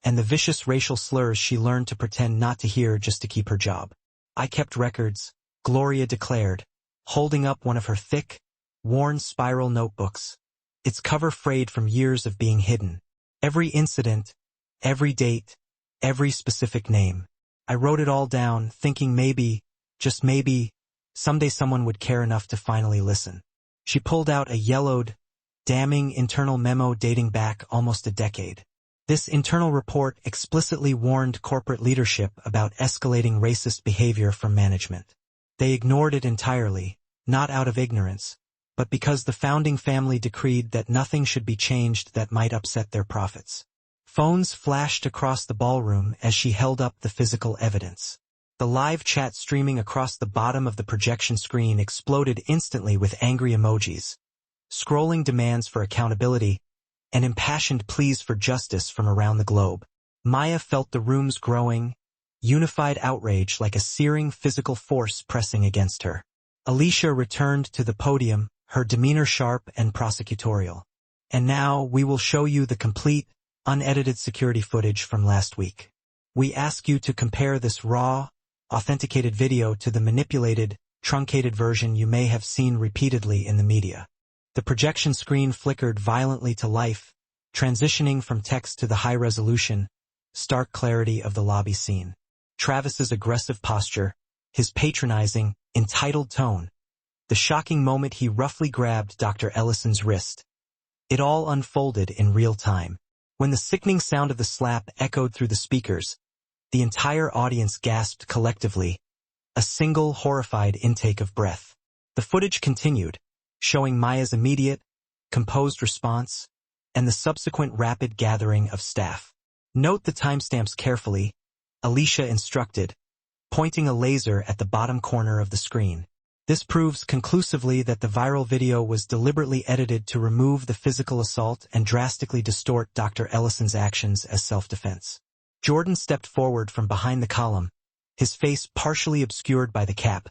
and the vicious racial slurs she learned to pretend not to hear just to keep her job. I kept records, Gloria declared, holding up one of her thick, worn spiral notebooks, its cover frayed from years of being hidden. Every incident, every date, every specific name. I wrote it all down, thinking maybe, just maybe, someday someone would care enough to finally listen. She pulled out a yellowed, damning internal memo dating back almost a decade. This internal report explicitly warned corporate leadership about escalating racist behavior from management. They ignored it entirely, not out of ignorance, but because the founding family decreed that nothing should be changed that might upset their profits. Phones flashed across the ballroom as she held up the physical evidence. The live chat streaming across the bottom of the projection screen exploded instantly with angry emojis, scrolling demands for accountability, and impassioned pleas for justice from around the globe. Maya felt the room's growing, unified outrage like a searing physical force pressing against her. Alicia returned to the podium, her demeanor sharp and prosecutorial. And now we will show you the complete, unedited security footage from last week. We ask you to compare this raw, authenticated video to the manipulated, truncated version you may have seen repeatedly in the media. The projection screen flickered violently to life, transitioning from text to the high-resolution, stark clarity of the lobby scene. Travis's aggressive posture, his patronizing, entitled tone, the shocking moment he roughly grabbed Dr. Ellison's wrist. It all unfolded in real time. When the sickening sound of the slap echoed through the speakers, the entire audience gasped collectively, a single horrified intake of breath. The footage continued, showing Maya's immediate, composed response, and the subsequent rapid gathering of staff. Note the timestamps carefully, Alicia instructed, pointing a laser at the bottom corner of the screen. This proves conclusively that the viral video was deliberately edited to remove the physical assault and drastically distort Dr. Ellison's actions as self-defense. Jordan stepped forward from behind the column, his face partially obscured by the cap,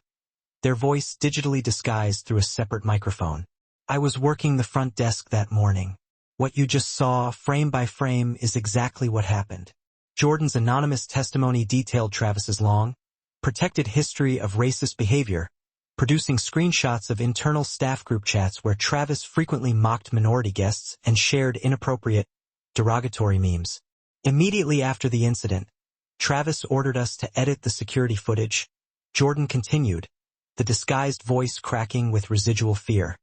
their voice digitally disguised through a separate microphone. I was working the front desk that morning. What you just saw, frame by frame, is exactly what happened. Jordan's anonymous testimony detailed Travis's long, protected history of racist behavior, producing screenshots of internal staff group chats where Travis frequently mocked minority guests and shared inappropriate, derogatory memes. Immediately after the incident, Travis ordered us to edit the security footage. Jordan continued, the disguised voice cracking with residual fear.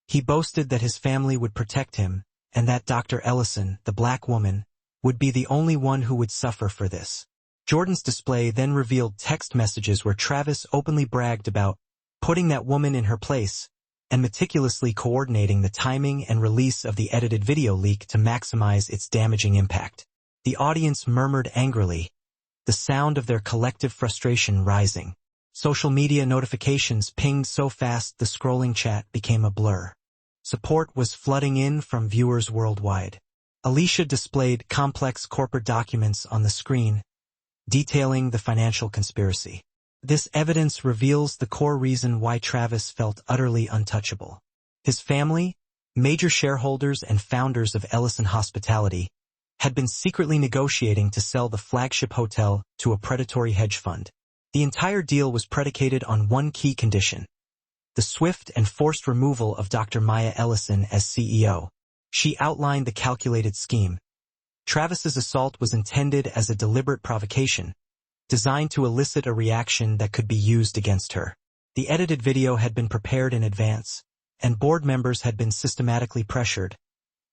He boasted that his family would protect him, and that Dr. Ellison, the black woman, would be the only one who would suffer for this. Jordan's display then revealed text messages where Travis openly bragged about putting that woman in her place, and meticulously coordinating the timing and release of the edited video leak to maximize its damaging impact. The audience murmured angrily, the sound of their collective frustration rising. Social media notifications pinged so fast the scrolling chat became a blur. Support was flooding in from viewers worldwide. Alicia displayed complex corporate documents on the screen, detailing the financial conspiracy. This evidence reveals the core reason why Travis felt utterly untouchable. His family, major shareholders and founders of Ellison Hospitality, had been secretly negotiating to sell the flagship hotel to a predatory hedge fund. The entire deal was predicated on one key condition: the swift and forced removal of Dr. Maya Ellison as CEO. She outlined the calculated scheme. Travis's assault was intended as a deliberate provocation, designed to elicit a reaction that could be used against her. The edited video had been prepared in advance, and board members had been systematically pressured,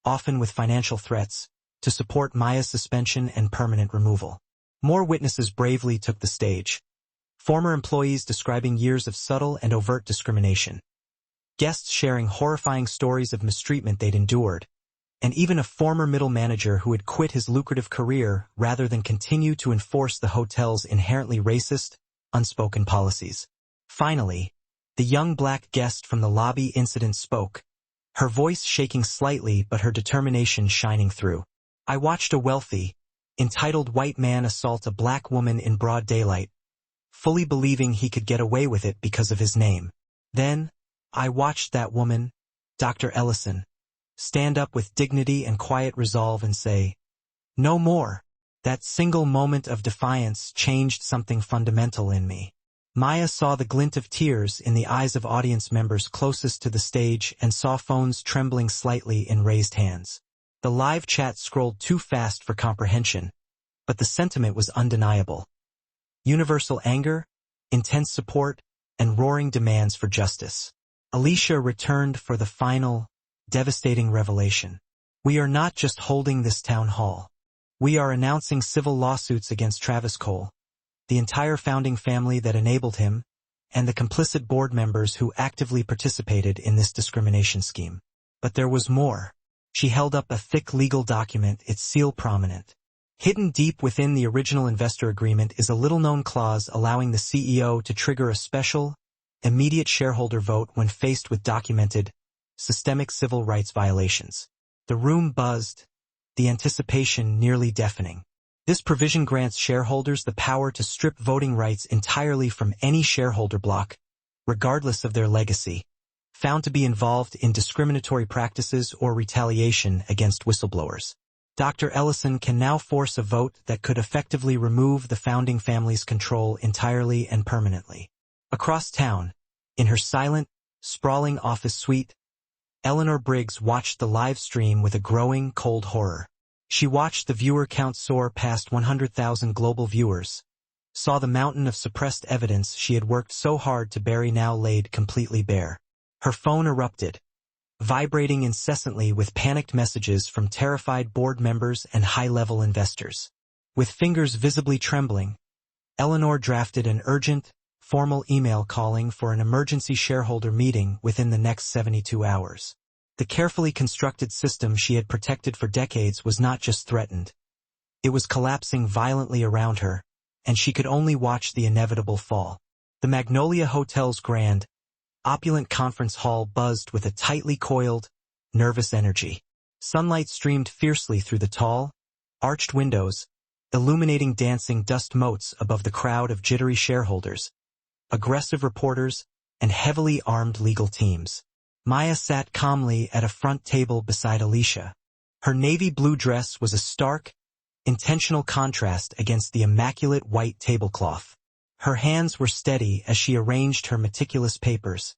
often with financial threats, to support Maya's suspension and permanent removal. More witnesses bravely took the stage. Former employees describing years of subtle and overt discrimination. Guests sharing horrifying stories of mistreatment they'd endured, and even a former middle manager who had quit his lucrative career rather than continue to enforce the hotel's inherently racist, unspoken policies. Finally, the young black guest from the lobby incident spoke, her voice shaking slightly but her determination shining through. I watched a wealthy, entitled white man assault a black woman in broad daylight, fully believing he could get away with it because of his name. Then, I watched that woman, Dr. Ellison, stand up with dignity and quiet resolve and say, "No more." That single moment of defiance changed something fundamental in me. Maya saw the glint of tears in the eyes of audience members closest to the stage and saw phones trembling slightly in raised hands. The live chat scrolled too fast for comprehension, but the sentiment was undeniable. Universal anger, intense support, and roaring demands for justice. Alicia returned for the final, devastating revelation. We are not just holding this town hall. We are announcing civil lawsuits against Travis Cole, the entire founding family that enabled him, and the complicit board members who actively participated in this discrimination scheme. But there was more. She held up a thick legal document, its seal prominent. Hidden deep within the original investor agreement is a little-known clause allowing the CEO to trigger a special, immediate shareholder vote when faced with documented, systemic civil rights violations. The room buzzed, the anticipation nearly deafening. This provision grants shareholders the power to strip voting rights entirely from any shareholder bloc, regardless of their legacy, found to be involved in discriminatory practices or retaliation against whistleblowers. Dr. Ellison can now force a vote that could effectively remove the founding family's control entirely and permanently. Across town, in her silent, sprawling office suite, Eleanor Briggs watched the live stream with a growing, cold horror. She watched the viewer count soar past 100,000 global viewers, saw the mountain of suppressed evidence she had worked so hard to bury now laid completely bare. Her phone erupted, vibrating incessantly with panicked messages from terrified board members and high-level investors. With fingers visibly trembling, Eleanor drafted an urgent, formal email calling for an emergency shareholder meeting within the next 72 hours. The carefully constructed system she had protected for decades was not just threatened. It was collapsing violently around her, and she could only watch the inevitable fall. The Magnolia Hotel's grand, opulent conference hall buzzed with a tightly coiled, nervous energy. Sunlight streamed fiercely through the tall, arched windows, illuminating dancing dust motes above the crowd of jittery shareholders, aggressive reporters, and heavily armed legal teams. Maya sat calmly at a front table beside Alicia. Her navy blue dress was a stark, intentional contrast against the immaculate white tablecloth. Her hands were steady as she arranged her meticulous papers,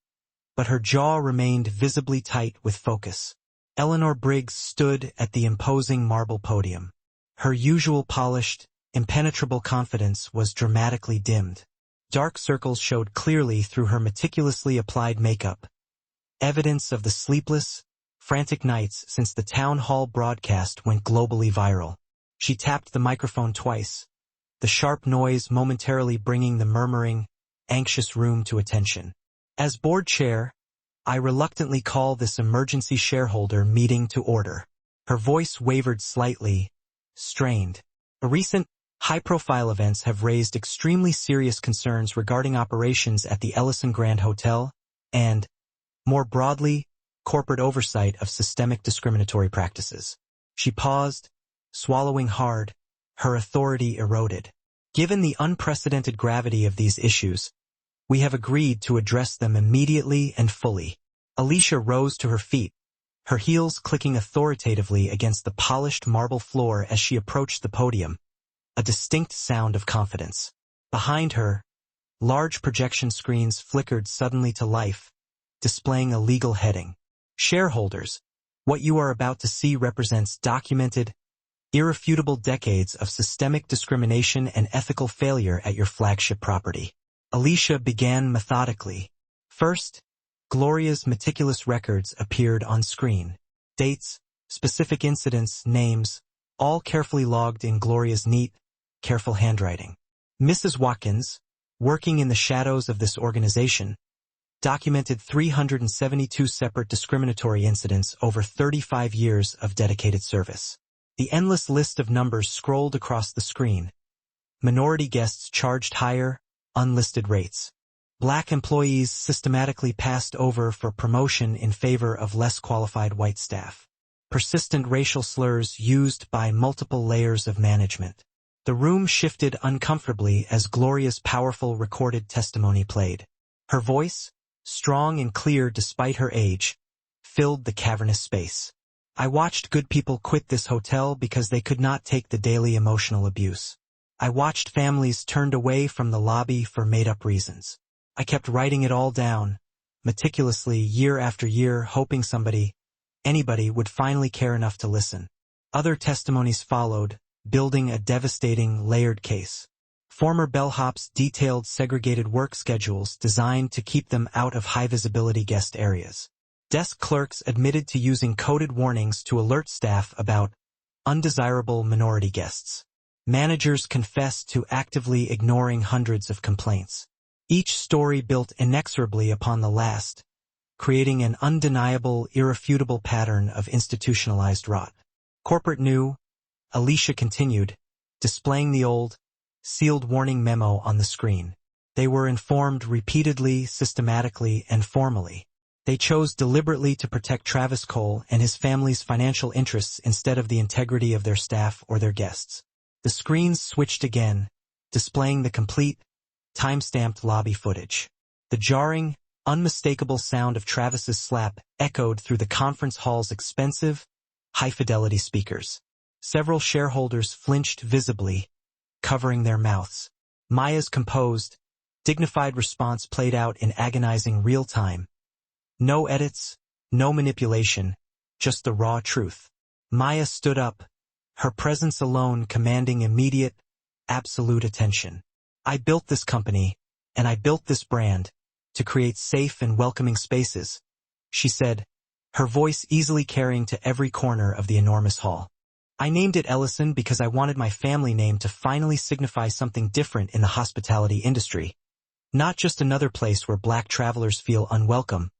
but her jaw remained visibly tight with focus. Eleanor Briggs stood at the imposing marble podium. Her usual polished, impenetrable confidence was dramatically dimmed. Dark circles showed clearly through her meticulously applied makeup, evidence of the sleepless, frantic nights since the town hall broadcast went globally viral. She tapped the microphone twice, the sharp noise momentarily bringing the murmuring, anxious room to attention. As board chair, I reluctantly call this emergency shareholder meeting to order. Her voice wavered slightly, strained. Recent, high-profile events have raised extremely serious concerns regarding operations at the Ellison Grand Hotel and, more broadly, corporate oversight of systemic discriminatory practices. She paused, swallowing hard, her authority eroded. Given the unprecedented gravity of these issues, we have agreed to address them immediately and fully. Alicia rose to her feet, her heels clicking authoritatively against the polished marble floor as she approached the podium, a distinct sound of confidence. Behind her, large projection screens flickered suddenly to life, displaying a legal heading. Shareholders, what you are about to see represents documented, irrefutable decades of systemic discrimination and ethical failure at your flagship property. Alicia began methodically. First, Gloria's meticulous records appeared on screen. Dates, specific incidents, names, all carefully logged in Gloria's neat, careful handwriting. Mrs. Watkins, working in the shadows of this organization, documented 372 separate discriminatory incidents over 35 years of dedicated service. The endless list of numbers scrolled across the screen. Minority guests charged higher, unlisted rates. Black employees systematically passed over for promotion in favor of less qualified white staff. Persistent racial slurs used by multiple layers of management. The room shifted uncomfortably as Gloria's powerful recorded testimony played. Her voice, strong and clear despite her age, filled the cavernous space. I watched good people quit this hotel because they could not take the daily emotional abuse. I watched families turned away from the lobby for made-up reasons. I kept writing it all down, meticulously year after year, hoping anybody would finally care enough to listen. Other testimonies followed, building a devastating, layered case. Former bellhops detailed segregated work schedules designed to keep them out of high-visibility guest areas. Desk clerks admitted to using coded warnings to alert staff about undesirable minority guests. Managers confessed to actively ignoring hundreds of complaints. Each story built inexorably upon the last, creating an undeniable, irrefutable pattern of institutionalized rot. Corporate knew, Alicia continued, displaying the old, sealed warning memo on the screen. They were informed repeatedly, systematically, and formally. They chose deliberately to protect Travis Cole and his family's financial interests instead of the integrity of their staff or their guests. The screens switched again, displaying the complete, time-stamped lobby footage. The jarring, unmistakable sound of Travis's slap echoed through the conference hall's expensive, high-fidelity speakers. Several shareholders flinched visibly, covering their mouths. Maya's composed, dignified response played out in agonizing real time. No edits, no manipulation, just the raw truth. Maya stood up, her presence alone commanding immediate, absolute attention. I built this company, and I built this brand, to create safe and welcoming spaces, she said, her voice easily carrying to every corner of the enormous hall. I named it Ellison because I wanted my family name to finally signify something different in the hospitality industry. Not just another place where black travelers feel unwelcome,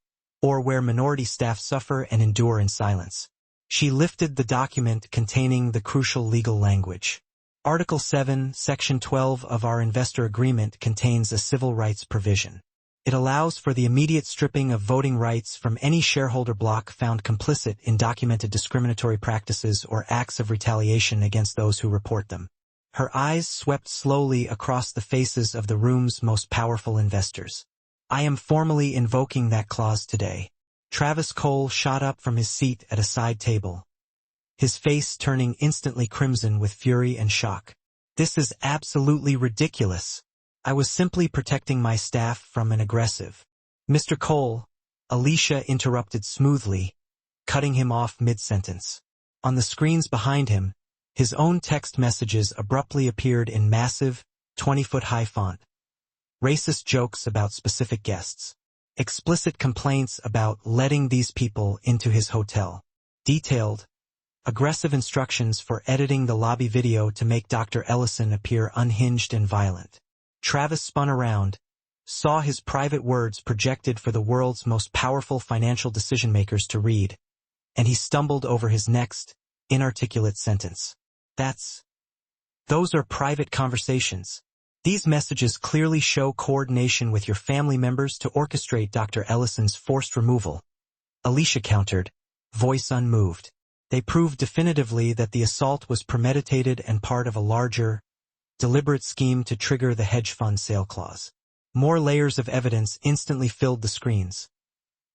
or where minority staff suffer and endure in silence. She lifted the document containing the crucial legal language. Article 7, Section 12 of our investor agreement contains a civil rights provision. It allows for the immediate stripping of voting rights from any shareholder bloc found complicit in documented discriminatory practices or acts of retaliation against those who report them. Her eyes swept slowly across the faces of the room's most powerful investors. I am formally invoking that clause today. Travis Cole shot up from his seat at a side table, his face turning instantly crimson with fury and shock. This is absolutely ridiculous. I was simply protecting my staff from an aggressive. Mr. Cole, Alicia interrupted smoothly, cutting him off mid-sentence. On the screens behind him, his own text messages abruptly appeared in massive, 20-foot-high font. Racist jokes about specific guests. Explicit complaints about letting these people into his hotel. Detailed, aggressive instructions for editing the lobby video to make Dr. Ellison appear unhinged and violent. Travis spun around, saw his private words projected for the world's most powerful financial decision-makers to read, and he stumbled over his next, inarticulate sentence. Those are private conversations. These messages clearly show coordination with your family members to orchestrate Dr. Ellison's forced removal. Alicia countered, voice unmoved. They prove definitively that the assault was premeditated and part of a larger, deliberate scheme to trigger the hedge fund sale clause. More layers of evidence instantly filled the screens.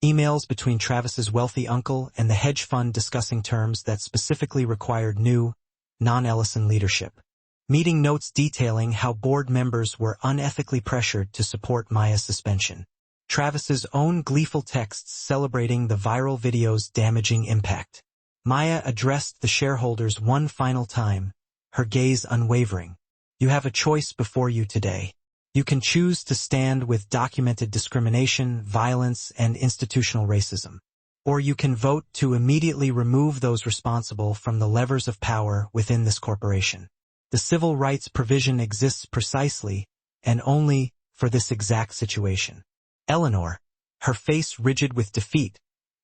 Emails between Travis's wealthy uncle and the hedge fund discussing terms that specifically required new, non-Ellison leadership. Meeting notes detailing how board members were unethically pressured to support Maya's suspension. Travis's own gleeful texts celebrating the viral video's damaging impact. Maya addressed the shareholders one final time, her gaze unwavering. You have a choice before you today. You can choose to stand with documented discrimination, violence, and institutional racism. Or you can vote to immediately remove those responsible from the levers of power within this corporation. The civil rights provision exists precisely, and only, for this exact situation. Eleanor, her face rigid with defeat,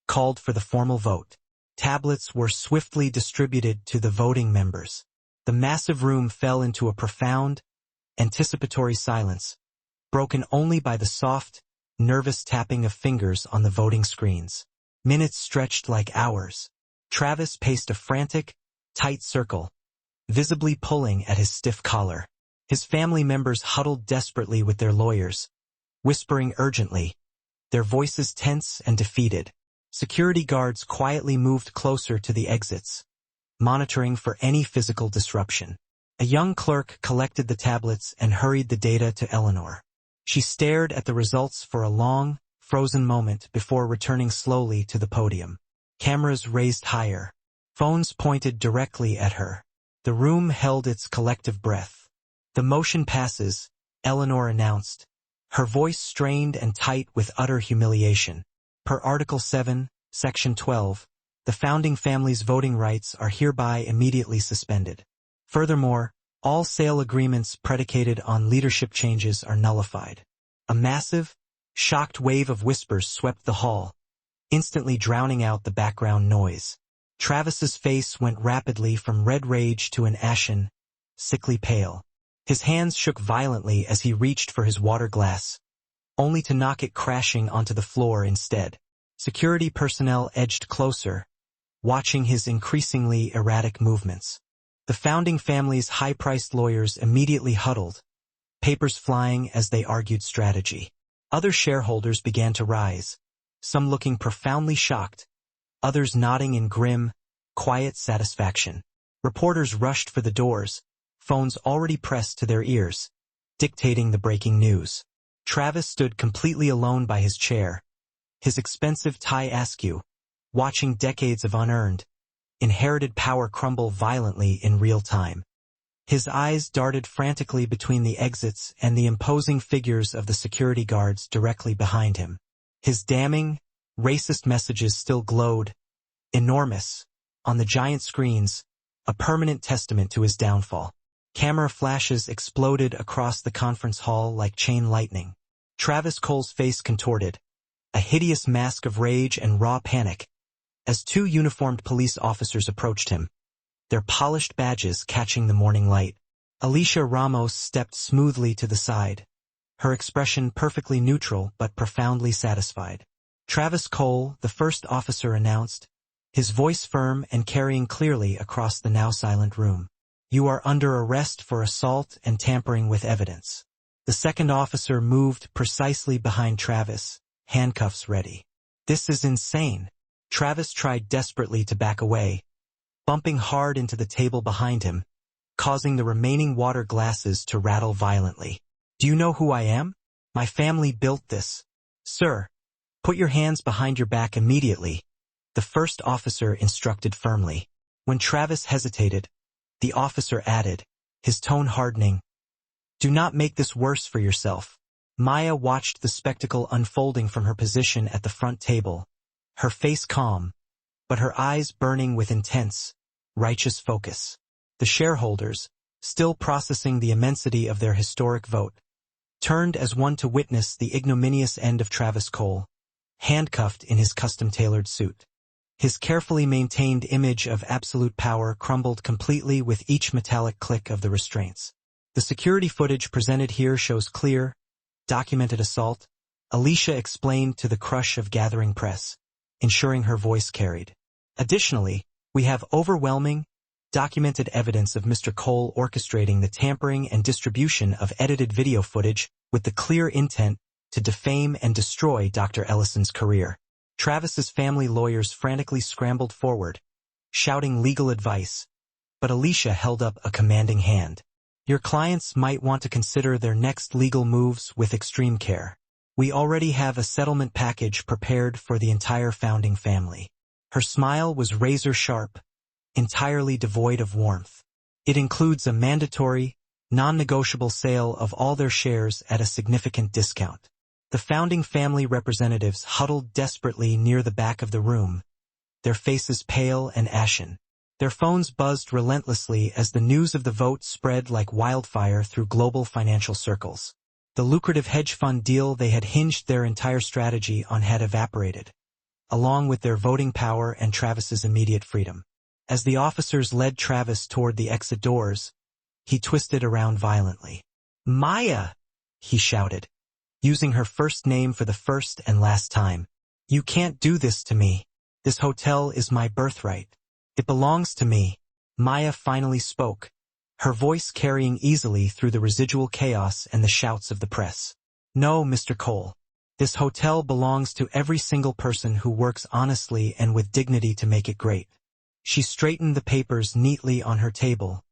called for the formal vote. Tablets were swiftly distributed to the voting members. The massive room fell into a profound, anticipatory silence, broken only by the soft, nervous tapping of fingers on the voting screens. Minutes stretched like hours. Travis paced a frantic, tight circle, visibly pulling at his stiff collar. His family members huddled desperately with their lawyers, whispering urgently, their voices tense and defeated. Security guards quietly moved closer to the exits, monitoring for any physical disruption. A young clerk collected the tablets and hurried the data to Eleanor. She stared at the results for a long, frozen moment before returning slowly to the podium. Cameras raised higher. Phones pointed directly at her. The room held its collective breath. The motion passes, Eleanor announced, her voice strained and tight with utter humiliation. Per Article 7, Section 12, the founding family's voting rights are hereby immediately suspended. Furthermore, all sale agreements predicated on leadership changes are nullified. A massive, shocked wave of whispers swept the hall, instantly drowning out the background noise. Travis's face went rapidly from red rage to an ashen, sickly pale. His hands shook violently as he reached for his water glass, only to knock it crashing onto the floor instead. Security personnel edged closer, watching his increasingly erratic movements. The founding family's high-priced lawyers immediately huddled, papers flying as they argued strategy. Other shareholders began to rise, some looking profoundly shocked, others nodding in grim, quiet satisfaction. Reporters rushed for the doors, phones already pressed to their ears, dictating the breaking news. Travis stood completely alone by his chair, his expensive tie askew, watching decades of unearned, inherited power crumble violently in real time. His eyes darted frantically between the exits and the imposing figures of the security guards directly behind him. His damning, racist messages still glowed, enormous, on the giant screens, a permanent testament to his downfall. Camera flashes exploded across the conference hall like chain lightning. Travis Cole's face contorted, a hideous mask of rage and raw panic, as two uniformed police officers approached him, their polished badges catching the morning light. Alicia Ramos stepped smoothly to the side, her expression perfectly neutral but profoundly satisfied. Travis Cole, the first officer announced, his voice firm and carrying clearly across the now silent room. You are under arrest for assault and tampering with evidence. The second officer moved precisely behind Travis, handcuffs ready. This is insane. Travis tried desperately to back away, bumping hard into the table behind him, causing the remaining water glasses to rattle violently. Do you know who I am? My family built this. Sir, put your hands behind your back immediately, the first officer instructed firmly. When Travis hesitated, the officer added, his tone hardening, do not make this worse for yourself. Maya watched the spectacle unfolding from her position at the front table, her face calm, but her eyes burning with intense, righteous focus. The shareholders, still processing the immensity of their historic vote, turned as one to witness the ignominious end of Travis Cole, handcuffed in his custom-tailored suit. His carefully maintained image of absolute power crumbled completely with each metallic click of the restraints. The security footage presented here shows clear, documented assault, Alicia explained to the crush of gathering press, ensuring her voice carried. Additionally, we have overwhelming, documented evidence of Mr. Cole orchestrating the tampering and distribution of edited video footage with the clear intent to defame and destroy Dr. Ellison's career. Travis's family lawyers frantically scrambled forward, shouting legal advice, but Alicia held up a commanding hand. Your clients might want to consider their next legal moves with extreme care. We already have a settlement package prepared for the entire founding family. Her smile was razor-sharp, entirely devoid of warmth. It includes a mandatory, non-negotiable sale of all their shares at a significant discount. The founding family representatives huddled desperately near the back of the room, their faces pale and ashen. Their phones buzzed relentlessly as the news of the vote spread like wildfire through global financial circles. The lucrative hedge fund deal they had hinged their entire strategy on had evaporated, along with their voting power and Travis's immediate freedom. As the officers led Travis toward the exit doors, he twisted around violently. Maya! He shouted, using her first name for the first and last time. You can't do this to me. This hotel is my birthright. It belongs to me. Maya finally spoke, her voice carrying easily through the residual chaos and the shouts of the press. No, Mr. Cole. This hotel belongs to every single person who works honestly and with dignity to make it great. She straightened the papers neatly on her table,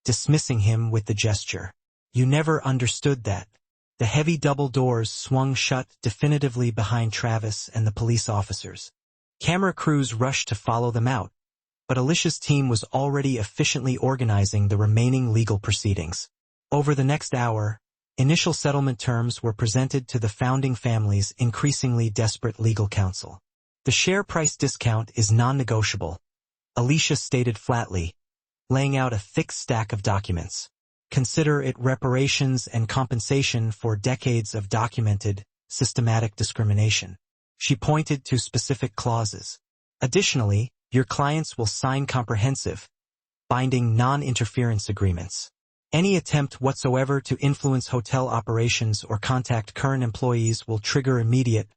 dismissing him with the gesture. You never understood that. The heavy double doors swung shut definitively behind Travis and the police officers. Camera crews rushed to follow them out, but Alicia's team was already efficiently organizing the remaining legal proceedings. Over the next hour, initial settlement terms were presented to the founding family's increasingly desperate legal counsel. The share price discount is non-negotiable, Alicia stated flatly, laying out a thick stack of documents. Consider it reparations and compensation for decades of documented, systematic discrimination. She pointed to specific clauses. Additionally, your clients will sign comprehensive, binding non-interference agreements. Any attempt whatsoever to influence hotel operations or contact current employees will trigger immediate,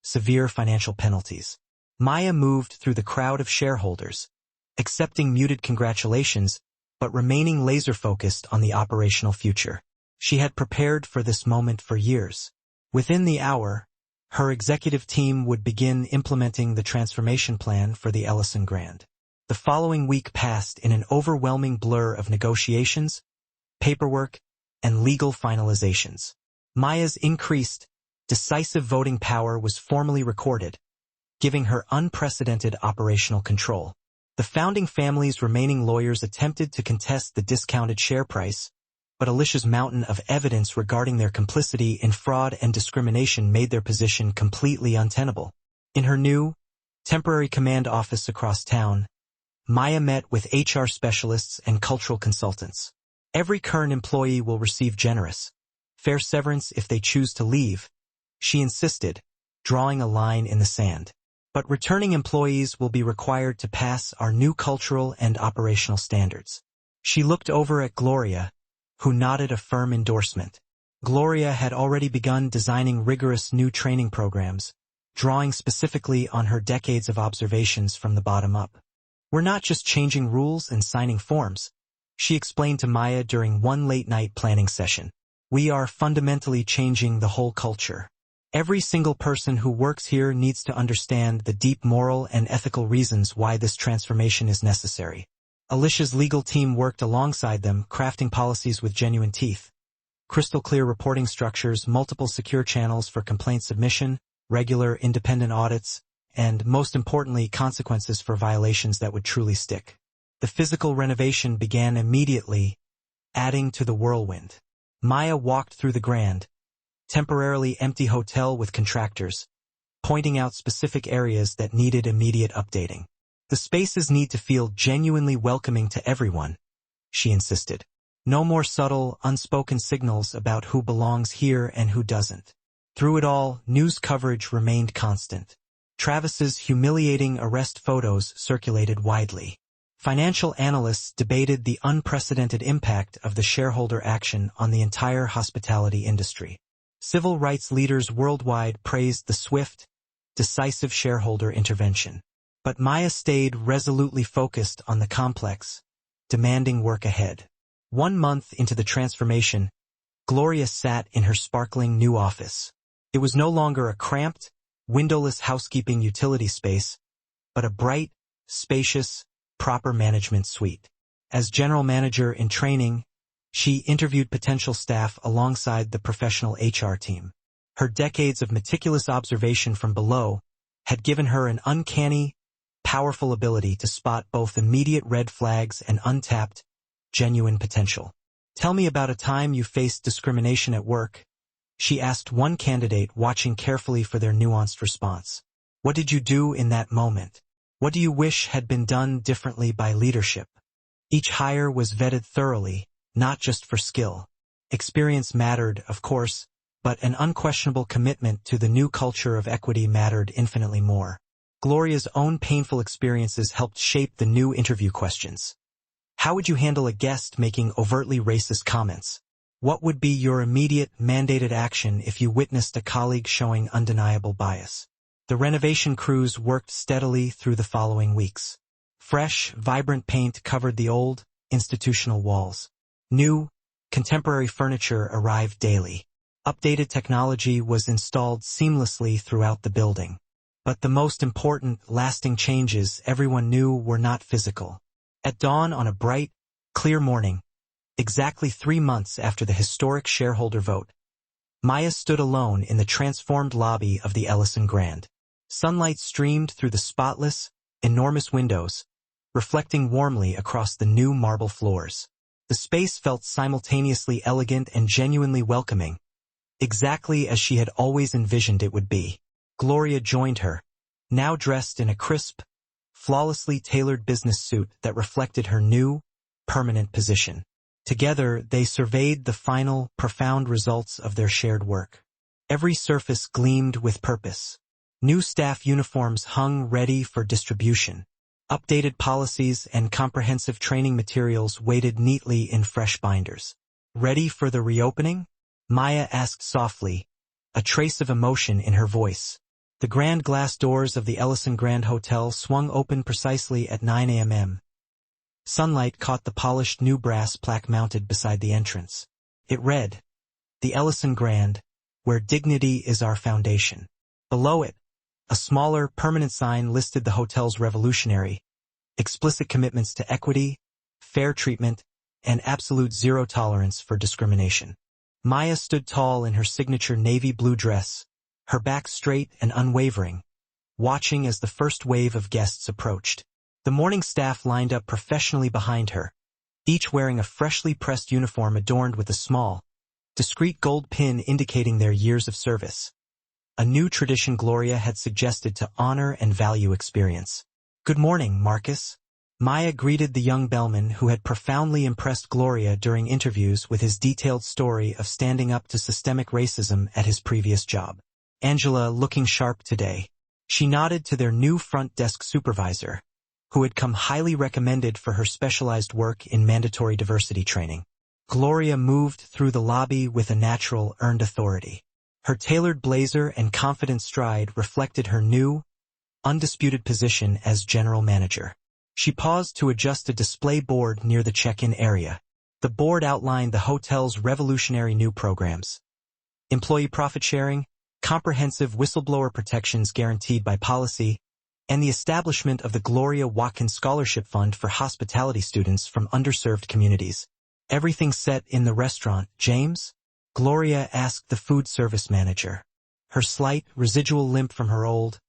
severe financial penalties. Maya moved through the crowd of shareholders, accepting muted congratulations, but remaining laser-focused on the operational future. She had prepared for this moment for years. Within the hour, her executive team would begin implementing the transformation plan for the Ellison Grand. The following week passed in an overwhelming blur of negotiations, paperwork, and legal finalizations. Maya's increased, decisive voting power was formally recorded, giving her unprecedented operational control. The founding family's remaining lawyers attempted to contest the discounted share price, but Alicia's mountain of evidence regarding their complicity in fraud and discrimination made their position completely untenable. In her new, temporary command office across town, Maya met with HR specialists and cultural consultants. Every current employee will receive generous, fair severance if they choose to leave, she insisted, drawing a line in the sand. But returning employees will be required to pass our new cultural and operational standards. She looked over at Gloria, who nodded a firm endorsement. Gloria had already begun designing rigorous new training programs, drawing specifically on her decades of observations from the bottom up. We're not just changing rules and signing forms, she explained to Maya during one late-night planning session. We are fundamentally changing the whole culture. Every single person who works here needs to understand the deep moral and ethical reasons why this transformation is necessary. Alicia's legal team worked alongside them, crafting policies with genuine teeth. Crystal-clear reporting structures, multiple secure channels for complaint submission, regular independent audits, and, most importantly, consequences for violations that would truly stick. The physical renovation began immediately, adding to the whirlwind. Maya walked through the grand, temporarily empty hotel with contractors, pointing out specific areas that needed immediate updating. The spaces need to feel genuinely welcoming to everyone, she insisted. No more subtle, unspoken signals about who belongs here and who doesn't. Through it all, news coverage remained constant. Travis's humiliating arrest photos circulated widely. Financial analysts debated the unprecedented impact of the shareholder action on the entire hospitality industry. Civil rights leaders worldwide praised the swift, decisive shareholder intervention. But Maya stayed resolutely focused on the complex, demanding work ahead. 1 month into the transformation, Gloria sat in her sparkling new office. It was no longer a cramped, windowless housekeeping utility space, but a bright, spacious, proper management suite. As general manager in training, she interviewed potential staff alongside the professional HR team. Her decades of meticulous observation from below had given her an uncanny, powerful ability to spot both immediate red flags and untapped, genuine potential. Tell me about a time you faced discrimination at work, she asked one candidate, watching carefully for their nuanced response. What did you do in that moment? What do you wish had been done differently by leadership? Each hire was vetted thoroughly, not just for skill. Experience mattered, of course, but an unquestionable commitment to the new culture of equity mattered infinitely more. Gloria's own painful experiences helped shape the new interview questions. How would you handle a guest making overtly racist comments? What would be your immediate, mandated action if you witnessed a colleague showing undeniable bias? The renovation crews worked steadily through the following weeks. Fresh, vibrant paint covered the old, institutional walls. New, contemporary furniture arrived daily. Updated technology was installed seamlessly throughout the building. But the most important, lasting changes everyone knew were not physical. At dawn on a bright, clear morning, exactly 3 months after the historic shareholder vote, Maya stood alone in the transformed lobby of the Ellison Grand. Sunlight streamed through the spotless, enormous windows, reflecting warmly across the new marble floors. The space felt simultaneously elegant and genuinely welcoming, exactly as she had always envisioned it would be. Gloria joined her, now dressed in a crisp, flawlessly tailored business suit that reflected her new, permanent position. Together, they surveyed the final, profound results of their shared work. Every surface gleamed with purpose. New staff uniforms hung ready for distribution. Updated policies and comprehensive training materials waited neatly in fresh binders. Ready for the reopening? Maya asked softly, a trace of emotion in her voice. The grand glass doors of the Ellison Grand Hotel swung open precisely at 9 a.m. Sunlight caught the polished new brass plaque mounted beside the entrance. It read, "The Ellison Grand, where dignity is our foundation." Below it, a smaller, permanent sign listed the hotel's revolutionary, explicit commitments to equity, fair treatment, and absolute zero tolerance for discrimination. Maya stood tall in her signature navy blue dress, her back straight and unwavering, watching as the first wave of guests approached. The morning staff lined up professionally behind her, each wearing a freshly pressed uniform adorned with a small, discreet gold pin indicating their years of service. A new tradition Gloria had suggested to honor and value experience. "Good morning, Marcus." Maya greeted the young bellman who had profoundly impressed Gloria during interviews with his detailed story of standing up to systemic racism at his previous job. "Angela, looking sharp today." She nodded to their new front desk supervisor, who had come highly recommended for her specialized work in mandatory diversity training. Gloria moved through the lobby with a natural, earned authority. Her tailored blazer and confident stride reflected her new, undisputed position as general manager. She paused to adjust a display board near the check-in area. The board outlined the hotel's revolutionary new programs: employee profit sharing, comprehensive whistleblower protections guaranteed by policy, and the establishment of the Gloria Watkins Scholarship Fund for hospitality students from underserved communities. "Everything set in the restaurant, James?" Gloria asked the food service manager. Her slight, residual limp from her old,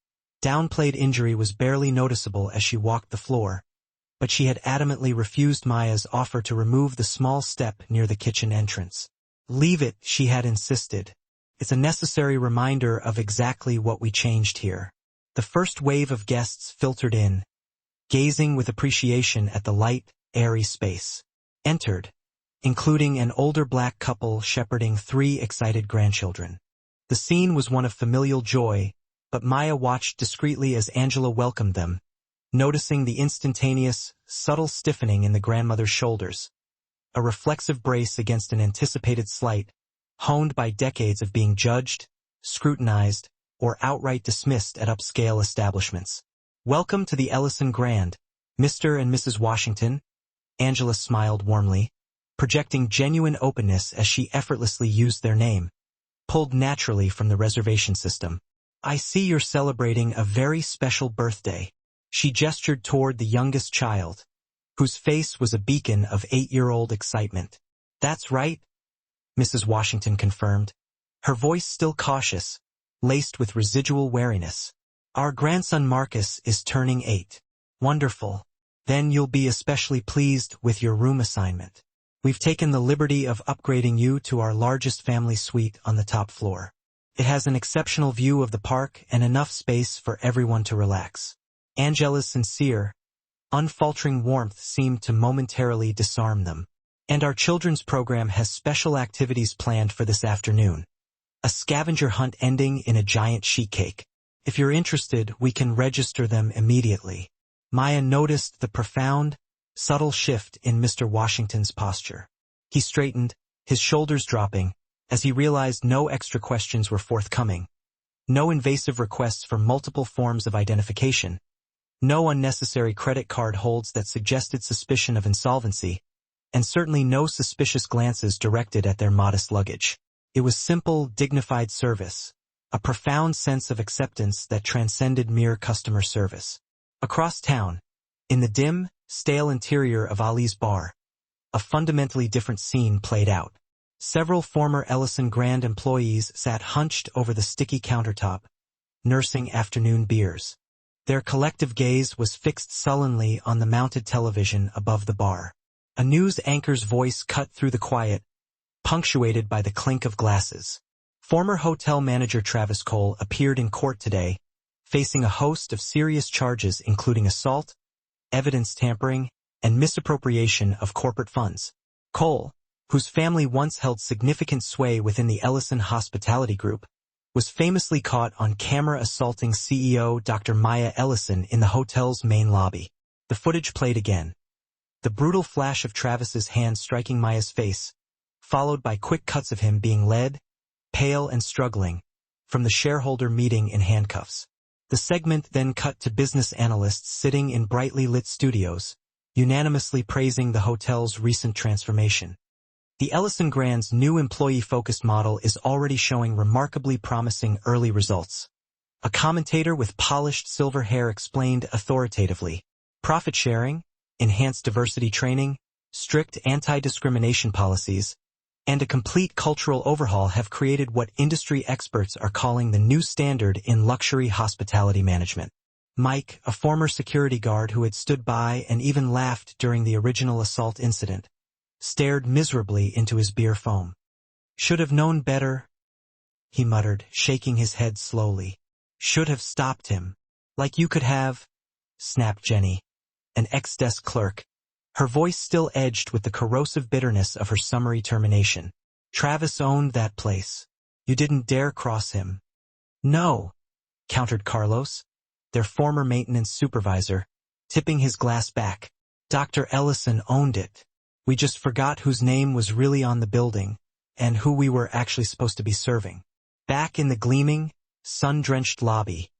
downplayed injury was barely noticeable as she walked the floor, but she had adamantly refused Maya's offer to remove the small step near the kitchen entrance. "Leave it," she had insisted. "It's a necessary reminder of exactly what we changed here." The first wave of guests filtered in, gazing with appreciation at the light, airy space. Entered, including an older black couple shepherding 3 excited grandchildren. The scene was one of familial joy, but Maya watched discreetly as Angela welcomed them, noticing the instantaneous, subtle stiffening in the grandmother's shoulders, a reflexive brace against an anticipated slight, honed by decades of being judged, scrutinized, or outright dismissed at upscale establishments. "Welcome to the Ellison Grand, Mr. and Mrs. Washington," Angela smiled warmly, projecting genuine openness as she effortlessly used their name, pulled naturally from the reservation system. "I see you're celebrating a very special birthday." She gestured toward the youngest child, whose face was a beacon of 8-year-old excitement. "That's right," Mrs. Washington confirmed, her voice still cautious, laced with residual wariness. "Our grandson Marcus is turning 8. "Wonderful. Then you'll be especially pleased with your room assignment. We've taken the liberty of upgrading you to our largest family suite on the top floor. It has an exceptional view of the park and enough space for everyone to relax." Angela's sincere, unfaltering warmth seemed to momentarily disarm them. "And our children's program has special activities planned for this afternoon. A scavenger hunt ending in a giant sheet cake. If you're interested, we can register them immediately." Maya noticed the profound, subtle shift in Mr. Washington's posture. He straightened, his shoulders dropping, as he realized no extra questions were forthcoming. No invasive requests for multiple forms of identification. No unnecessary credit card holds that suggested suspicion of insolvency, and certainly no suspicious glances directed at their modest luggage. It was simple, dignified service, a profound sense of acceptance that transcended mere customer service. Across town, in the dim, stale interior of Ali's bar, a fundamentally different scene played out. Several former Ellison Grand employees sat hunched over the sticky countertop, nursing afternoon beers. Their collective gaze was fixed sullenly on the mounted television above the bar. A news anchor's voice cut through the quiet, punctuated by the clink of glasses. Former hotel manager Travis Cole appeared in court today, facing a host of serious charges including assault, evidence tampering, and misappropriation of corporate funds. Cole, whose family once held significant sway within the Ellison Hospitality Group, was famously caught on camera assaulting CEO Dr. Maya Ellison in the hotel's main lobby. The footage played again. The brutal flash of Travis's hand striking Maya's face, followed by quick cuts of him being led, pale and struggling, from the shareholder meeting in handcuffs. The segment then cut to business analysts sitting in brightly lit studios, unanimously praising the hotel's recent transformation. The Ellison Grand's new employee-focused model is already showing remarkably promising early results. A commentator with polished silver hair explained authoritatively, profit sharing, enhanced diversity training, strict anti-discrimination policies, and a complete cultural overhaul have created what industry experts are calling the new standard in luxury hospitality management. Mike, a former security guard who had stood by and even laughed during the original assault incident, stared miserably into his beer foam. "Should have known better," he muttered, shaking his head slowly. "Should have stopped him. Like you could have," snapped Jenny, an ex-desk clerk, her voice still edged with the corrosive bitterness of her summary termination. "Travis owned that place. You didn't dare cross him." "No," countered Carlos, their former maintenance supervisor, tipping his glass back. "Dr. Ellison owned it. We just forgot whose name was really on the building, and who we were actually supposed to be serving." Back in the gleaming, sun-drenched lobby,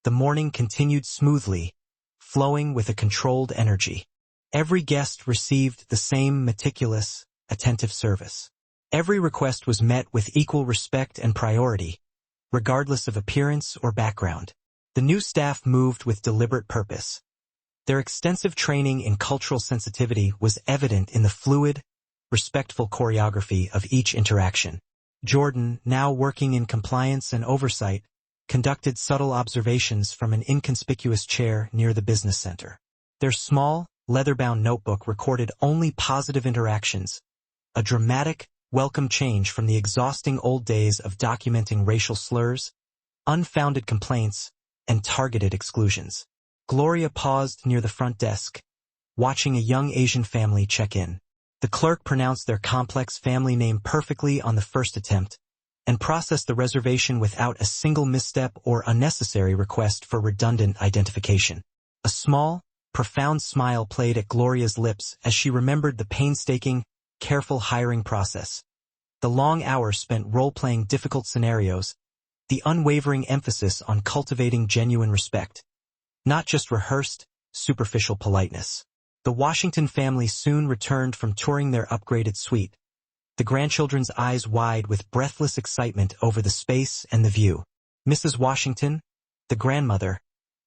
the morning continued smoothly, flowing with a controlled energy. Every guest received the same meticulous, attentive service. Every request was met with equal respect and priority, regardless of appearance or background. The new staff moved with deliberate purpose. Their extensive training in cultural sensitivity was evident in the fluid, respectful choreography of each interaction. Jordan, now working in compliance and oversight, conducted subtle observations from an inconspicuous chair near the business center. Their small, leather-bound notebook recorded only positive interactions, a dramatic, welcome change from the exhausting old days of documenting racial slurs, unfounded complaints, and targeted exclusions. Gloria paused near the front desk, watching a young Asian family check in. The clerk pronounced their complex family name perfectly on the first attempt, and processed the reservation without a single misstep or unnecessary request for redundant identification. A small, profound smile played at Gloria's lips as she remembered the painstaking, careful hiring process, the long hours spent role-playing difficult scenarios, the unwavering emphasis on cultivating genuine respect, not just rehearsed, superficial politeness. The Washington family soon returned from touring their upgraded suite, the grandchildren's eyes wide with breathless excitement over the space and the view. Mrs. Washington, the grandmother,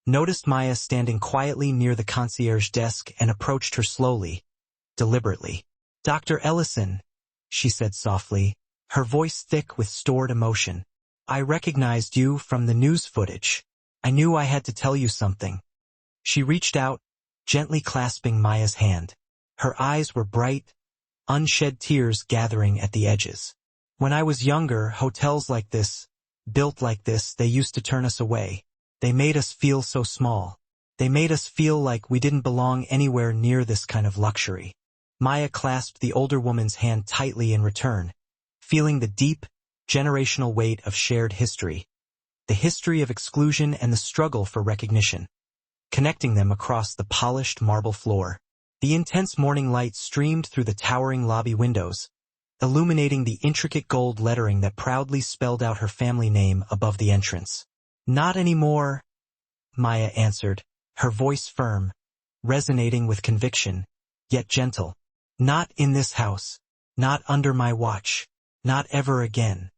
noticed Maya standing quietly near the concierge desk and approached her slowly, deliberately. "Dr. Ellison," she said softly, her voice thick with stored emotion. "I recognized you from the news footage. I knew I had to tell you something." She reached out, gently clasping Maya's hand. Her eyes were bright, unshed tears gathering at the edges. "When I was younger, hotels like this, built like this, they used to turn us away. They made us feel so small. They made us feel like we didn't belong anywhere near this kind of luxury." Maya clasped the older woman's hand tightly in return, feeling the deep, generational weight of shared history, the history of exclusion and the struggle for recognition, connecting them across the polished marble floor. The intense morning light streamed through the towering lobby windows, illuminating the intricate gold lettering that proudly spelled out her family name above the entrance. "Not anymore," Maya answered, her voice firm, resonating with conviction, yet gentle. "Not in this house. Not under my watch. Not ever again."